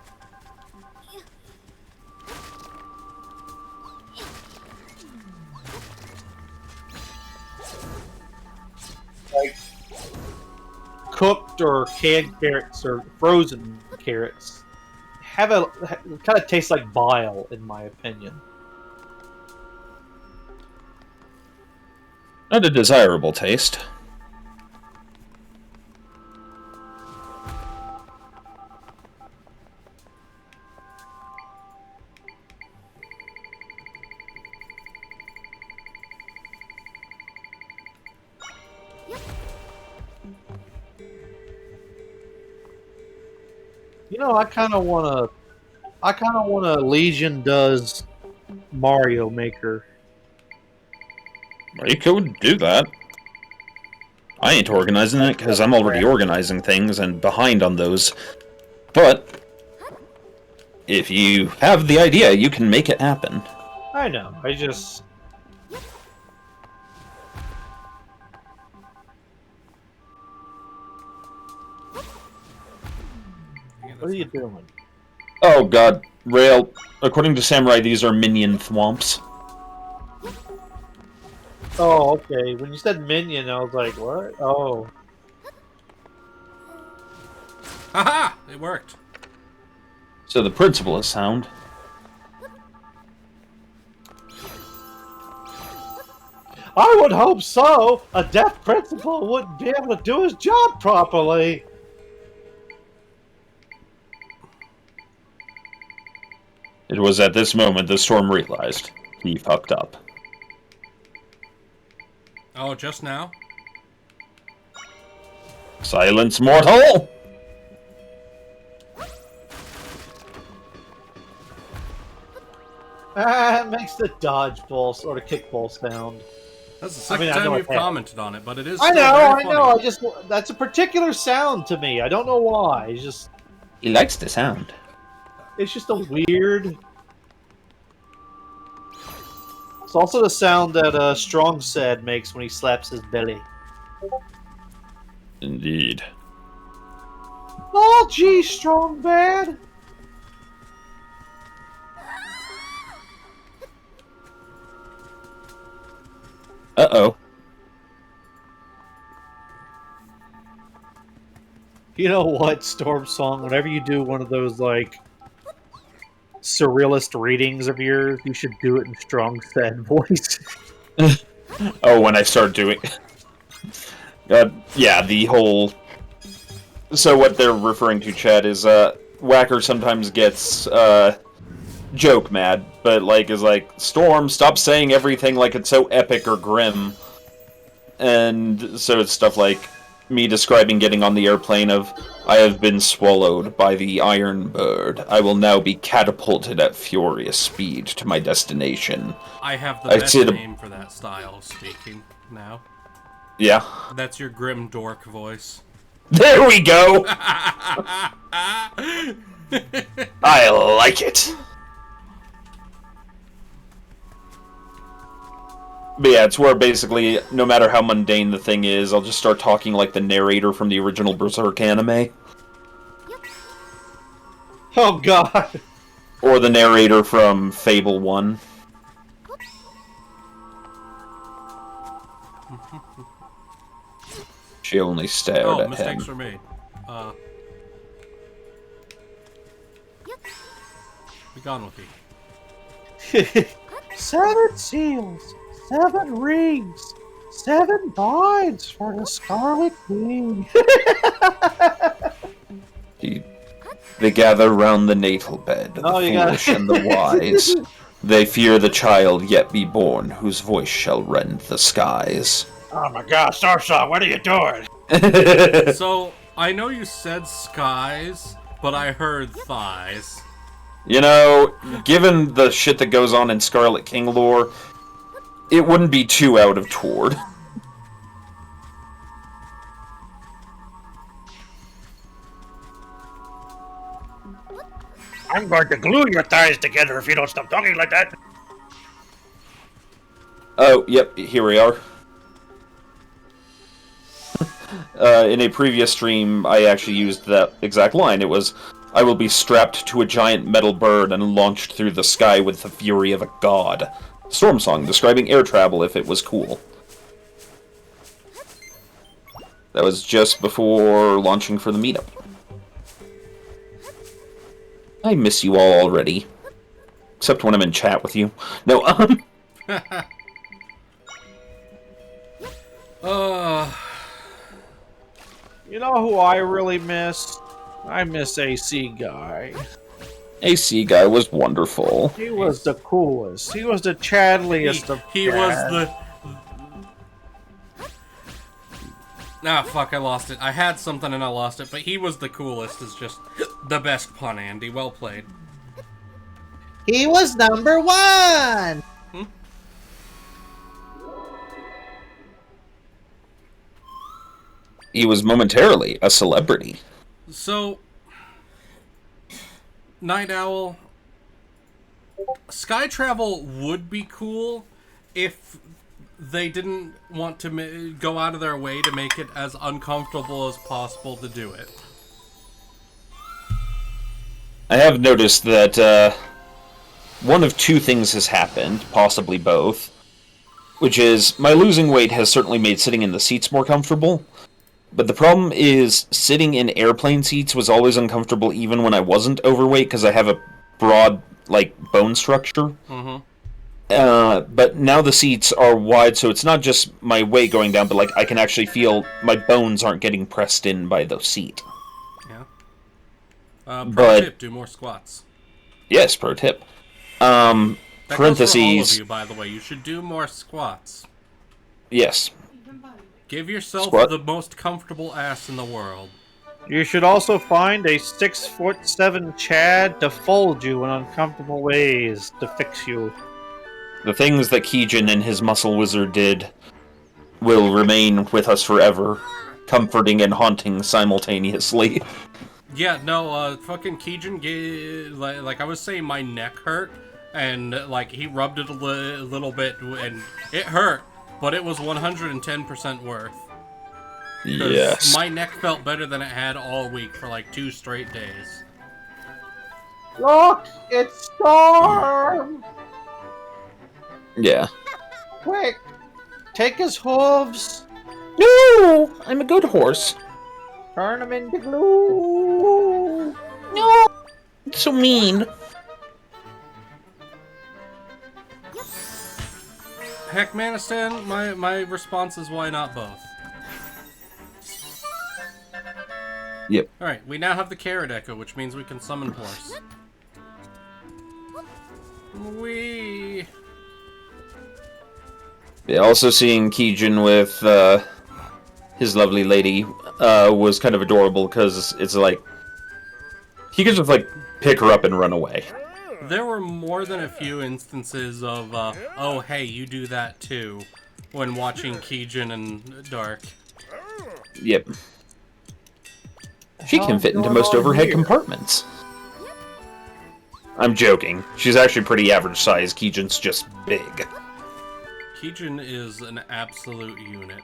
cooked or canned carrots or frozen carrots kind of taste like bile, in my opinion. Not a desirable taste. You know, I kind of want to Legion does Mario Maker. You could do that. I ain't organizing it because I'm already organizing things and behind on those. But if you have the idea, you can make it happen. I know. I just. What are you doing? Oh god, Rale. According to Samurai, these are minion thwomps. Oh, okay. When you said minion, I was like, what? Oh. Haha! It worked. So the principle is sound. I would hope so! A deaf principal wouldn't be able to do his job properly! It was at this moment the Storm realized he fucked up. Oh, just now? Silence, mortal! It makes the dodgeball sort of kickball sound. That's the second I time know you've it has. commented on it, but it is I still know, very I funny. know. I just that's a particular sound to me. I don't know why. He likes the sound. It's just a weird. It's also the sound that Strong Sad makes when he slaps his belly. Indeed. Oh, gee, Strong Bad. Uh-oh. You know what, Storm Song? Whenever you do one of those like surrealist readings of yours, you should do it in Strong Sad voice. Oh, when I start doing... yeah, the whole... So what they're referring to, Chad, is, Whacker sometimes gets, joke mad, but, like, is like, Storm, stop saying everything like it's so epic or grim. And so it's stuff like me describing getting on the airplane of, I have been swallowed by the Iron Bird. I will now be catapulted at furious speed to my destination. I have the I best see the- name for that style of speaking now. Yeah. That's your grim dork voice. There we go! I like it. But yeah, it's where basically, no matter how mundane the thing is, I'll just start talking like the narrator from the original Berserk anime. Oh God! Or the narrator from Fable 1. She only stared Oh, at mistakes him. were made. Be gone with you. 7 seals, 7 rings, 7 binds for the Scarlet Queen. They gather round the natal bed, the Oh, you foolish gotta- and the wise. They fear the child yet be born, whose voice shall rend the skies. Oh my God, Starshaw, what are you doing? So, I know you said skies, but I heard thighs. You know, given the shit that goes on in Scarlet King lore, it wouldn't be too out of toward. I'm going to glue your thighs together if you don't stop talking like that. Oh, yep, here we are. In a previous stream, I actually used that exact line. It was, I will be strapped to a giant metal bird and launched through the sky with the fury of a god. Storm song describing air travel if it was cool. That was just before launching for the meetup. I miss you all already. Except when I'm in chat with you. No, You know who I really miss? I miss AC Guy. AC Guy was wonderful. He was the coolest. He was the Chadliest of he was Chad. the... Ah, fuck, I lost it. I had something and I lost it, but he was the coolest is just the best pun, Andy. Well played. He was number one! He was momentarily a celebrity. So, Night Owl, Sky Travel would be cool if they didn't want to go out of their way to make it as uncomfortable as possible to do it. I have noticed that one of two things has happened, possibly both, which is my losing weight has certainly made sitting in the seats more comfortable, but the problem is sitting in airplane seats was always uncomfortable even when I wasn't overweight because I have a broad, like, bone structure. Mm-hmm. But now the seats are wide, so it's not just my weight going down, but, like, I can actually feel my bones aren't getting pressed in by the seat. Yeah. Pro tip, do more squats. Yes, pro tip. That Parentheses. goes for all of you, by the way. You should do more squats. Yes. Give yourself Squat. the most comfortable ass in the world. You should also find a 6'7" Chad to fold you in uncomfortable ways to fix you. The things that Keijin and his muscle wizard did will remain with us forever, comforting and haunting simultaneously. Yeah, no, fucking Keijin, like I was saying, my neck hurt, and, like, he rubbed it a little bit, and it hurt, but it was 110% worth. Yes. My neck felt better than it had all week for, like, 2 straight days. Look! It's Storm! Yeah. Quick! Take his hooves! No! I'm a good horse. Turn him into glue! No! It's so mean. Heck, Manistan, my response is why not both? Yep. Alright, we now have the Carrot Echo, which means we can summon Horse. Wee. Yeah, also seeing Keijin with his lovely lady was kind of adorable because it's like he could just like pick her up and run away. There were more than a few instances of, oh hey, you do that too, when watching Keijin and Dark. Yep. She can fit into most overhead compartments. I'm joking. She's actually pretty average size. Keijin's just big. Keijin is an absolute unit.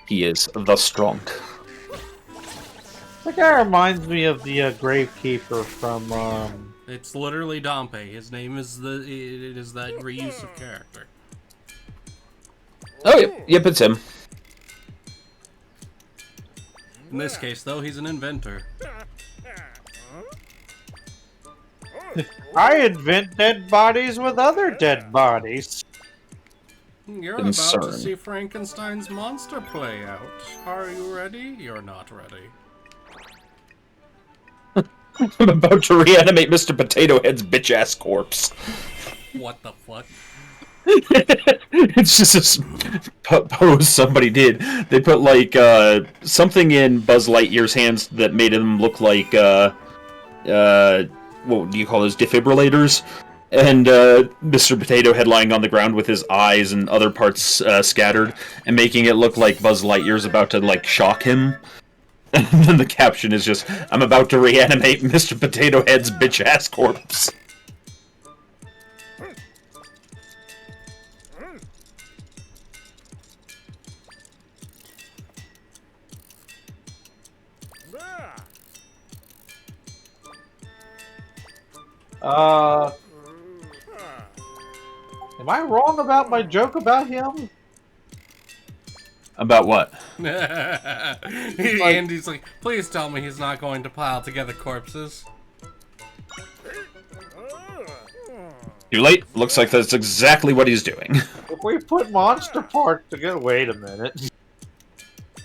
He is the strong. That guy reminds me of the Gravekeeper from, It's literally Dompe. His name is it is that reuse of character. Oh, yep, it's him. In this case, though, he's an inventor. I invent dead bodies with other dead bodies. You're Concern. about to see Frankenstein's monster play out. Are you ready? You're not ready. I'm about to reanimate Mr. Potato Head's bitch-ass corpse. What the fuck? It's just this pose somebody did. They put, like, something in Buzz Lightyear's hands that made him look like, what do you call those, defibrillators? And, Mr. Potato Head lying on the ground with his eyes and other parts, scattered, and making it look like Buzz Lightyear's about to, like, shock him. And then the caption is just, I'm about to reanimate Mr. Potato Head's bitch-ass corpse. Am I wrong about my joke about him? About what? Andy's like, please tell me he's not going to pile together corpses. Too late. Looks like that's exactly what he's doing. If we put Monster Park together... Wait a minute.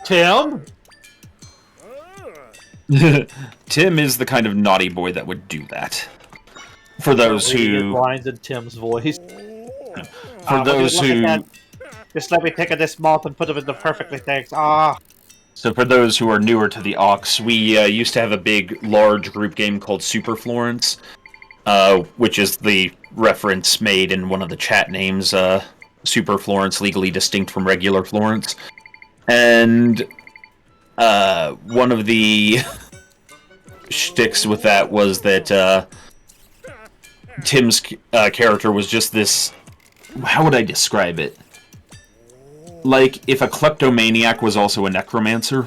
Tim? Tim is the kind of naughty boy that would do that. For those who... lines in Tim's voice. For those who... Just let me take this malt and put them in the perfectly things. Ah. So for those who are newer to the Aux, we used to have a big, large group game called Super Florence, which is the reference made in one of the chat names, Super Florence, legally distinct from regular Florence. And one of the shticks with that was that Tim's character was just this... How would I describe it? Like, if a kleptomaniac was also a necromancer.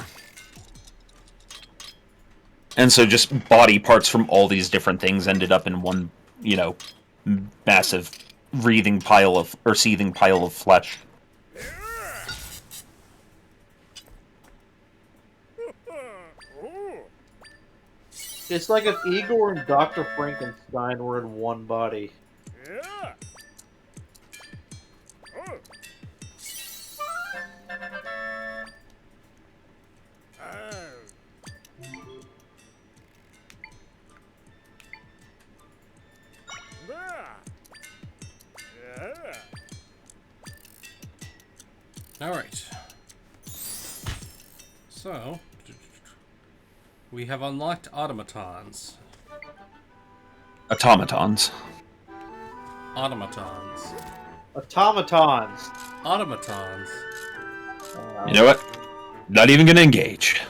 And so just body parts from all these different things ended up in one, you know, massive seething pile of flesh. It's like if Igor and Dr. Frankenstein were in one body. Alright. So, we have unlocked automatons. Automatons. Automatons. Automatons. Automatons. You know what? Not even gonna engage.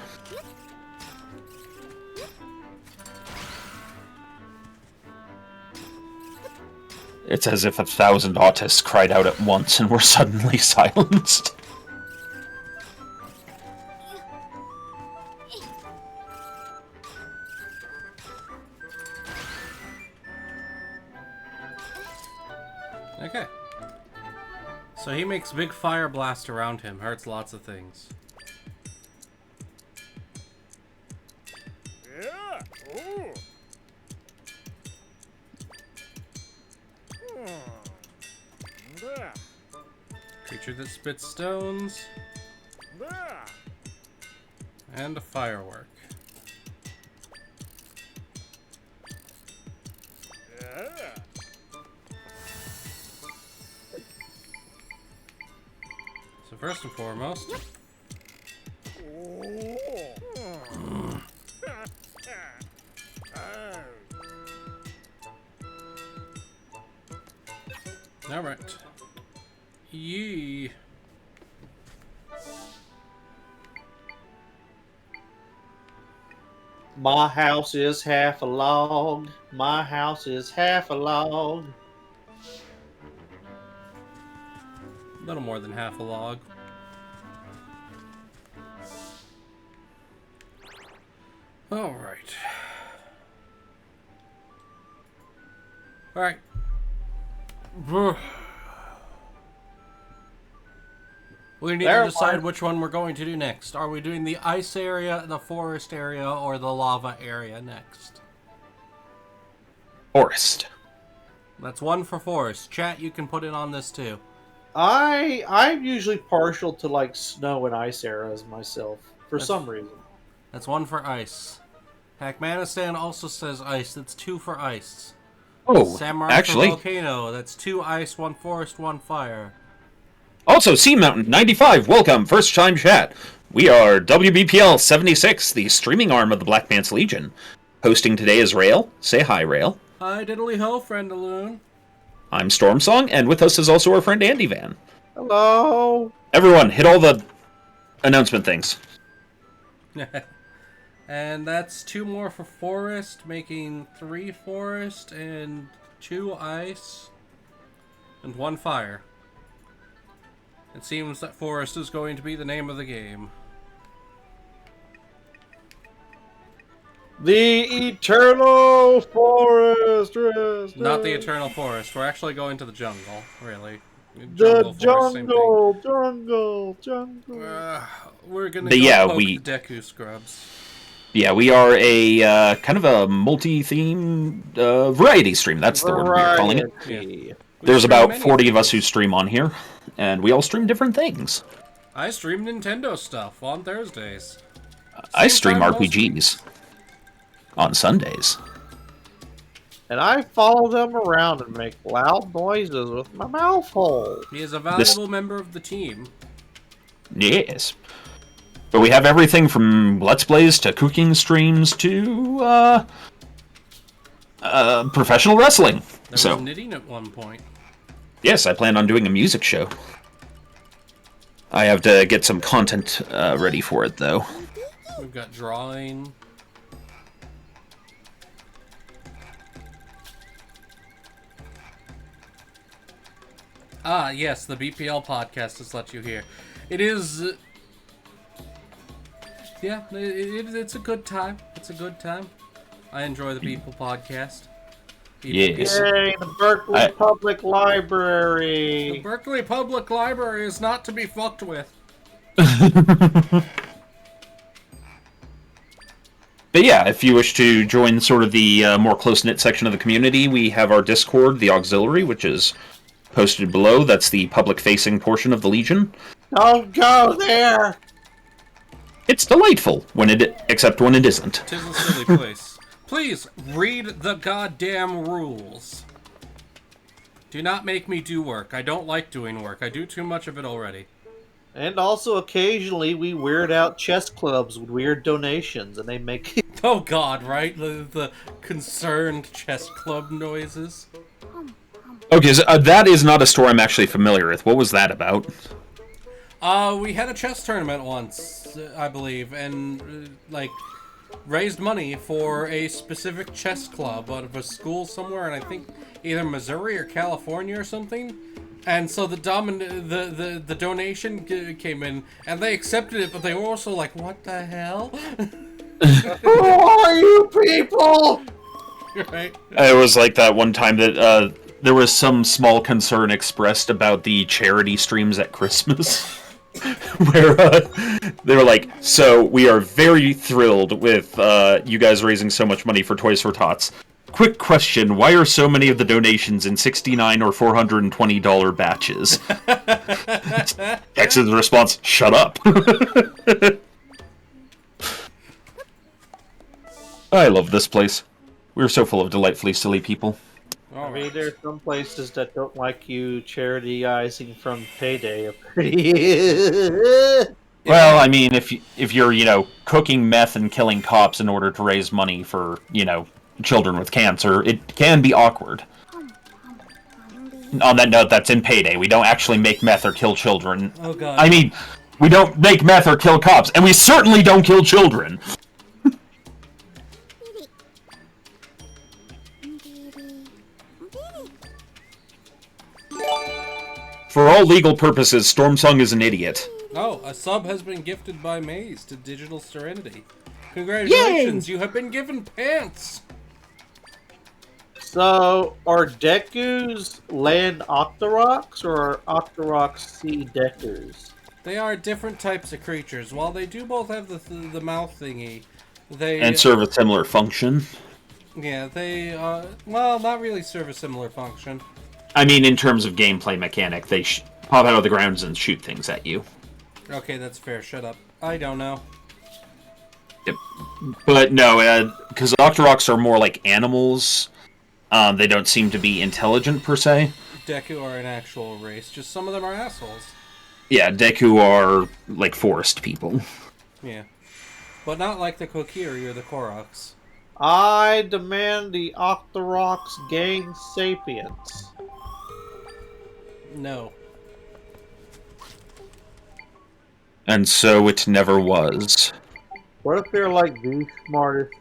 It's as if 1,000 autists cried out at once and were suddenly silenced. Okay. So he makes big fire blast around him, hurts lots of things. Creature that spits stones. And a firework. So first and foremost, alright. Yee. My house is half a log. My house is half a log. A little more than half a log. Alright. Alright. We need to decide which one we're going to do next. Are we doing the ice area, the forest area, or the lava area next? Forest. That's one for forest. Chat, you can put it on this too. I'm usually partial to like snow and ice eras myself for some reason. That's one for ice. Hackmanistan also says ice. That's two for ice. Oh, Samurai actually, for volcano. That's two ice, one forest, one fire. also Sea Mountain 95. Welcome, first time chat. We are WBPL 76, the streaming arm of the Black Pants Legion. Hosting today is Rale. Say hi, Rale. Hi, diddly ho, friendaloon. I'm Stormsong, and with us is also our friend Andy Van. Hello. Everyone, hit all the announcement things. And that's two more for forest, making 3 forest and 2 ice and 1 fire. It seems that forest is going to be the name of the game. The Eternal Forest. Not the Eternal Forest. We're actually going to the jungle, really. The Forest, same thing. jungle. We're gonna But go yeah, poke we- the Deku scrubs. Yeah, we are a kind of a multi-theme variety stream. That's the word we are calling it. Variety. We There's stream about many 40 of us who things. stream on here, and we all stream different things. I stream Nintendo stuff on Thursdays. I Same stream time most RPGs weeks. on Sundays. And I follow them around and make loud noises with my mouth hole. He is a valuable member of the team. Yes. But we have everything from Let's Plays to cooking streams to professional wrestling. There So, was knitting at one point. yes, I plan on doing a music show. I have to get some content ready for it, though. We've got drawing. Ah, yes, the BPL podcast has let you hear. It is... yeah, it's a good time. It's a good time. I enjoy the People podcast. Yes. Yay, the Berkeley Public Library. The Berkeley Public Library is not to be fucked with. But yeah, if you wish to join sort of the more close-knit section of the community, we have our Discord, the Auxiliary, which is posted below. That's the public-facing portion of the Legion. Don't go there. It's delightful, except when it isn't. Tis a silly place. Please, read the goddamn rules. Do not make me do work. I don't like doing work. I do too much of it already. And also, occasionally, we weird out chess clubs with weird donations, and they make... Oh god, right? The concerned chess club noises. Okay, so, that is not a story I'm actually familiar with. What was that about? We had a chess tournament once, I believe, and, raised money for a specific chess club out of a school somewhere, and I think either Missouri or California or something. And so the donation came in, and they accepted it, but they were also like, what the hell? Who are you people? Right? It was like that one time that there was some small concern expressed about the charity streams at Christmas. Where they were like, so we are very thrilled with you guys raising so much money for Toys for Tots. Quick question, why are so many of the donations in $69 or $420 batches? X's response, shut up. I love this place. We're so full of delightfully silly people. I mean, there are some places that don't like you charityizing from payday. Well, I mean, if you're, cooking meth and killing cops in order to raise money for, children with cancer, it can be awkward. On that note, that's in Payday. We don't actually make meth or kill children. Oh god. I mean, we don't make meth or kill cops, and we certainly don't kill children. For all legal purposes, Stormsong is an idiot. Oh, a sub has been gifted by Maze to Digital Serenity. Congratulations, you have been given pants! So, are Dekus land Octoroks, or are Octoroks sea Dekus? They are different types of creatures. While they do both have the mouth thingy, they... And serve a similar function. Yeah, they, well, not really serve a similar function. I mean, in terms of gameplay mechanic, they pop out of the grounds and shoot things at you. Okay, that's fair. Shut up. I don't know. Yep. But no, because Octoroks are more like animals. They don't seem to be intelligent, per se. Deku are an actual race. Just some of them are assholes. Yeah, Deku are, like, forest people. Yeah. But not like the Kokiri or the Koroks. I demand the Octoroks gain sapience. No. And so it never was. What if they're like the smartest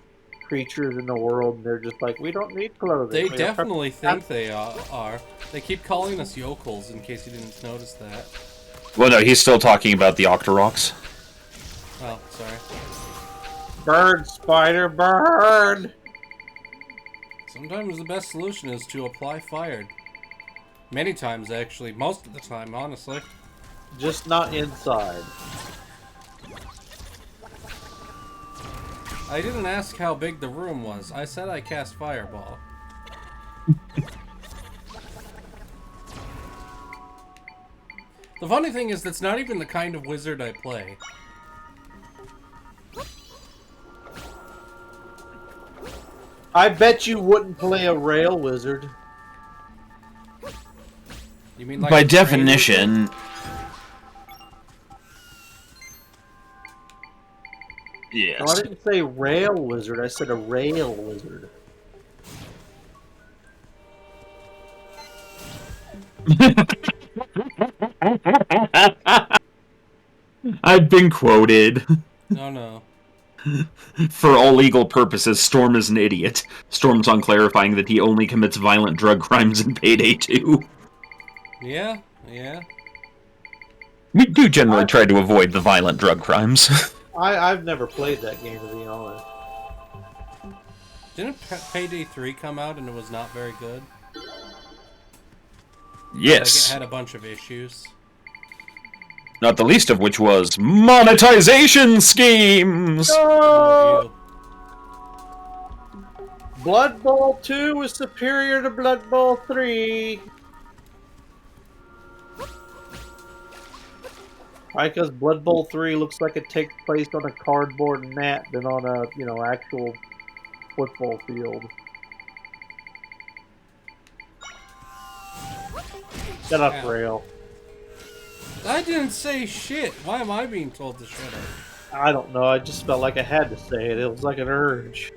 creatures in the world and they're just like, we don't need clothing. They We definitely think they are. They keep calling us yokels, in case you didn't notice that. Well, no, he's still talking about the Octoroks. Oh, sorry. Bird, spider, bird! Sometimes the best solution is to apply fire. Many times, actually. Most of the time, honestly. Just not inside. I didn't ask how big the room was. I said I cast Fireball. The funny thing is, that's not even the kind of wizard I play. I bet you wouldn't play a Rale wizard. You mean like By a train definition, wizard? yes. No, I didn't say Rale wizard. I said a Rale wizard. I've been quoted. No, no. For all legal purposes, Storm is an idiot. Storm's on clarifying that he only commits violent drug crimes in Payday 2. Yeah, yeah. We do generally try to avoid the violent drug crimes. I've never played that game, to be honest. Didn't Payday 3 come out and it was not very good? Yes. Like it had a bunch of issues. Not the least of which was monetization schemes! Oh, ew. Blood Bowl 2 is superior to Blood Bowl 3. Right, because Blood Bowl 3 looks like it takes place on a cardboard mat than on a, actual football field. Shut up, Ow. Rale. I didn't say shit. Why am I being told to shut up? I don't know, I just felt like I had to say it. It was like an urge.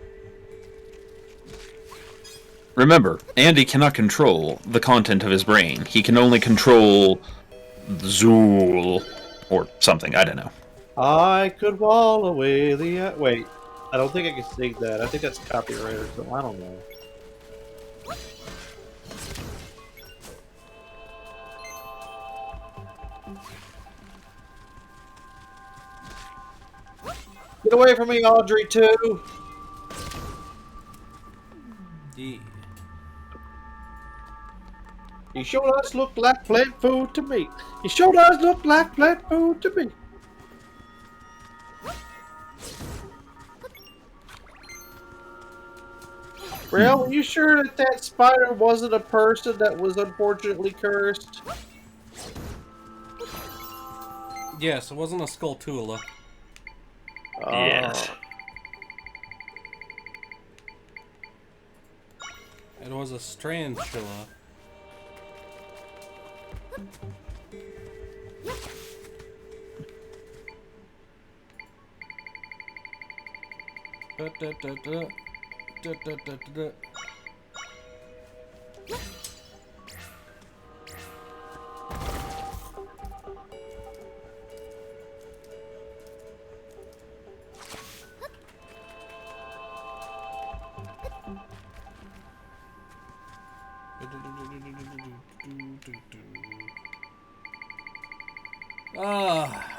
Remember, Andy cannot control the content of his brain. He can only control Zool. Or something, I don't know. I could wall away the... Wait, I don't think I can sing that. I think that's copyright or something. I don't know. Get away from me, Audrey, too! Yeah. You sure does look like plant food to me. You sure does look like plant food to me. Rale, are you sure that that spider wasn't a person that was unfortunately cursed? Yes, it wasn't a Skulltula. Yes. It was a Strandula. Da, da, da, da. Da, da, da, da, da. Ah.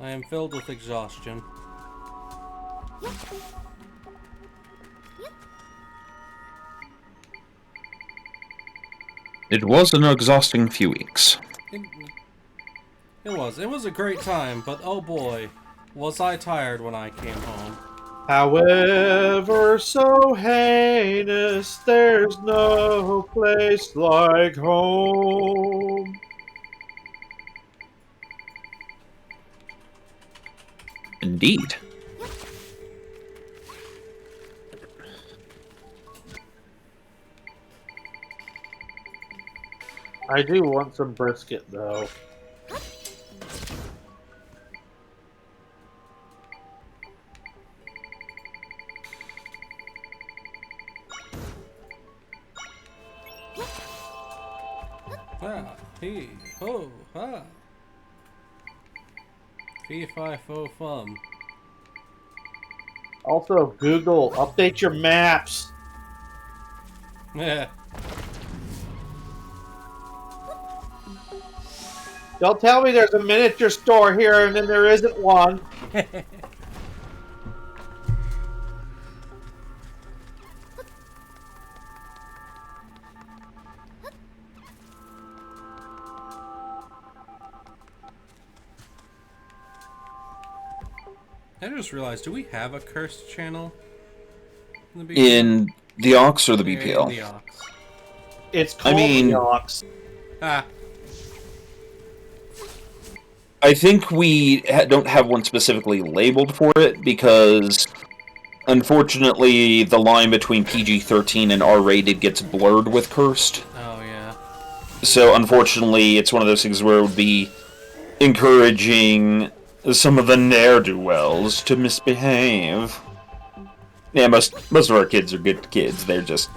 I am filled with exhaustion. It was an exhausting few weeks. It was. It was a great time, but oh boy, was I tired when I came home. However so heinous, there's no place like home. Indeed. I do want some brisket, though. Ha, he, ho, ha. Fee, fi, fo, fum. Also, Google, update your maps. Yeah. Don't tell me there's a miniature store here and then there isn't one. I just realized, do we have a cursed channel? In the In the Ox or the In BPL? the Ox. It's called mean- the Ox. Ah, I think we don't have one specifically labeled for it because, unfortunately, the line between PG-13 and R-rated gets blurred with cursed. oh yeah. So, unfortunately, it's one of those things where it would be encouraging some of the ne'er-do-wells to misbehave. Yeah, most of our kids are good kids. They're just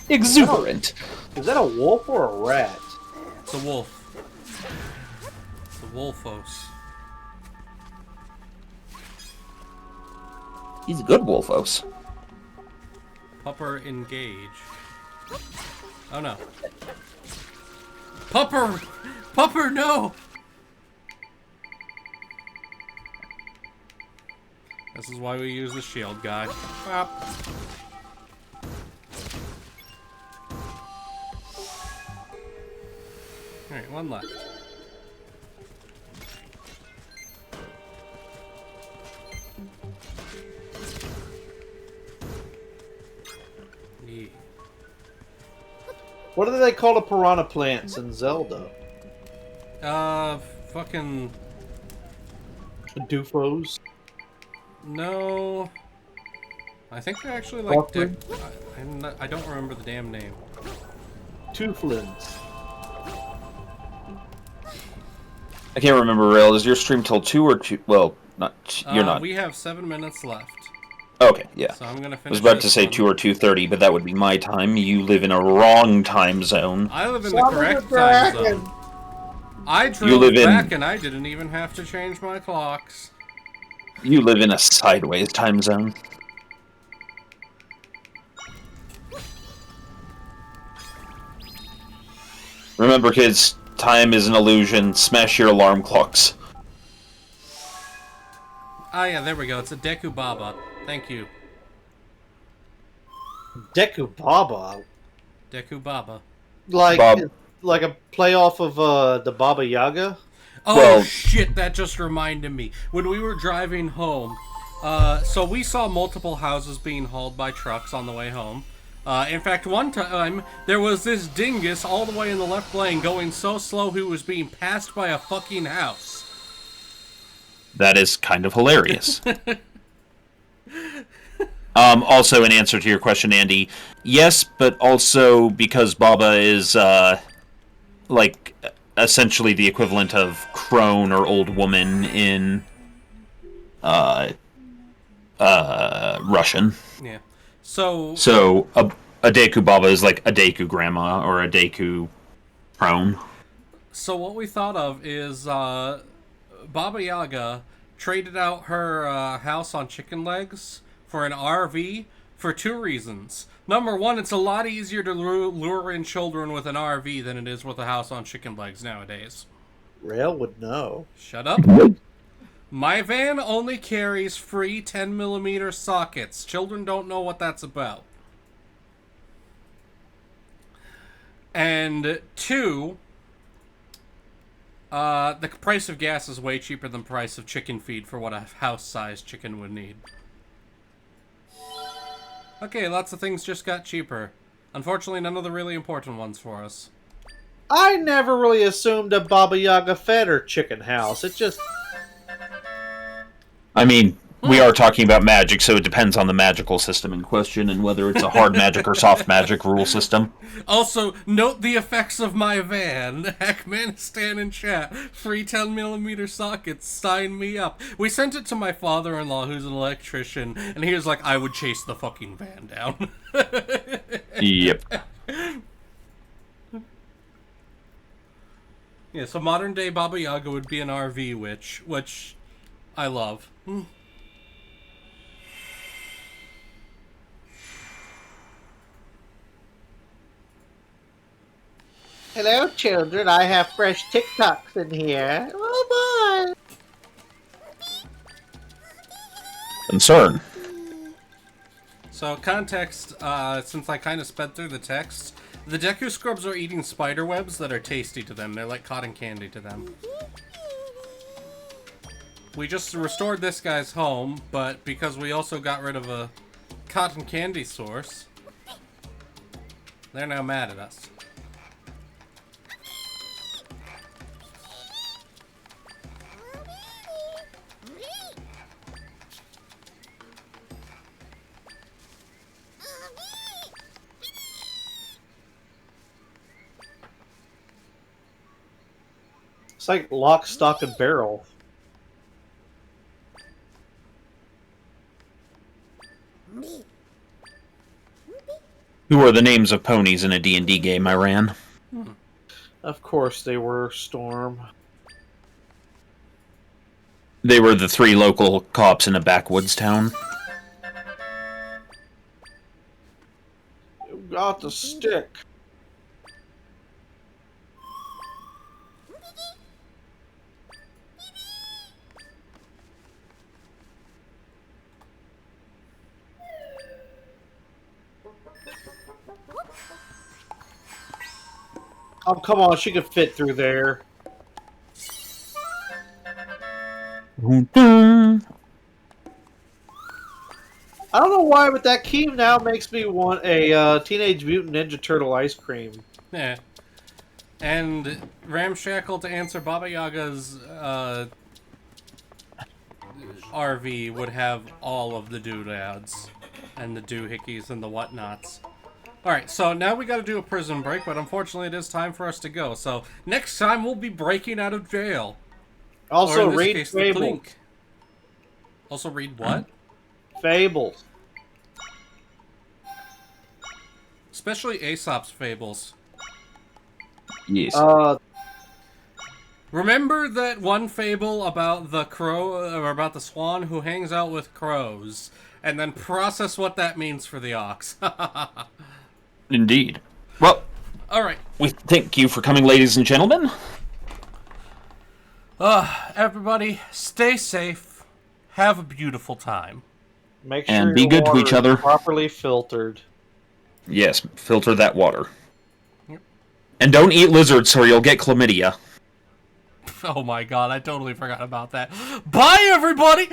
exuberant. Is that a wolf or a rat? It's a wolf. It's a wolfos. He's a good wolfos. Pupper engage. Oh no. Pupper! Pupper, no! This is why we use the shield guy. Pop. Alright, one left. Yeah. What do they call the piranha plants in Zelda? Fucking... Doofos? No... I think they're actually like... Buffalo? I don't remember the damn name. Tooflins. I can't remember, Rale. Is your stream till 2 or 2? Well, you're not. We have 7 minutes left. Okay, yeah. So I'm gonna I finish was about to this say one. 2 or 2:30, but that would be my time. You live in a wrong time zone. I live in the correct time zone. I drove live in- back and I didn't even have to change my clocks. You live in a sideways time zone. Remember, kids, time is an illusion. Smash your alarm clocks. Ah, yeah, there we go. It's a Deku Baba. Thank you. Deku Baba. Deku Baba. Like, Bob. like a playoff of the Baba Yaga? Oh, Well- shit, that just reminded me. When we were driving home, so we saw multiple houses being hauled by trucks on the way home. In fact, one time, there was this dingus all the way in the left lane going so slow he was being passed by a fucking house. That is kind of hilarious. Also, in answer to your question, Andy, yes, but also because Baba is, like, essentially the equivalent of crone or old woman in, Russian. Yeah. So So, a Deku Baba is like a Deku grandma or a Deku crone. So what we thought of is Baba Yaga traded out her house on chicken legs for an RV for 2 reasons. Number one, it's a lot easier to lure in children with an RV than it is with a house on chicken legs nowadays. Rale would know. Shut up. My van only carries free 10mm sockets. Children don't know what that's about. And 2, the price of gas is way cheaper than the price of chicken feed for what a house-sized chicken would need. Okay, lots of things just got cheaper. Unfortunately, none of the really important ones for us. I never really assumed a Baba Yaga fed her chicken house. It just... I mean, we are talking about magic, so it depends on the magical system in question and whether it's a hard magic or soft magic rule system. Also, note the effects of my van. Hackmanistan in chat. Free 10mm sockets. Sign me up. We sent it to my father-in-law, who's an electrician, and he was like, I would chase the fucking van down. Yep. Yeah, so modern-day Baba Yaga would be an RV witch, which I love. Hello, children. I have fresh TikToks in here. Oh, boy. Concern. So, context, since I kind of sped through the text, the Deku Scrubs are eating spider webs that are tasty to them. They're like cotton candy to them. We just restored this guy's home, but because we also got rid of a cotton candy source, they're now mad at us. It's like lock, stock, and barrel. Who are the names of ponies in a D&D game I ran? Of course they were, Storm. They were the 3 local cops in a backwoods town. You got the stick. Oh, come on, she could fit through there. I don't know why, but that key now makes me want a Teenage Mutant Ninja Turtle ice cream. Yeah. And Ramshackle, to answer Baba Yaga's RV, would have all of the doodads and the doohickeys and the whatnots. Alright, so now we gotta do a prison break, but unfortunately it is time for us to go. So next time we'll be breaking out of jail. Also, Or in this read case, the Fables. Clink. Also read what? Fables. Especially Aesop's fables. Yes. Remember that one fable about the crow, or about the swan who hangs out with crows, and then process what that means for the ox. Indeed. Well, Alright. we thank you for coming, ladies and gentlemen. Everybody, stay safe. Have a beautiful time. Make sure And be your good to water each is other. properly filtered. Yes, filter that water. Yep. And don't eat lizards or you'll get chlamydia. Oh my god, I totally forgot about that. Bye, everybody!